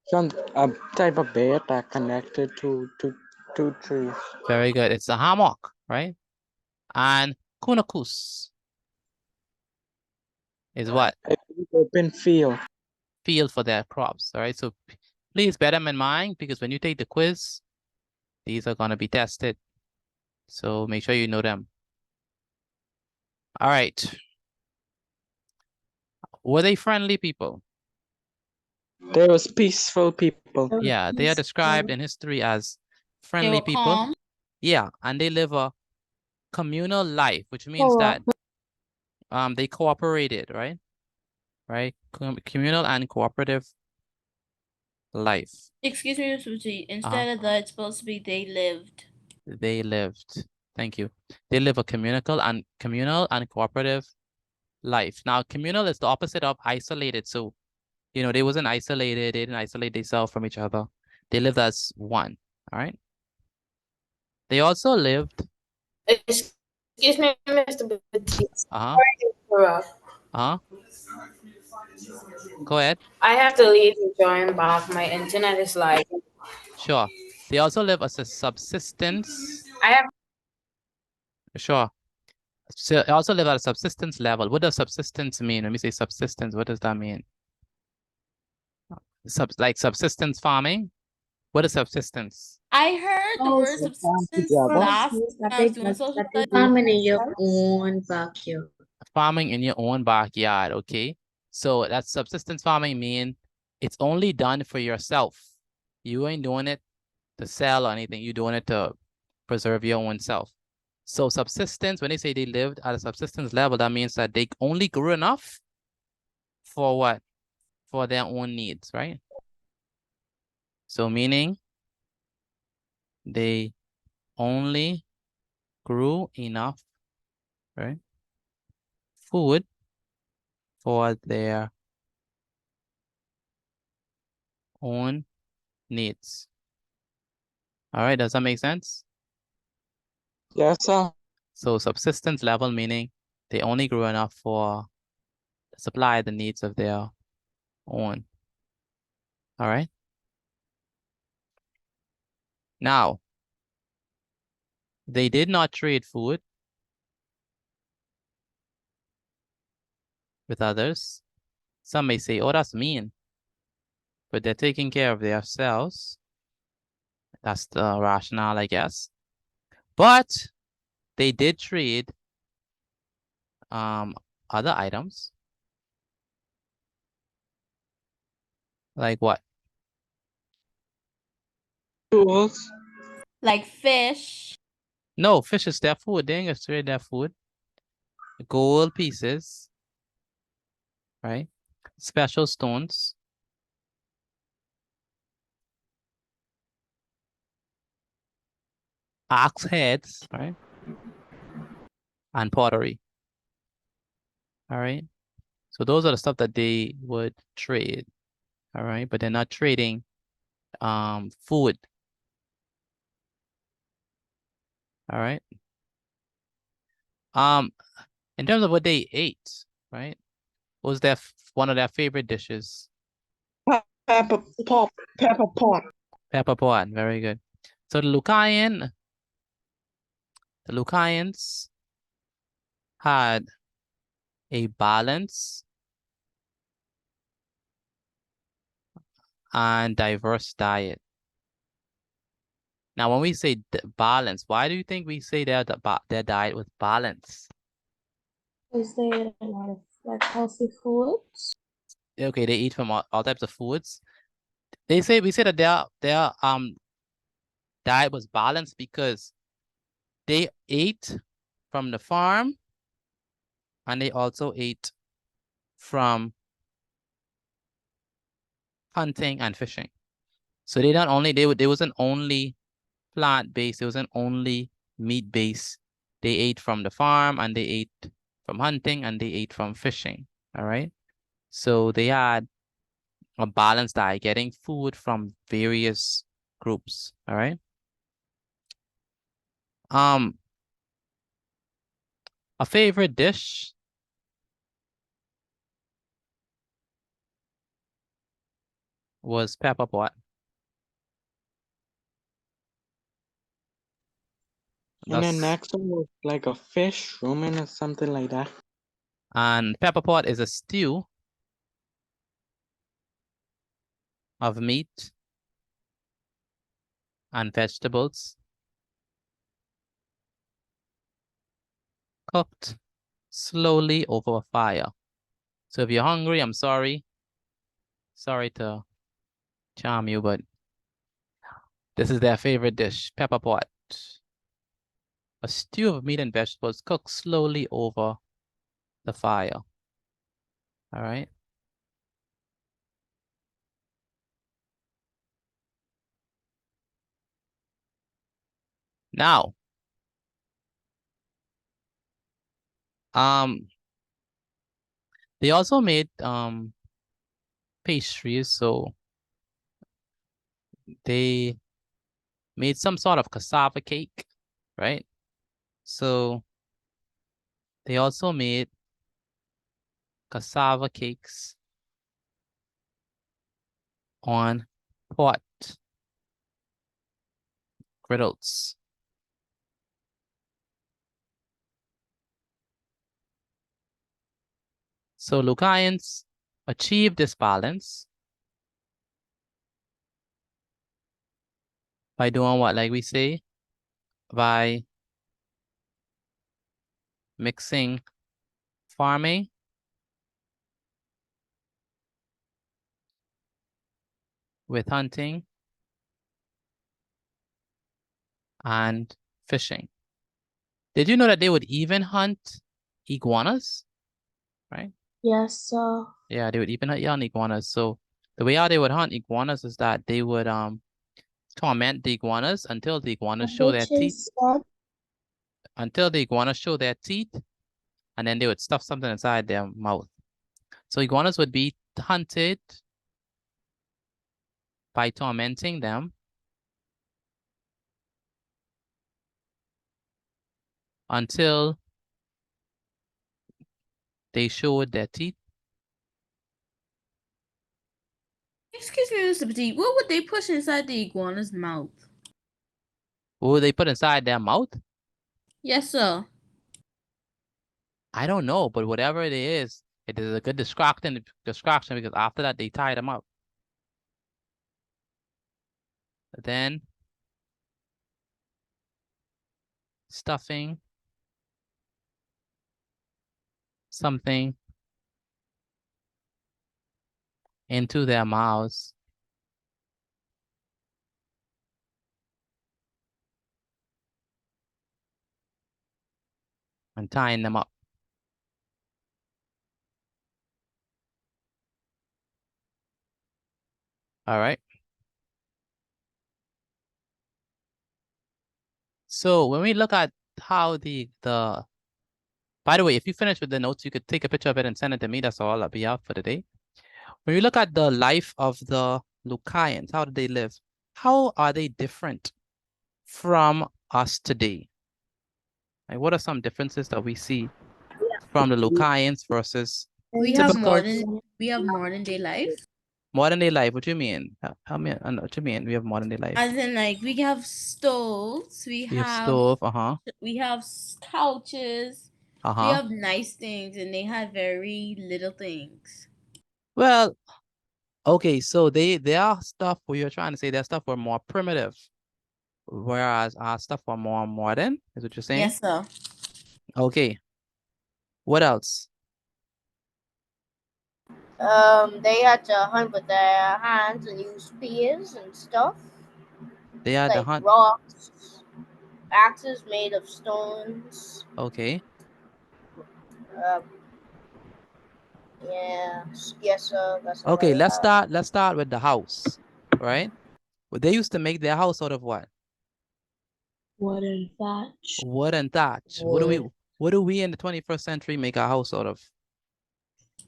Some type of bed that connected to two trees. Very good. It's a hammock, right? And Kunakus is what? Open field. Field for their crops. All right. So please bear them in mind because when you take the quiz, these are going to be tested. So make sure you know them. All right. Were they friendly people? They was peaceful people. Yeah, they are described in history as friendly were people. calm. Yeah, and they live a communal life, which means that they cooperated, right? Right? Communal and cooperative life. Excuse me, Mr. Petit. Instead of that, it's supposed to be they lived. They lived. Thank you. They live a communal and cooperative life. Now, communal is the opposite of isolated. So, you know, they wasn't isolated. They didn't isolate themselves from each other. They lived as one. All right. They also lived. Excuse me, Mr. Petit. Uh-huh. Sorry to interrupt. Uh-huh. Go ahead. I have to leave and join back. My internet is like. Sure. They also live as a subsistence. I have. Sure. So they also live at a subsistence level. What does subsistence mean? When we say subsistence, what does that mean? Like subsistence farming? What is subsistence? I heard the word subsistence last when I was doing social studies. Farming in your own backyard. Farming in your own backyard, okay? So that's subsistence farming mean it's only done for yourself. You ain't doing it to sell or anything. You're doing it to preserve your own self. So subsistence, when they say they lived at a subsistence level, that means that they only grew enough for what? For their own needs, right? So meaning they only grew enough, right? Food for their own needs. All right, does that make sense? Yes, sir. So subsistence level meaning they only grew enough for supply the needs of their own. All right. Now, they did not trade food with others. Some may say, oh, that's mean. But they're taking care of themselves. That's the rationale, I guess. But they did trade other items. Like what? Tools. Like fish. No, fish is their food. They ain't straight their food. Gold pieces, right? Special stones. Ox heads, right? And pottery. All right. So those are the stuff that they would trade. All right. But they're not trading food. All right. In terms of what they ate, right? What was one of their favorite dishes? Pepper pot. Pepper pot. Pepper pot. Very good. So the Lucayans had a balance and diverse diet. Now, when we say balance, why do you think we say their diet was balanced? Is there a lot of like healthy foods? Okay, they eat from all types of foods. We say that their diet was balanced because they ate from the farm and they also ate from hunting and fishing. So they wasn't only plant-based, it wasn't only meat-based. They ate from the farm and they ate from hunting and they ate from fishing. All right. So they had a balanced diet, getting food from various groups. All right. A favorite dish was pepper pot. And then next one was like a fish, romaine or something like that. And pepper pot is a stew of meat and vegetables cooked slowly over a fire. So if you're hungry, I'm sorry. Sorry to charm you, but this is their favorite dish, pepper pot. A stew of meat and vegetables cooked slowly over the fire. All right. Now, they also made pastries, so they made some sort of cassava cake, right? So they also made cassava cakes on pot griddles. So Lucayans achieved this balance by doing what? Like we say, by mixing farming with hunting and fishing. Did you know that they would even hunt iguanas? Right? Yes, sir. Yeah, they would even hunt young iguanas. So the way how they would hunt iguanas is that they would torment the iguanas until the iguanas show their teeth. Until the iguanas show their teeth, and then they would stuff something inside their mouth. So iguanas would be hunted by tormenting them until they showed their teeth. Excuse me, Mr. Petit, what would they push inside the iguana's mouth? What would they put inside their mouth? Yes, sir. I don't know, but whatever it is a good distraction because after that they tie them up. Then stuffing something into their mouths. And tying them up. All right. So when we look at how by the way, if you finish with the notes, you could take a picture of it and send it to me. That's all I'll be out for today. When you look at the life of the Lucayans, how did they live? How are they different from us today? Like, what are some differences that we see from the Lucayans versus We have typical we have modern day life. modern day life? What do you mean? Tell me, what do you mean? We have modern day life. As in, like, we have stoves, we We have have stove, we have couches, we Uh-huh. have nice things, and they have very little things. Well, okay, so their stuff, what you're trying to say, their stuff were more primitive, whereas our stuff were more modern, is what you're saying? Yes, sir. Okay. What else? They had to hunt with their hands and use spears and stuff. They had to Like hunt. rocks, axes made of stones. Okay. Yeah, yes, sir. That's all Okay, I have. let's start with the house, right? Well, they used to make their house out of what? Wood and thatch. Wood and thatch. Wood. What do we in the 21st century make our house out of?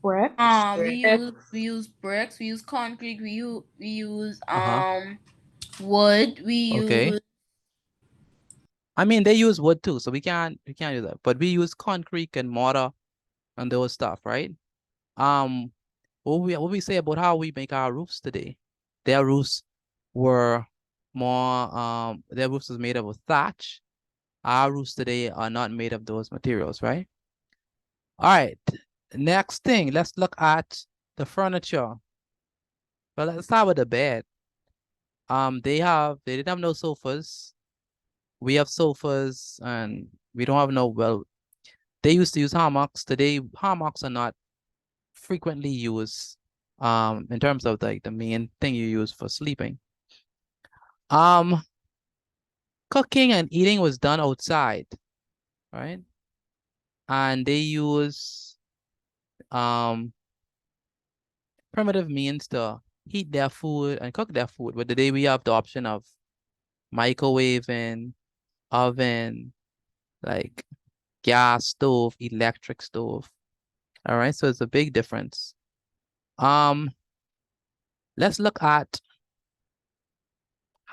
Bricks. We use bricks, we use concrete, we use Uh-huh. wood, we Okay. use I mean, they use wood too, so we can't do that. But we use concrete and mortar and those stuff, right? What we say about how we make our roofs today? Their roofs were more their roofs was made of thatch. Our roofs today are not made of those materials, right? All right. Next thing, let's look at the furniture. Well, let's start with the bed. They didn't have no sofas. We have sofas, and we don't have no, well, they used to use hammocks. Today, hammocks are not frequently used in terms of like the main thing you use for sleeping. Cooking and eating was done outside, right? And they use primitive means to heat their food and cook their food. But today we have the option of microwaving, oven, like gas stove, electric stove. All right, so it's a big difference. Let's look at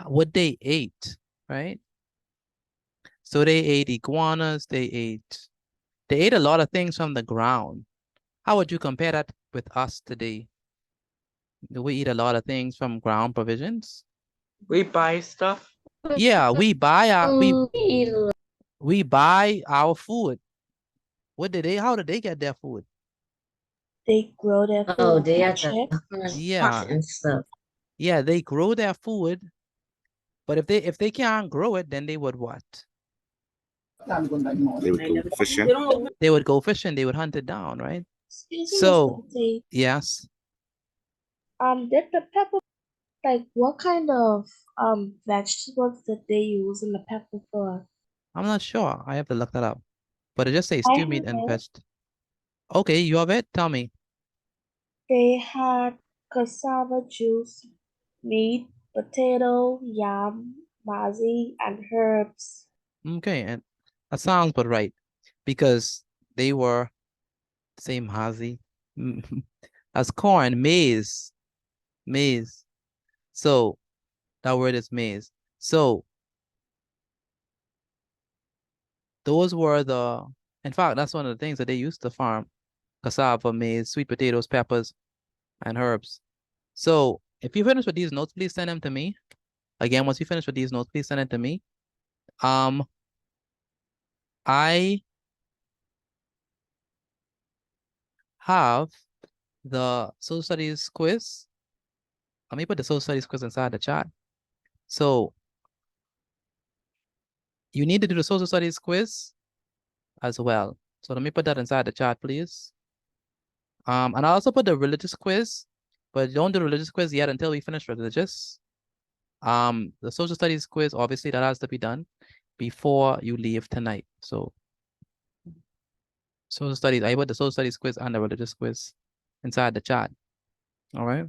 what they ate, right? So they ate iguanas, they ate a lot of things from the ground. How would you compare that with us today? Do we eat a lot of things from ground provisions? We buy stuff. Yeah, we buy our food. How did they get their food? They grow their food. Oh, they have check. Yeah. and stuff. Yeah, they grow their food, but if they can't grow it, then they would what? They would go fishing. They would go fishing, they would hunt it down, right? Excuse me, So, Mr. T. yes. Did the pepper, like, what kind of vegetables did they use in the pepper pot? I'm not sure. I have to look that up. But it just says I stew meat have and it. veg. Okay, you have it? Tell me. They had cassava juice, meat, potato, yam, mazi, and herbs. Okay, and that sounds about right. Because they were same hazi as corn, maize. Maize. So that word is maize. So those were in fact, that's one of the things that they used to farm. Cassava, maize, sweet potatoes, peppers, and herbs. So if you finish with these notes, please send them to me. Again, once you finish with these notes, please send it to me. I have the social studies quiz. Let me put the social studies quiz inside the chat. So you need to do the social studies quiz as well. So let me put that inside the chat, please. And I also put the religious quiz. but don't do the religious quiz yet until we finish religious. The social studies quiz, obviously that has to be done before you leave tonight. So social studies, I put the social studies quiz and the religious quiz inside the chat. All right.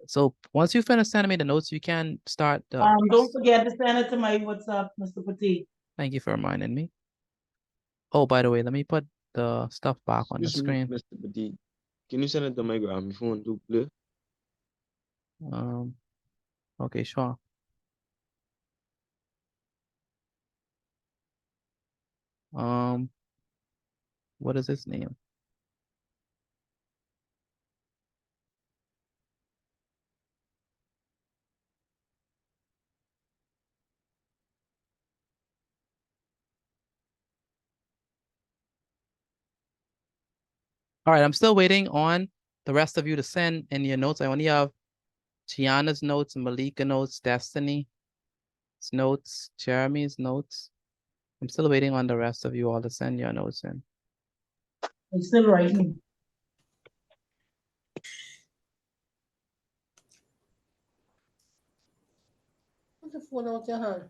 So once you finish sending me the notes, you can start the Don't forget to send it to my WhatsApp, Mr. Petit. Thank you for reminding me. Oh, by the way, let me put the stuff back on the Excuse me, screen. Mr. Petit. Can you send it to my phone too, please? Okay, sure. What is his name? All right, I'm still waiting on the rest of you to send in your notes. I only have Gianna's notes, Malika notes, Destiny's notes, Jeremy's notes. I'm still waiting on the rest of you all to send your notes in. I'm still writing. Put the phone out your hand.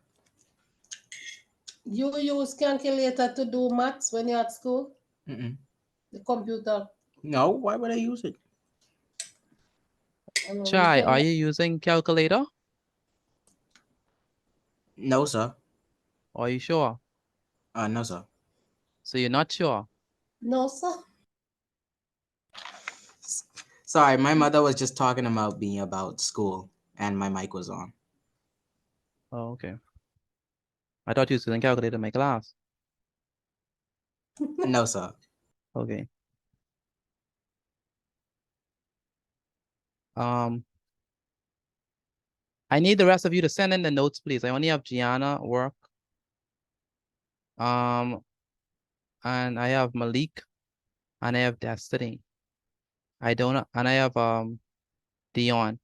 You use calculator to do maths when you're at school? Mm-mm. The computer. No, why would I use it? Chai, are you using calculator? No, sir. Are you sure? No, sir. So you're not sure? No, sir. Sorry, my mother was just talking about me about school, and my mic was on. Oh, okay. I thought you were using calculator in my class. No, sir. Okay. I need the rest of you to send in the notes, please. I only have Gianna work. And I have Malik, and I have Destiny. I don't, and I have Dion.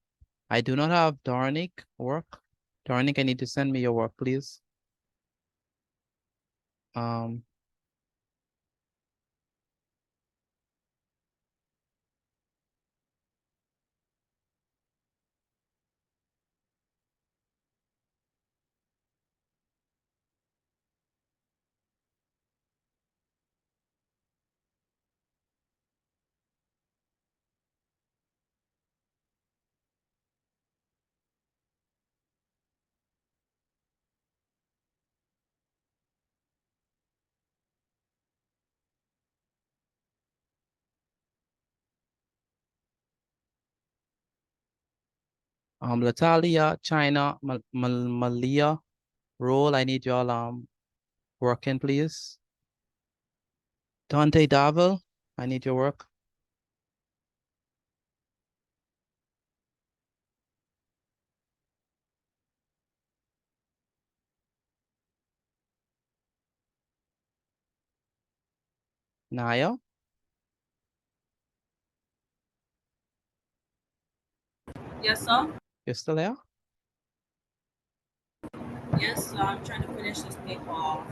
I do not have Dornick work. Dornick, I need to send me your work, please. Latalia, China, Malia, Roll, I need y'all working, please. Dante Davil, I need your work. Naya, Yes, sir. you're still there? Yes, sir. I'm trying to finish this paper off.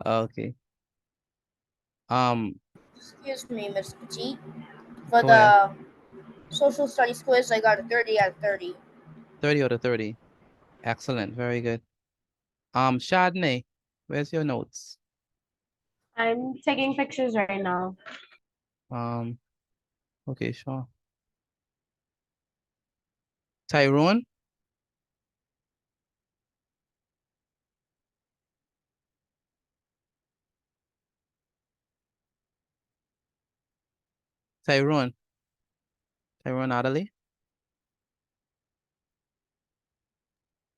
Okay. Excuse me, Miss Petit. For Go ahead. the social studies quiz, I got a 30 out of 30. 30 out of 30. Excellent. Very good. Chardonnay, where's your notes? I'm taking pictures right now. Okay, sure. Tyrone? Tyrone Adderley?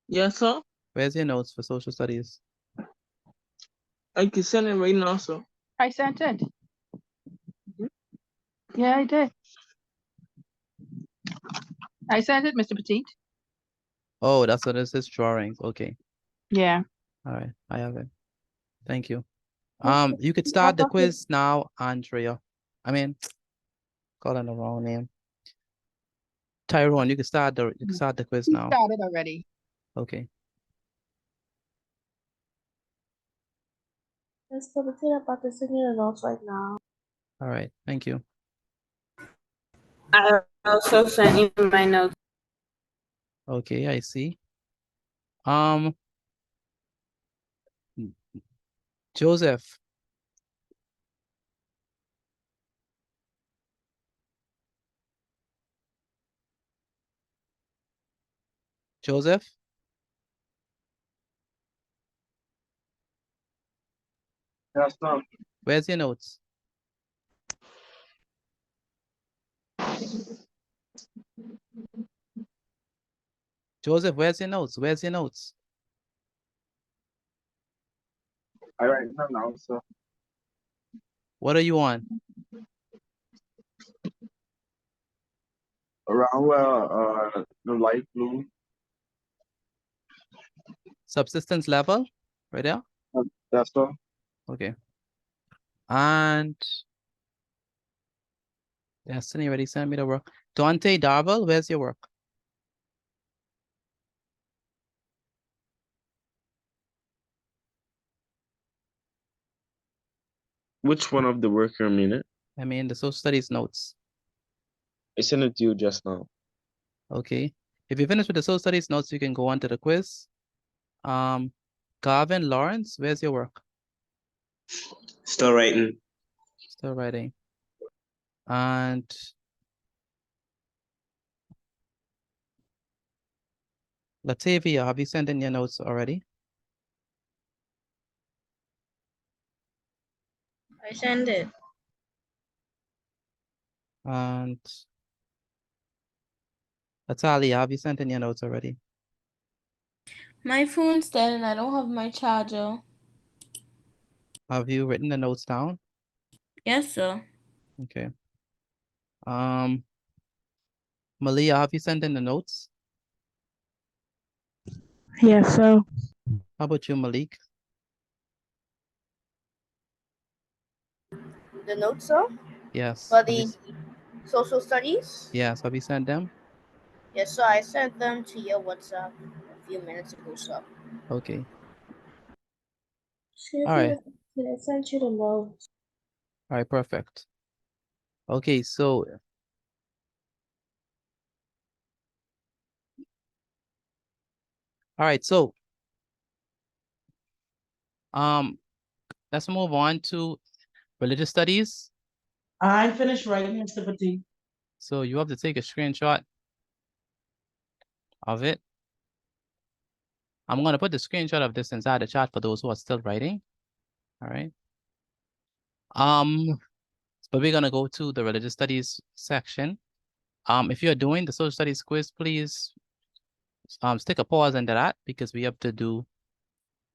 Yes, sir. Where's your notes for social studies? I can send it right now, sir. I sent it. Yeah, I did. I sent it, Mr. Petit. Oh, that's what this is, drawings. Okay. Yeah. All right, I have it. Thank you. You could start the quiz now, Andrea. I mean, calling the wrong name. Tyrone, you can start the quiz now. Started already. Okay. Mr. Petit, about to send you the notes right now. All right, thank you. I also sent you my notes. Okay, I see. Joseph. Joseph? Yes, sir. Where's your notes? Joseph, where's your notes? Where's your notes? I write them now, sir. What are you on? Around where the light blue. Subsistence level? Right there? Yes, sir. Okay. And Destiny already sent me the work. Dante Darvel, where's your work? Which one of the worker minute? I mean, the social studies notes. I sent it to you just now. Okay. If you finish with the social studies notes, you can go on to the quiz. Garvin Lawrence, where's your work? Still writing. Still writing. And Latavia, have you sent in your notes already? I send it. And Natalia, have you sent in your notes already? My phone's dead and I don't have my charger. Have you written the notes down? Yes, sir. Okay. Malia, have you sent in the notes? Yes, sir. How about you, Malik? The notes, sir? Yes. For Have you, the social studies? yes, have you sent them? Yes, sir. I sent them to your WhatsApp a few minutes ago, sir. Okay. Excuse All me, right. I sent you the notes. All right, perfect. Okay, so all right, so let's move on to religious studies. I finished writing, Mr. Petit. So you have to take a screenshot of it. I'm gonna put the screenshot of this inside the chat for those who are still writing. All right. But we're gonna go to the religious studies section. If you're doing the social studies quiz, please stick a pause into that because we have to do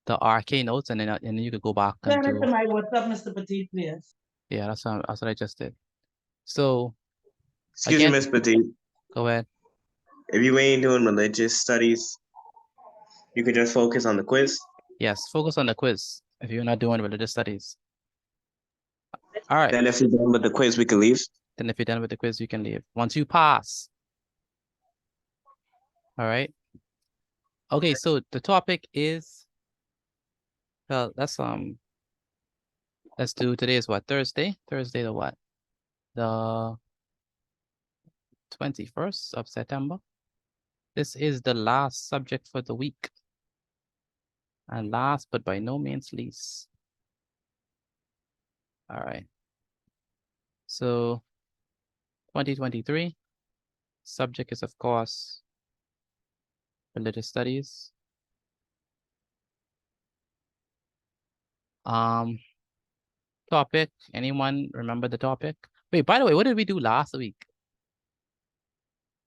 the RK notes and then you could go back and Send it do. to my WhatsApp, Mr. Petit, please. Yeah, that's what I just did. So Excuse again, me, Miss Petit. go ahead. If you ain't doing religious studies, you could just focus on the quiz. Yes, focus on the quiz if you're not doing religious studies. All right. Then if you're done with the quiz, we can leave. Then if you're done with the quiz, you can leave. Once you pass. All right. Okay, so the topic is, well, let's do, today is what, Thursday? Thursday the what? The 21st of September. This is the last subject for the week. And last, but by no means least. All right. So 2023, subject is, of course, religious studies. Topic, anyone remember the topic? Wait, by the way, what did we do last week?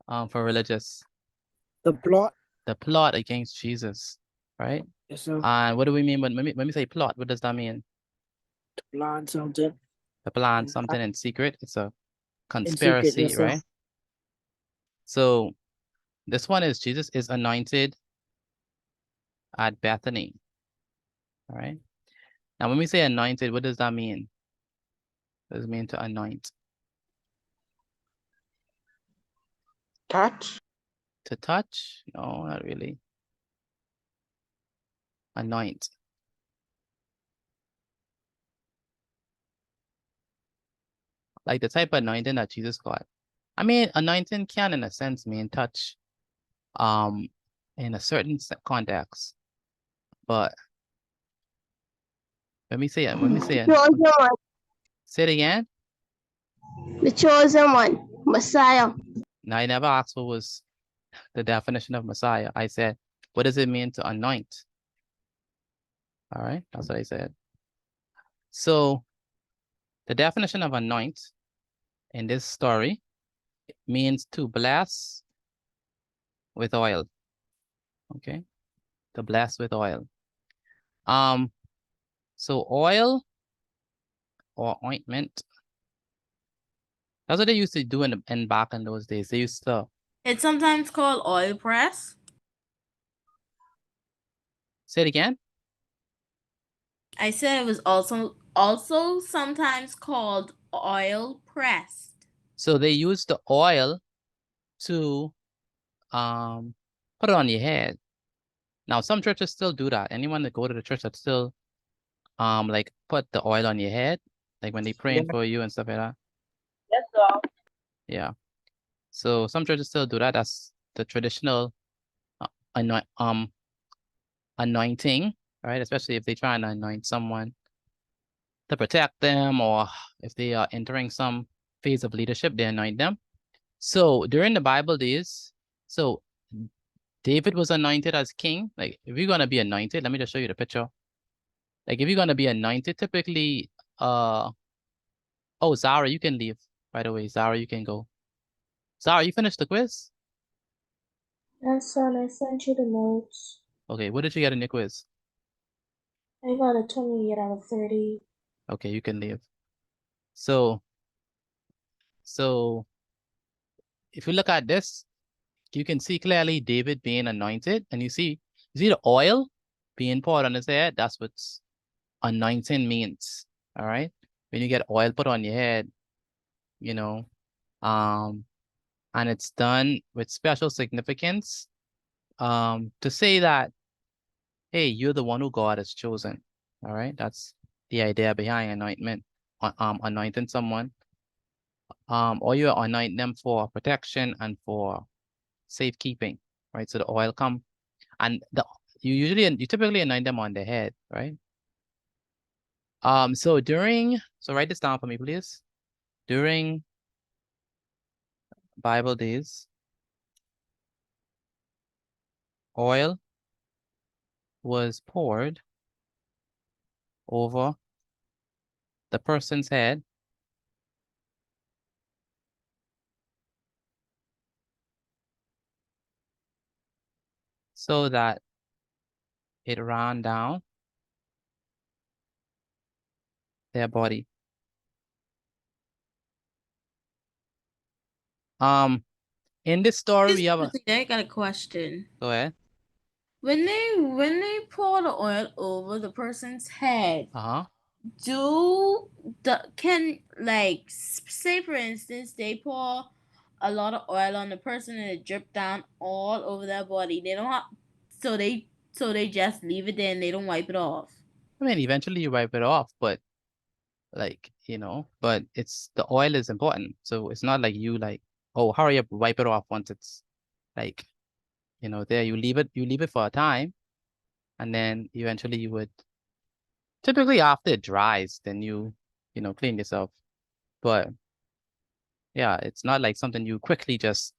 For religious? The plot. The plot against Jesus, right? Yes, sir. And what do we mean when we say plot? What does that mean? To plan something. To plan something in secret. It's a In secret, conspiracy, yes, sir. right? So this one is Jesus is anointed at Bethany. All right. Now, when we say anointed, what does that mean? What does it mean to anoint? Touch. To touch? No, not really. Anoint. like the type of anointing that Jesus got. I mean, anointing can, in a sense, mean touch, in a certain context. But let me say it. Let me say it. Chosen one. Say it again. The chosen one. Messiah. Now, I never asked what was the definition of Messiah. I said, what does it mean to anoint? All right, that's what I said. So the definition of anoint in this story means to bless with oil. Okay, to bless with oil. So oil or ointment. That's what they used to do in back in those days. They used to. It's sometimes called oil press. Say it again. I said it was also sometimes called oil pressed. So they used the oil to put it on your head. Now some churches still do that. Anyone that go to the church that still like put the oil on your head, like when they praying for you and stuff like that. Yes, sir. Yeah. So some churches still do that. That's the traditional anointing, right? Especially if they try and anoint someone to protect them, or if they are entering some phase of leadership, they anoint them. So during the Bible days, so David was anointed as king. Like if you're gonna be anointed, let me just show you the picture. Like if you're gonna be anointed, typically, oh, Zara, you can leave. By the way, Zara, you can go. Zara, you finished the quiz? Yes, son, I sent you the notes. Okay, what did you get in your quiz? I got a 28 out of 30. Okay, you can leave. So if you look at this, you can see clearly David being anointed, and you see the oil being poured on his head. That's what anointing means. All right. When you get oil put on your head, you know, and it's done with special significance, to say that, hey, you're the one who God has chosen. All right. That's the idea behind anointment, anointing someone. Or you anoint them for protection and for safekeeping, right? So the oil come, and you typically anoint them on the head, right? So write this down for me, please. During Bible days, oil was poured over the person's head so that it ran down their body. In this story, we have I got a question. Go ahead. When they pour the oil over the person's head, say for instance they pour a lot of oil on the person and it drip down all over their body. They don't have, so they just leave it there and they don't wipe it off. I mean, eventually you wipe it off, but like, but the oil is important. So it's not like you oh, hurry up, wipe it off once it's like, there. You leave it for a time, and then eventually you would, typically after it dries, then you clean yourself. But yeah, it's not like something you quickly just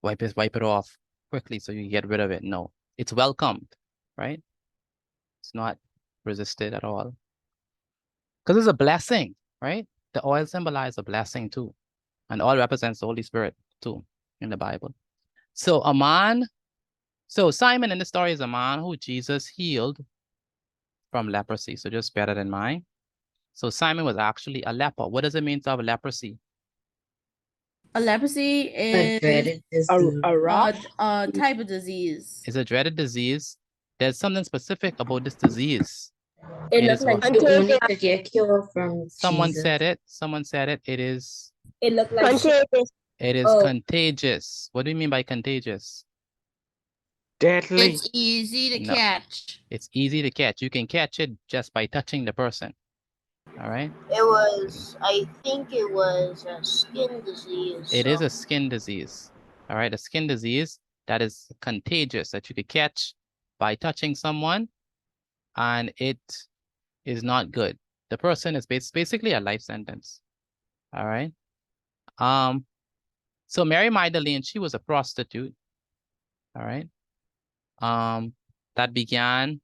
wipe it off quickly so you get rid of it. No, it's welcomed, right? It's not resisted at all. Because it's a blessing, right? The oil symbolizes a blessing too. And oil represents the Holy Spirit too in the Bible. So Simon in the story is a man who Jesus healed from leprosy. So just bear that in mind. So Simon was actually a leper. What does it mean to have leprosy? A leprosy is a type of disease. It's a dreaded disease. There's something specific about this disease. It looks like you only could get cured from Someone Jesus. said it. Someone said it. It is. It looked like contagious. It is contagious. What do you mean by contagious? Deadly. It's easy to catch. It's easy to catch. You can catch it just by touching the person. All right. I think it was a skin disease. It is a skin disease. All right. A skin disease that is contagious that you could catch by touching someone, and it is not good. The person is basically a life sentence. All right. So Mary Magdalene, she was a prostitute. All right. That began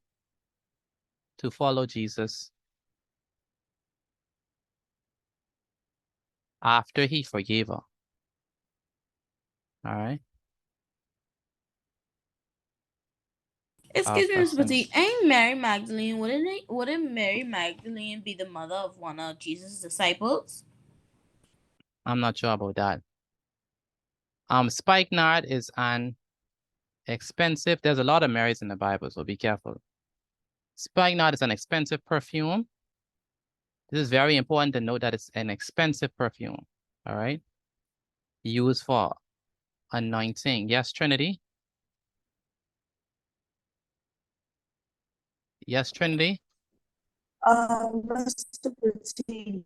to follow Jesus after he forgave her. All right. Excuse me, Mr. Petit. Ain't Mary Magdalene, wouldn't Mary Magdalene be the mother of one of Jesus' disciples? I'm not sure about that. Spikenard is an expensive. There's a lot of Marys in the Bible, so be careful. Spikenard is an expensive perfume. This is very important to note that it's an expensive perfume. All right. Used for anointing. Yes, Trinity. Yes, Trinity. Mr. Petit,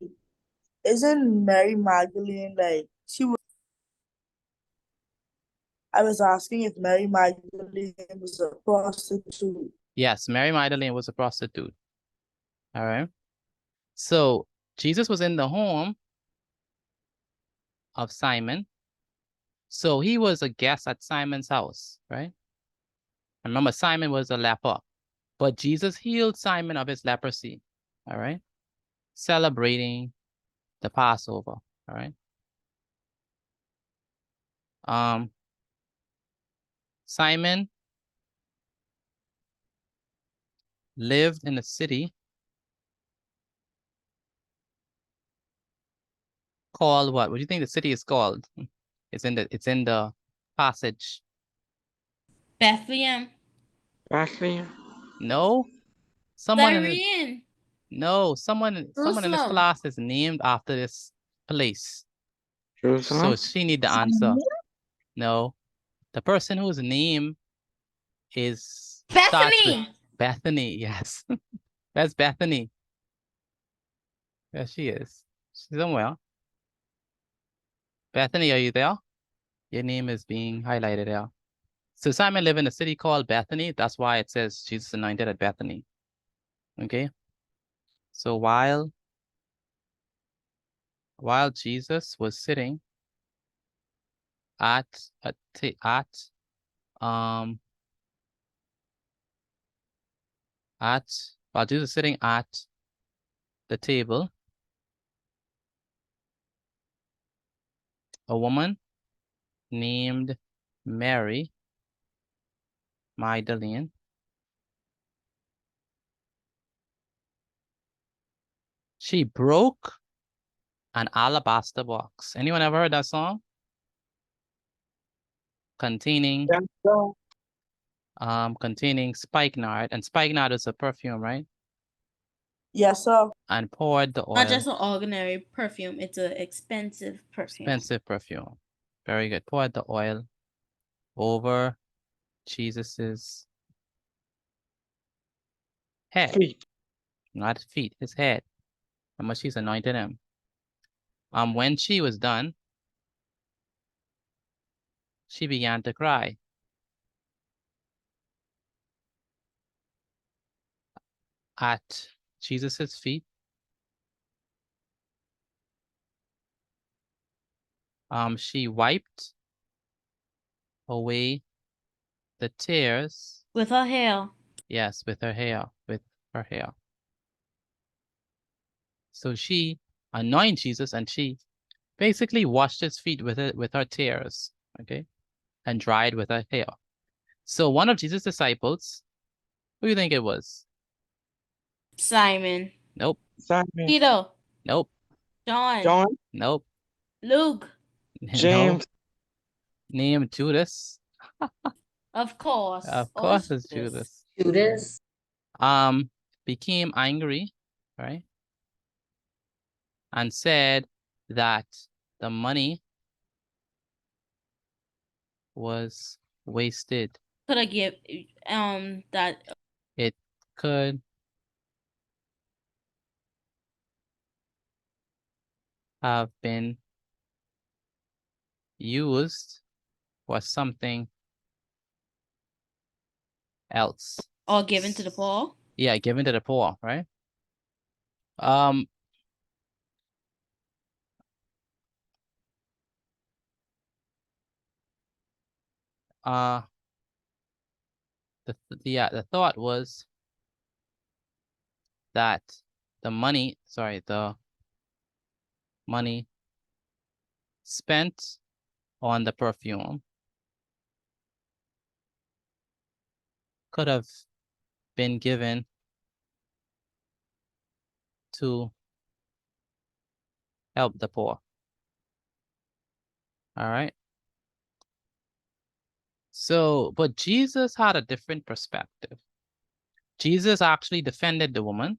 isn't Mary Magdalene like she was? I was asking if Mary Magdalene was a prostitute. Yes, Mary Magdalene was a prostitute. All right. So Jesus was in the home of Simon. So he was a guest at Simon's house, right? Remember, Simon was a leper, but Jesus healed Simon of his leprosy. All right. Celebrating the Passover. All right. Simon lived in a city called what? What do you think the city is called? It's in the passage. Bethlehem. Bethany. No. Someone in Cyrene. someone in this Jerusalem. class is named after this place. Jerusalem. So she need the answer. No. The person whose name is starts with Bethany. Bethany. Yes. That's Bethany. There she is. She's somewhere. Bethany, are you there? Your name is being highlighted there. So Simon lived in a city called Bethany. That's why it says Jesus anointed at Bethany. Okay. So while Jesus was sitting while Jesus was sitting at the table, a woman named Mary Magdalene she broke an alabaster box. Anyone ever heard that song? Containing containing spikenard, and spikenard is a perfume, right? Yes, sir. And poured the oil. Not just an ordinary perfume, it's an expensive perfume. Expensive perfume. Very good. Poured the oil over Jesus's head. Feet. Not feet, his head. How much she's anointed him. When she was done, she began to cry. At Jesus's feet. She wiped away the tears. With her hair. Yes, with her hair. With her hair. So she anointed Jesus and she basically washed his feet with her tears. Okay. And dried with her hair. So one of Jesus' disciples, who do you think it was? Simon. Nope. Simon. Peter. Nope. John. John. Nope. Luke. James. No. Named Judas. Of course. Of course it's Judas. Judas. Became angry, right? And said that the money was wasted. Could I give that It could have been used for something else. Or given to the poor. Yeah, given to the poor, right? The thought was that the money spent on the perfume could have been given to help the poor. All right. So, but Jesus had a different perspective. Jesus actually defended the woman.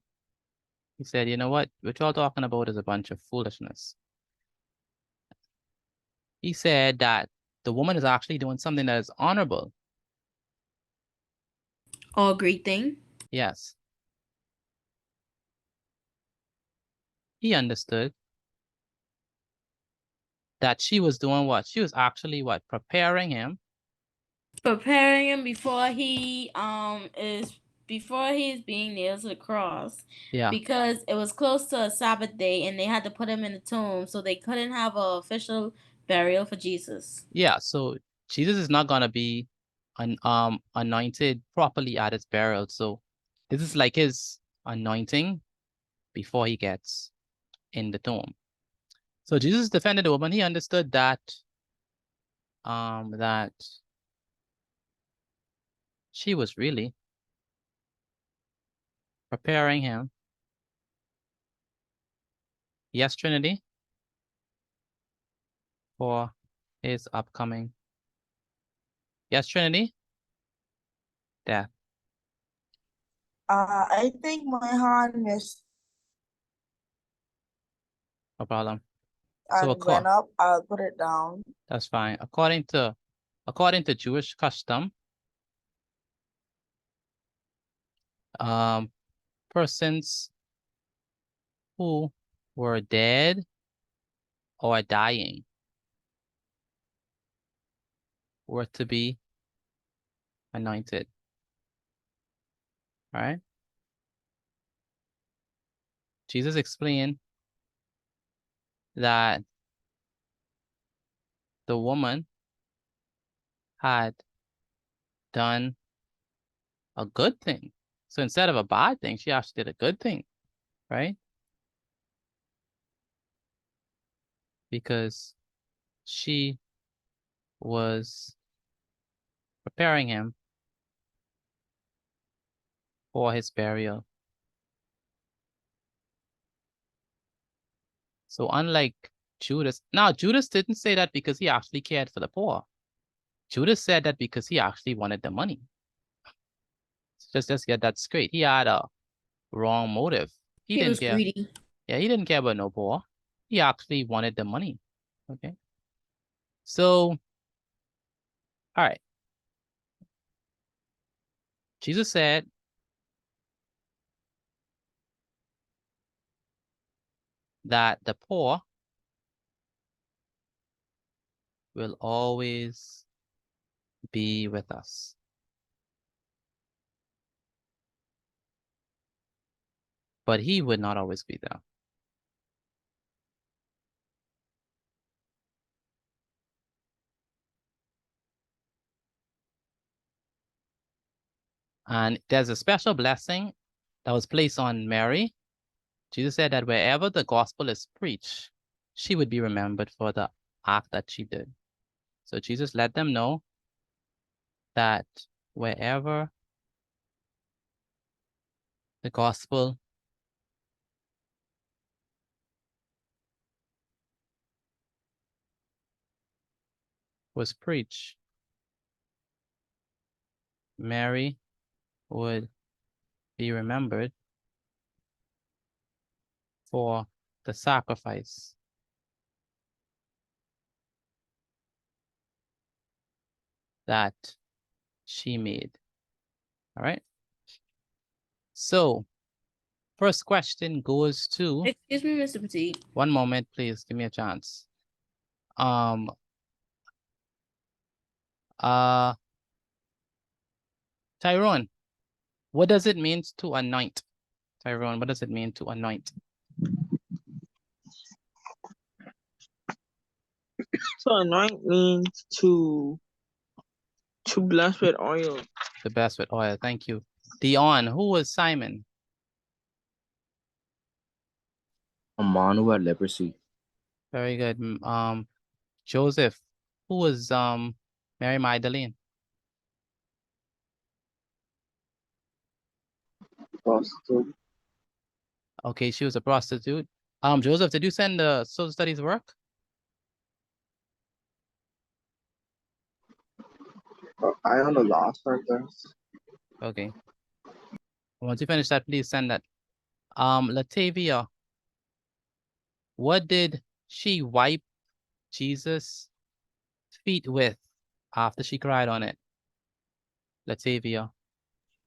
He said, you know what y'all talking about is a bunch of foolishness. He said that the woman is actually doing something that is honorable. Or a great thing. Yes. He understood that she was doing what? She was actually what? Preparing him. Preparing him before he is being nailed to the cross. Yeah. Because it was close to a Sabbath day and they had to put him in the tomb, so they couldn't have an official burial for Jesus. Yeah, so Jesus is not gonna be anointed properly at his burial. So this is like his anointing before he gets in the tomb. So Jesus defended the woman. He understood that that she was really preparing him. Yes, Trinity, for his upcoming. Yes, Trinity. Death. I think my hand missed No problem. and went up. I'll put it down. That's fine. According to Jewish custom, persons who were dead or dying were to be anointed. All right. Jesus explained that the woman had done a good thing. So instead of a bad thing, she actually did a good thing, right? Because she was preparing him for his burial. So unlike Judas, now Judas didn't say that because he actually cared for the poor. Judas said that because he actually wanted the money. So just get that straight. He had a wrong motive. He didn't was care. greedy. Yeah, he didn't care about no poor. He actually wanted the money. Okay. So, all right. Jesus said that the poor will always be with us. But he would not always be there. And there's a special blessing that was placed on Mary. Jesus said that wherever the gospel is preached, she would be remembered for the act that she did. So Jesus let them know that wherever the gospel was preached, Mary would be remembered for the sacrifice that she made. All right. So First question goes to, Excuse me, Mr. Petit. one moment, please, give me a chance. Tyrone, what does it mean to anoint? Tyrone, what does it mean to anoint? So anoint means to bless with oil. The best with oil, thank you. Dion, who was Simon? A man who had leprosy. Very good. Joseph, who was Mary Magdalene? Prostitute. Okay, she was a prostitute. Joseph, did you send the social studies work? I on the last part there. Okay. Once you finish that, please send that. Latavia, what did she wipe Jesus' feet with after she cried on it? Latavia,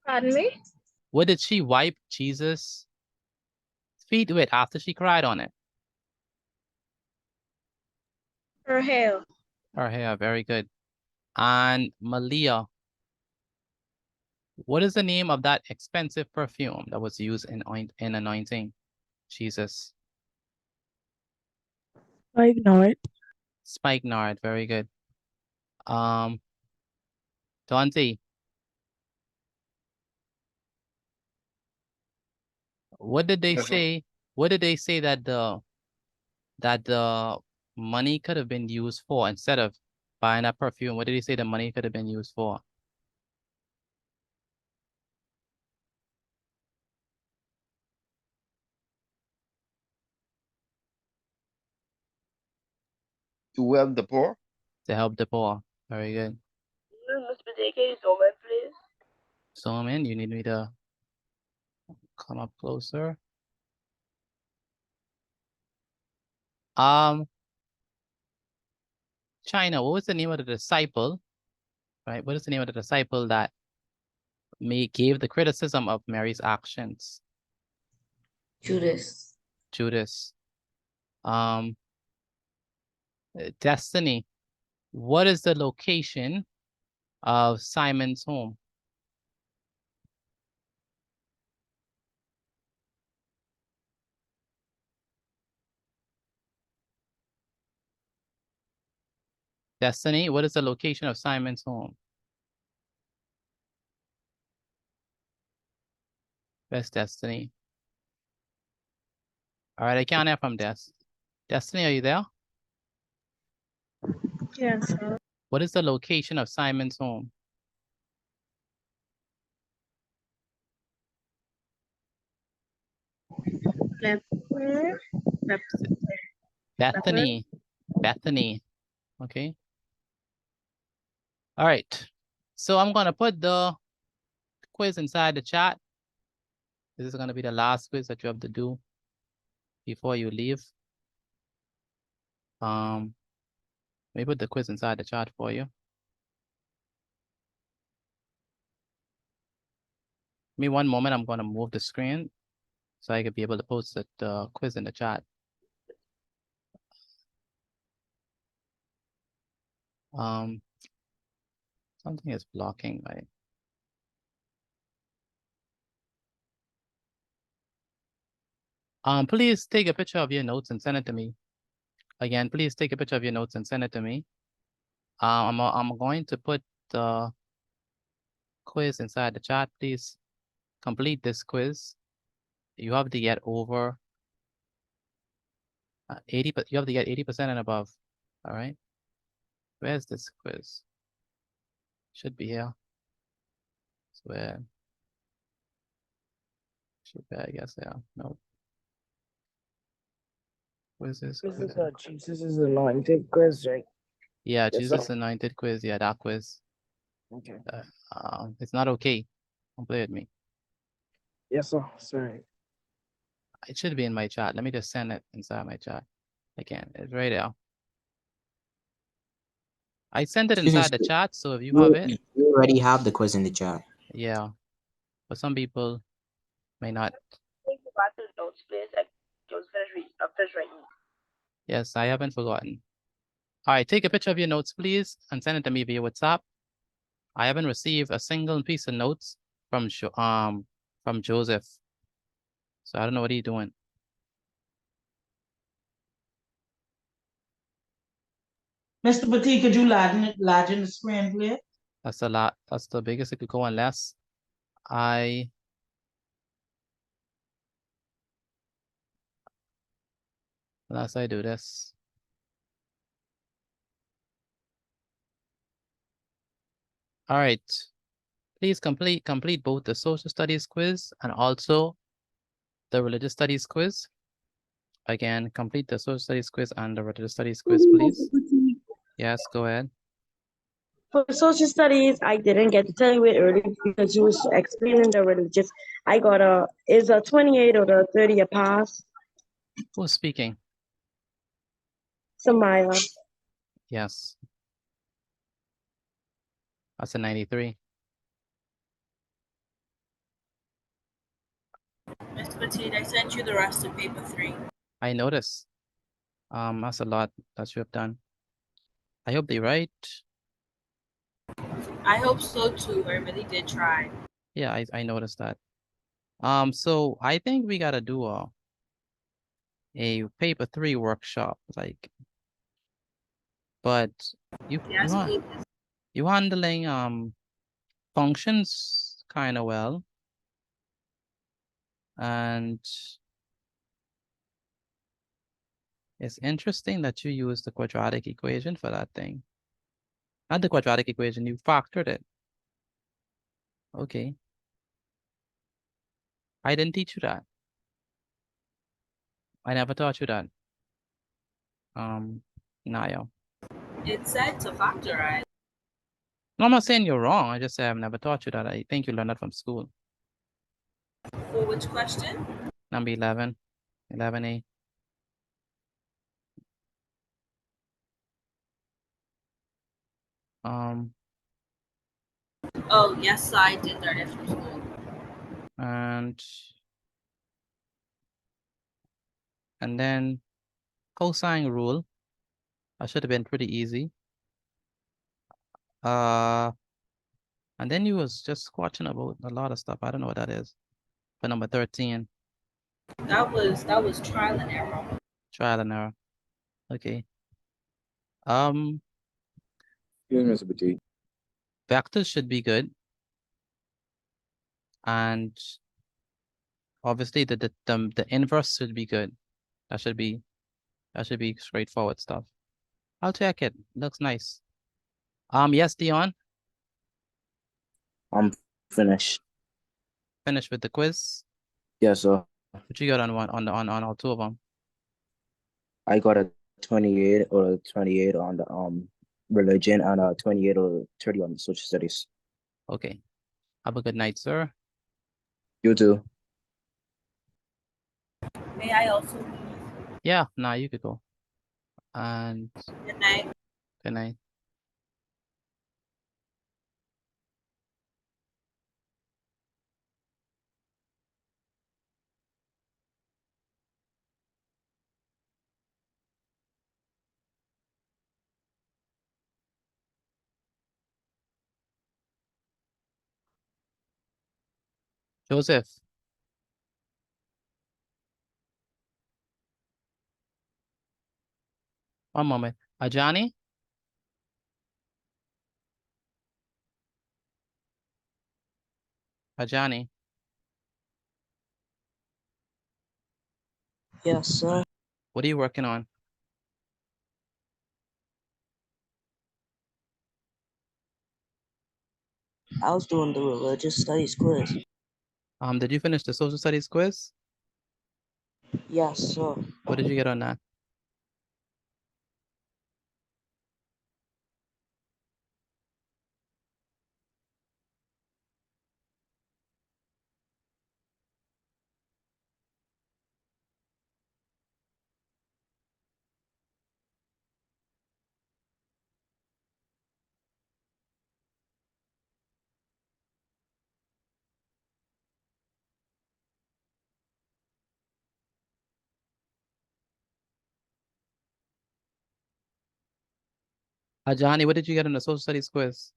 Pardon me? what did she wipe Jesus' feet with after she cried on it? Her hair. Her hair, very good. And Malia, what is the name of that expensive perfume that was used in anointing Jesus? Spikenard. Spikenard, very good. Dante, what did they say? What did they say that the money could have been used for instead of buying that perfume? What did he say the money could have been used for? To help the poor? To help the poor. Very good. Mr. Petit, can you zoom in, please? Zoom in. You need me to come up closer. China, what was the name of the disciple? Right? What is the name of the disciple that gave the criticism of Mary's actions? Judas. Judas. Destiny, what is the location of Simon's home? Destiny, what is the location of Simon's home? Where's Destiny? All right, I can't hear from Destiny, are you there? Yes, sir. What is the location of Simon's home? Bethany. Bethany. Okay. All right. So I'm going to put the quiz inside the chat. This is going to be the last quiz that you have to do before you leave. Let me put the quiz inside the chat for you. Give me one moment. I'm going to move the screen so I could be able to post the quiz in the chat. Something is blocking my. Please take a picture of your notes and send it to me. Again, please take a picture of your notes and send it to me. I'm going to put the quiz inside the chat. Please complete this quiz. You have to get over 80. You have to get 80% and above. All right. Where's this quiz? Should be here. Where? Should be, I guess. Yeah. No. Where's this? This is a Jesus is anointed quiz, right? Yeah, Yes, Jesus sir. anointed quiz. Yeah, that quiz. Okay. It's not okay. Don't play with me. Yes, sir. Sorry. It should be in my chat. Let me just send it inside my chat. Again, it's right there. I sent it Excuse me, inside the chat, so if you you, have it. you already have the quiz in the chat. Yeah. But some people may not. Thank you, Bart. notes, please? I just finished writing. Yes, I haven't forgotten. All right, take a picture of your notes, please, and send it to me via WhatsApp. I haven't received a single piece of notes from Joseph. So I don't know what he's doing. Mr. Petit, could you lodge in the screen, please? That's a lot. That's the biggest it could go unless I do this. All right. Please complete both the social studies quiz and also the religious studies quiz. Again, complete the social studies quiz and the religious studies quiz, please. Yes, go ahead. For social studies, I didn't get to tell you it earlier because you was explaining the religious. I got is a 28 or a 30 a pass. Who's speaking? Samaya. Yes. That's a 93. Mr. Petit, I sent you the rest of paper 3. I noticed. That's a lot that you have done. I hope they write. I hope so too. I really did try. Yeah, I noticed that. So I think we gotta do a paper 3 workshop, like, but Yes, please. you handling functions kind of well, and it's interesting that you use the quadratic equation for that thing. Not the quadratic equation, you factored it. Okay. I didn't teach you that. I never taught you that. Nayo. It said to factorize. No, I'm not saying you're wrong. I just say I've never taught you that. I think you learned that from school. For which question? Number 11, 11A. Oh, yes, I did learn it from school. And then cosine rule. That should have been pretty easy. And then you was just squatching about a lot of stuff. I don't know what that is. For number 13. That was trial and error. Trial and error. Okay. Yes, Mr. Petit. Vectors should be good. And obviously the inverse should be good. That should be straightforward stuff. I'll check it. Looks nice. Yes, Dion. I'm finished. Finished with the quiz. Yes, sir. What you got on all two of them? I got a 28 or a 28 on the religion and a 28 or 30 on the social studies. Okay. Have a good night, sir. You too. May I also? Yeah, nah, you could go. And Good night. good night. Joseph. One moment. Ajani? Ajani? Yes, sir. What are you working on? I was doing the religious studies quiz. Did you finish the social studies quiz? Yes, sir. What did you get on that? Ajani, what did you get in the social studies quiz?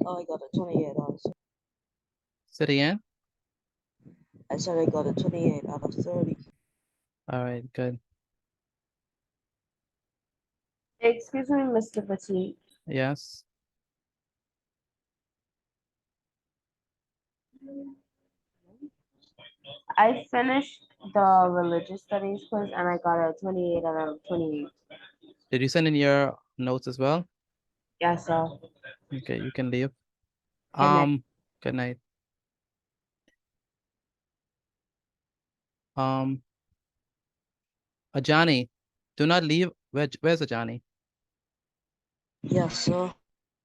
Oh, I got a 28 also. Say it again. I said I got a 28 out of 30. All right, good. Excuse me, Mr. Petit. Yes. I finished the religious studies quiz and I got a 28 out of 28. Did you send in your notes as well? Yes, sir. Okay, you can leave. Good night. Good night. Ajani, do not leave. Where's Ajani? Yes, sir.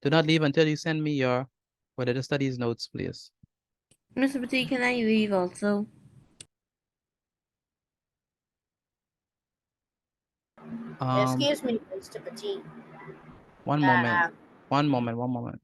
Do not leave until you send me your religious studies notes, please. Mr. Petit, can I leave also? Excuse me, Mr. Petit. One moment. One moment.